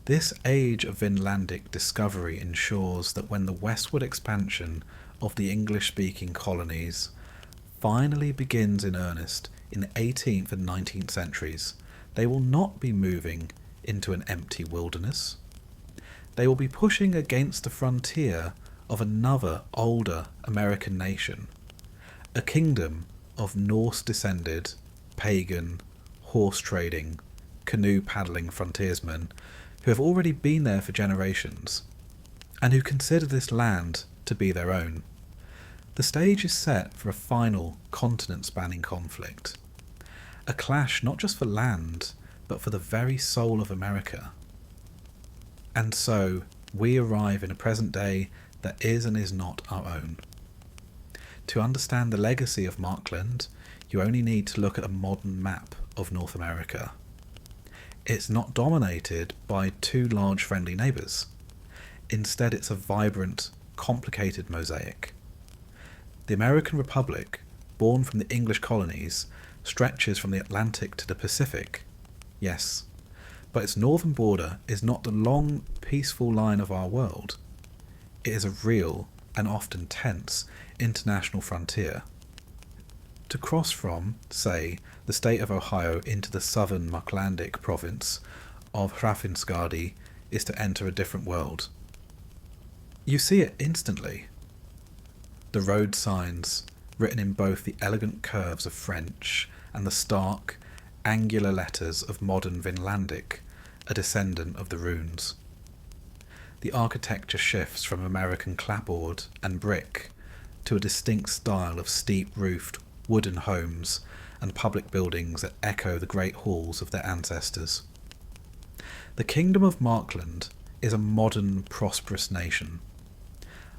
This age of Vinlandic discovery ensures that when the westward expansion of the English-speaking colonies finally begins in earnest in the 18th and 19th centuries, they will not be moving into an empty wilderness. They will be pushing against the frontier of another, older American nation, a kingdom of Norse-descended, pagan, horse-trading, canoe-paddling frontiersmen who have already been there for generations, and who consider this land to be their own. The stage is set for a final continent-spanning conflict, a clash not just for land, but for the very soul of America. And so, we arrive in a present day that is and is not our own. To understand the legacy of Markland, you only need to look at a modern map of North America. It's not dominated by two large friendly neighbours. Instead, it's a vibrant, complicated mosaic. The American Republic, born from the English colonies, stretches from the Atlantic to the Pacific. Yes, but its northern border is not the long, peaceful line of our world. It is a real, and often tense, international frontier. To cross from, say, the state of Ohio into the southern Marklandic province of Hrafnsgadi is to enter a different world. You see it instantly. The road signs, written in both the elegant curves of French and the stark, angular letters of modern Vinlandic, a descendant of the runes. The architecture shifts from American clapboard and brick to a distinct style of steep-roofed wooden homes and public buildings that echo the great halls of their ancestors. The Kingdom of Markland is a modern, prosperous nation.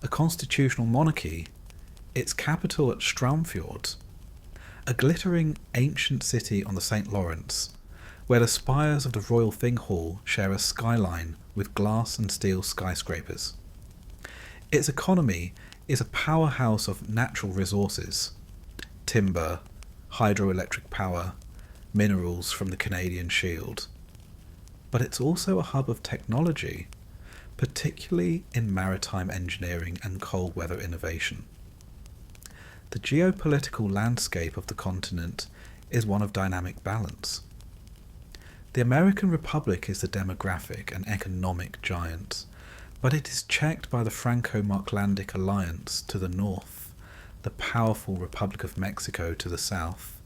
A constitutional monarchy, its capital at Strumfjord, a glittering ancient city on the St. Lawrence, where the spires of the Royal Thing Hall share a skyline with glass and steel skyscrapers. Its economy is a powerhouse of natural resources: timber, hydroelectric power, minerals from the Canadian Shield. But it's also a hub of technology, particularly in maritime engineering and cold weather innovation. The geopolitical landscape of the continent is one of dynamic balance. The American Republic is the demographic and economic giant, but it is checked by the Franco-Marklandic alliance to the north, the powerful Republic of Mexico to the south,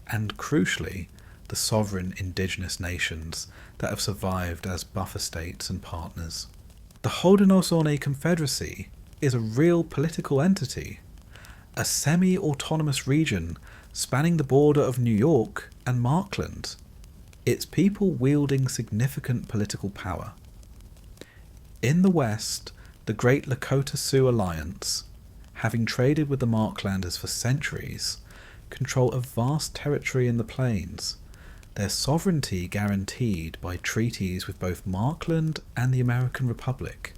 and crucially, the sovereign indigenous nations that have survived as buffer states and partners. The Haudenosaunee Confederacy is a real political entity, a semi-autonomous region spanning the border of New York and Markland, its people wielding significant political power. In the west, the Great Lakota Sioux Alliance, having traded with the Marklanders for centuries, control a vast territory in the plains, their sovereignty guaranteed by treaties with both Markland and the American Republic.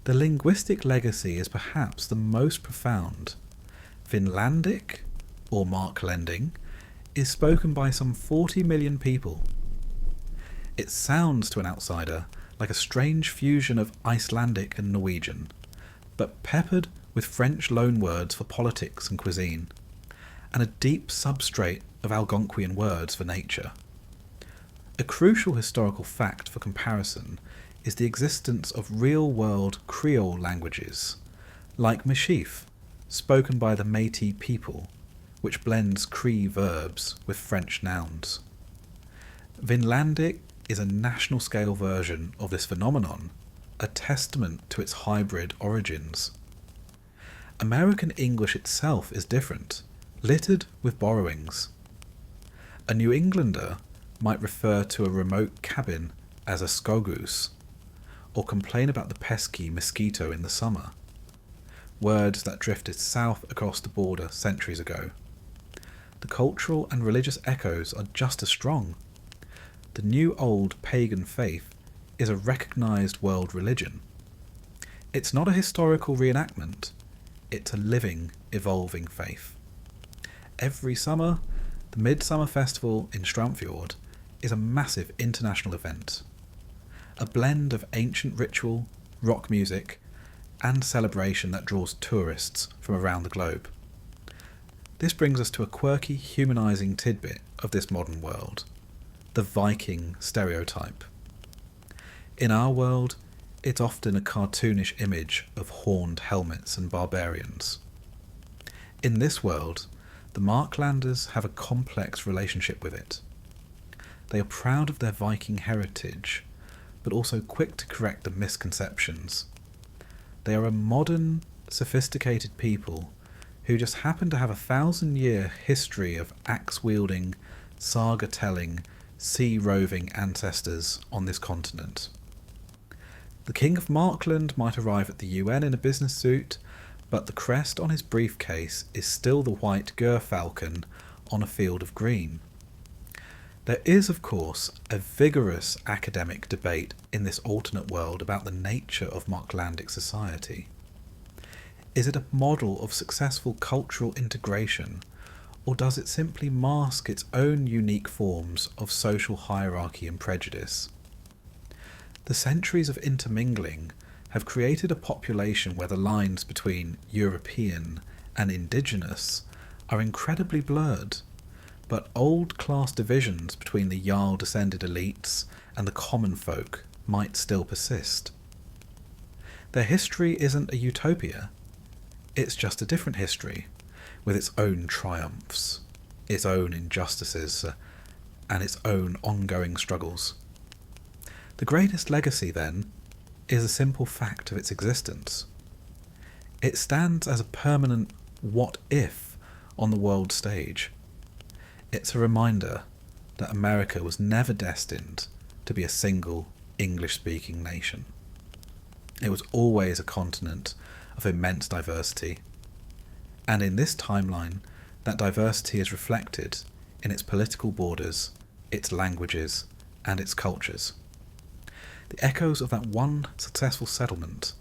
The linguistic legacy is perhaps the most profound. Vinlandic, or Marklending, is spoken by some 40 million people. It sounds to an outsider like a strange fusion of Icelandic and Norwegian, but peppered with French loanwords for politics and cuisine, and a deep substrate of Algonquian words for nature. A crucial historical fact for comparison is the existence of real-world Creole languages, like Michif, spoken by the Métis people, which blends Cree verbs with French nouns. Vinlandic is a national-scale version of this phenomenon, a testament to its hybrid origins. American English itself is different, littered with borrowings. A New Englander might refer to a remote cabin as a skogus, or complain about the pesky mosquito in the summer, words that drifted south across the border centuries ago. The cultural and religious echoes are just as strong. The new old pagan faith is a recognised world religion. It's not a historical reenactment, it's a living, evolving faith. Every summer, the Midsummer Festival in Strandfjord is a massive international event. A blend of ancient ritual, rock music, and celebration that draws tourists from around the globe. This brings us to a quirky, humanising tidbit of this modern world: the Viking stereotype. In our world, it's often a cartoonish image of horned helmets and barbarians. In this world, the Marklanders have a complex relationship with it. They are proud of their Viking heritage, but also quick to correct the misconceptions. They are a modern, sophisticated people who just happen to have a 1,000-year history of axe-wielding, saga-telling, sea-roving ancestors on this continent. The King of Markland might arrive at the UN in a business suit, but the crest on his briefcase is still the white gerfalcon on a field of green. There is, of course, a vigorous academic debate in this alternate world about the nature of Marklandic society. Is it a model of successful cultural integration, or does it simply mask its own unique forms of social hierarchy and prejudice? The centuries of intermingling have created a population where the lines between European and Indigenous are incredibly blurred, but old class divisions between the Jarl-descended elites and the common folk might still persist. Their history isn't a utopia, it's just a different history, with its own triumphs, its own injustices, and its own ongoing struggles. The greatest legacy, then, is a simple fact of its existence. It stands as a permanent what-if on the world stage. It's a reminder that America was never destined to be a single English-speaking nation. It was always a continent of immense diversity, and in this timeline, that diversity is reflected in its political borders, its languages, and its cultures. The echoes of that one successful settlement,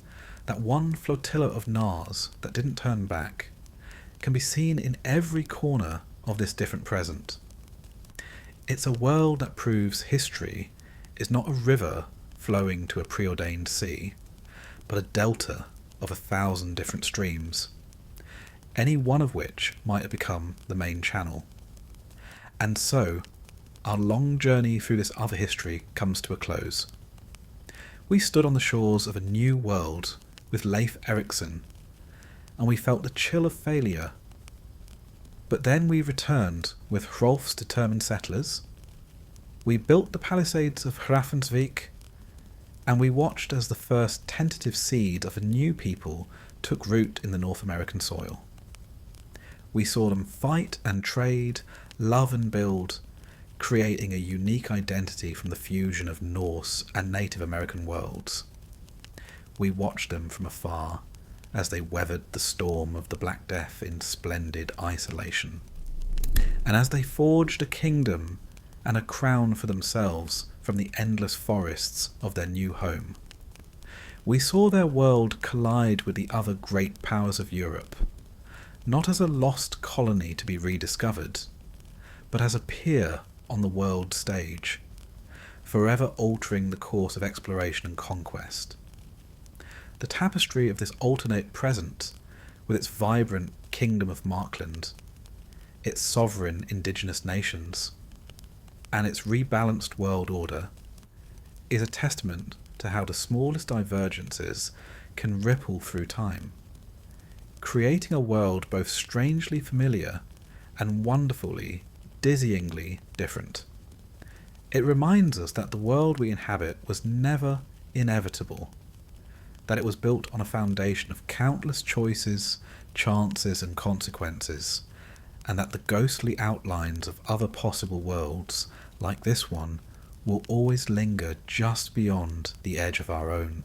that one flotilla of Nars that didn't turn back, can be seen in every corner of this different present. It's a world that proves history is not a river flowing to a preordained sea, but a delta of 1,000 different streams, any one of which might have become the main channel. And so, our long journey through this other history comes to a close. We stood on the shores of a new world with Leif Erikson, and we felt the chill of failure. But then we returned with Hrolf's determined settlers. We built the palisades of Hrafnsvik, and we watched as the first tentative seed of a new people took root in the North American soil. We saw them fight and trade, love and build, creating a unique identity from the fusion of Norse and Native American worlds. We watched them from afar as they weathered the storm of the Black Death in splendid isolation, and as they forged a kingdom and a crown for themselves from the endless forests of their new home. We saw their world collide with the other great powers of Europe, not as a lost colony to be rediscovered, but as a peer on the world stage, forever altering the course of exploration and conquest. The tapestry of this alternate present, with its vibrant kingdom of Markland, its sovereign indigenous nations, and its rebalanced world order, is a testament to how the smallest divergences can ripple through time, creating a world both strangely familiar and wonderfully, dizzyingly different. It reminds us that the world we inhabit was never inevitable, that it was built on a foundation of countless choices, chances, and consequences, and that the ghostly outlines of other possible worlds, like this one, will always linger just beyond the edge of our own.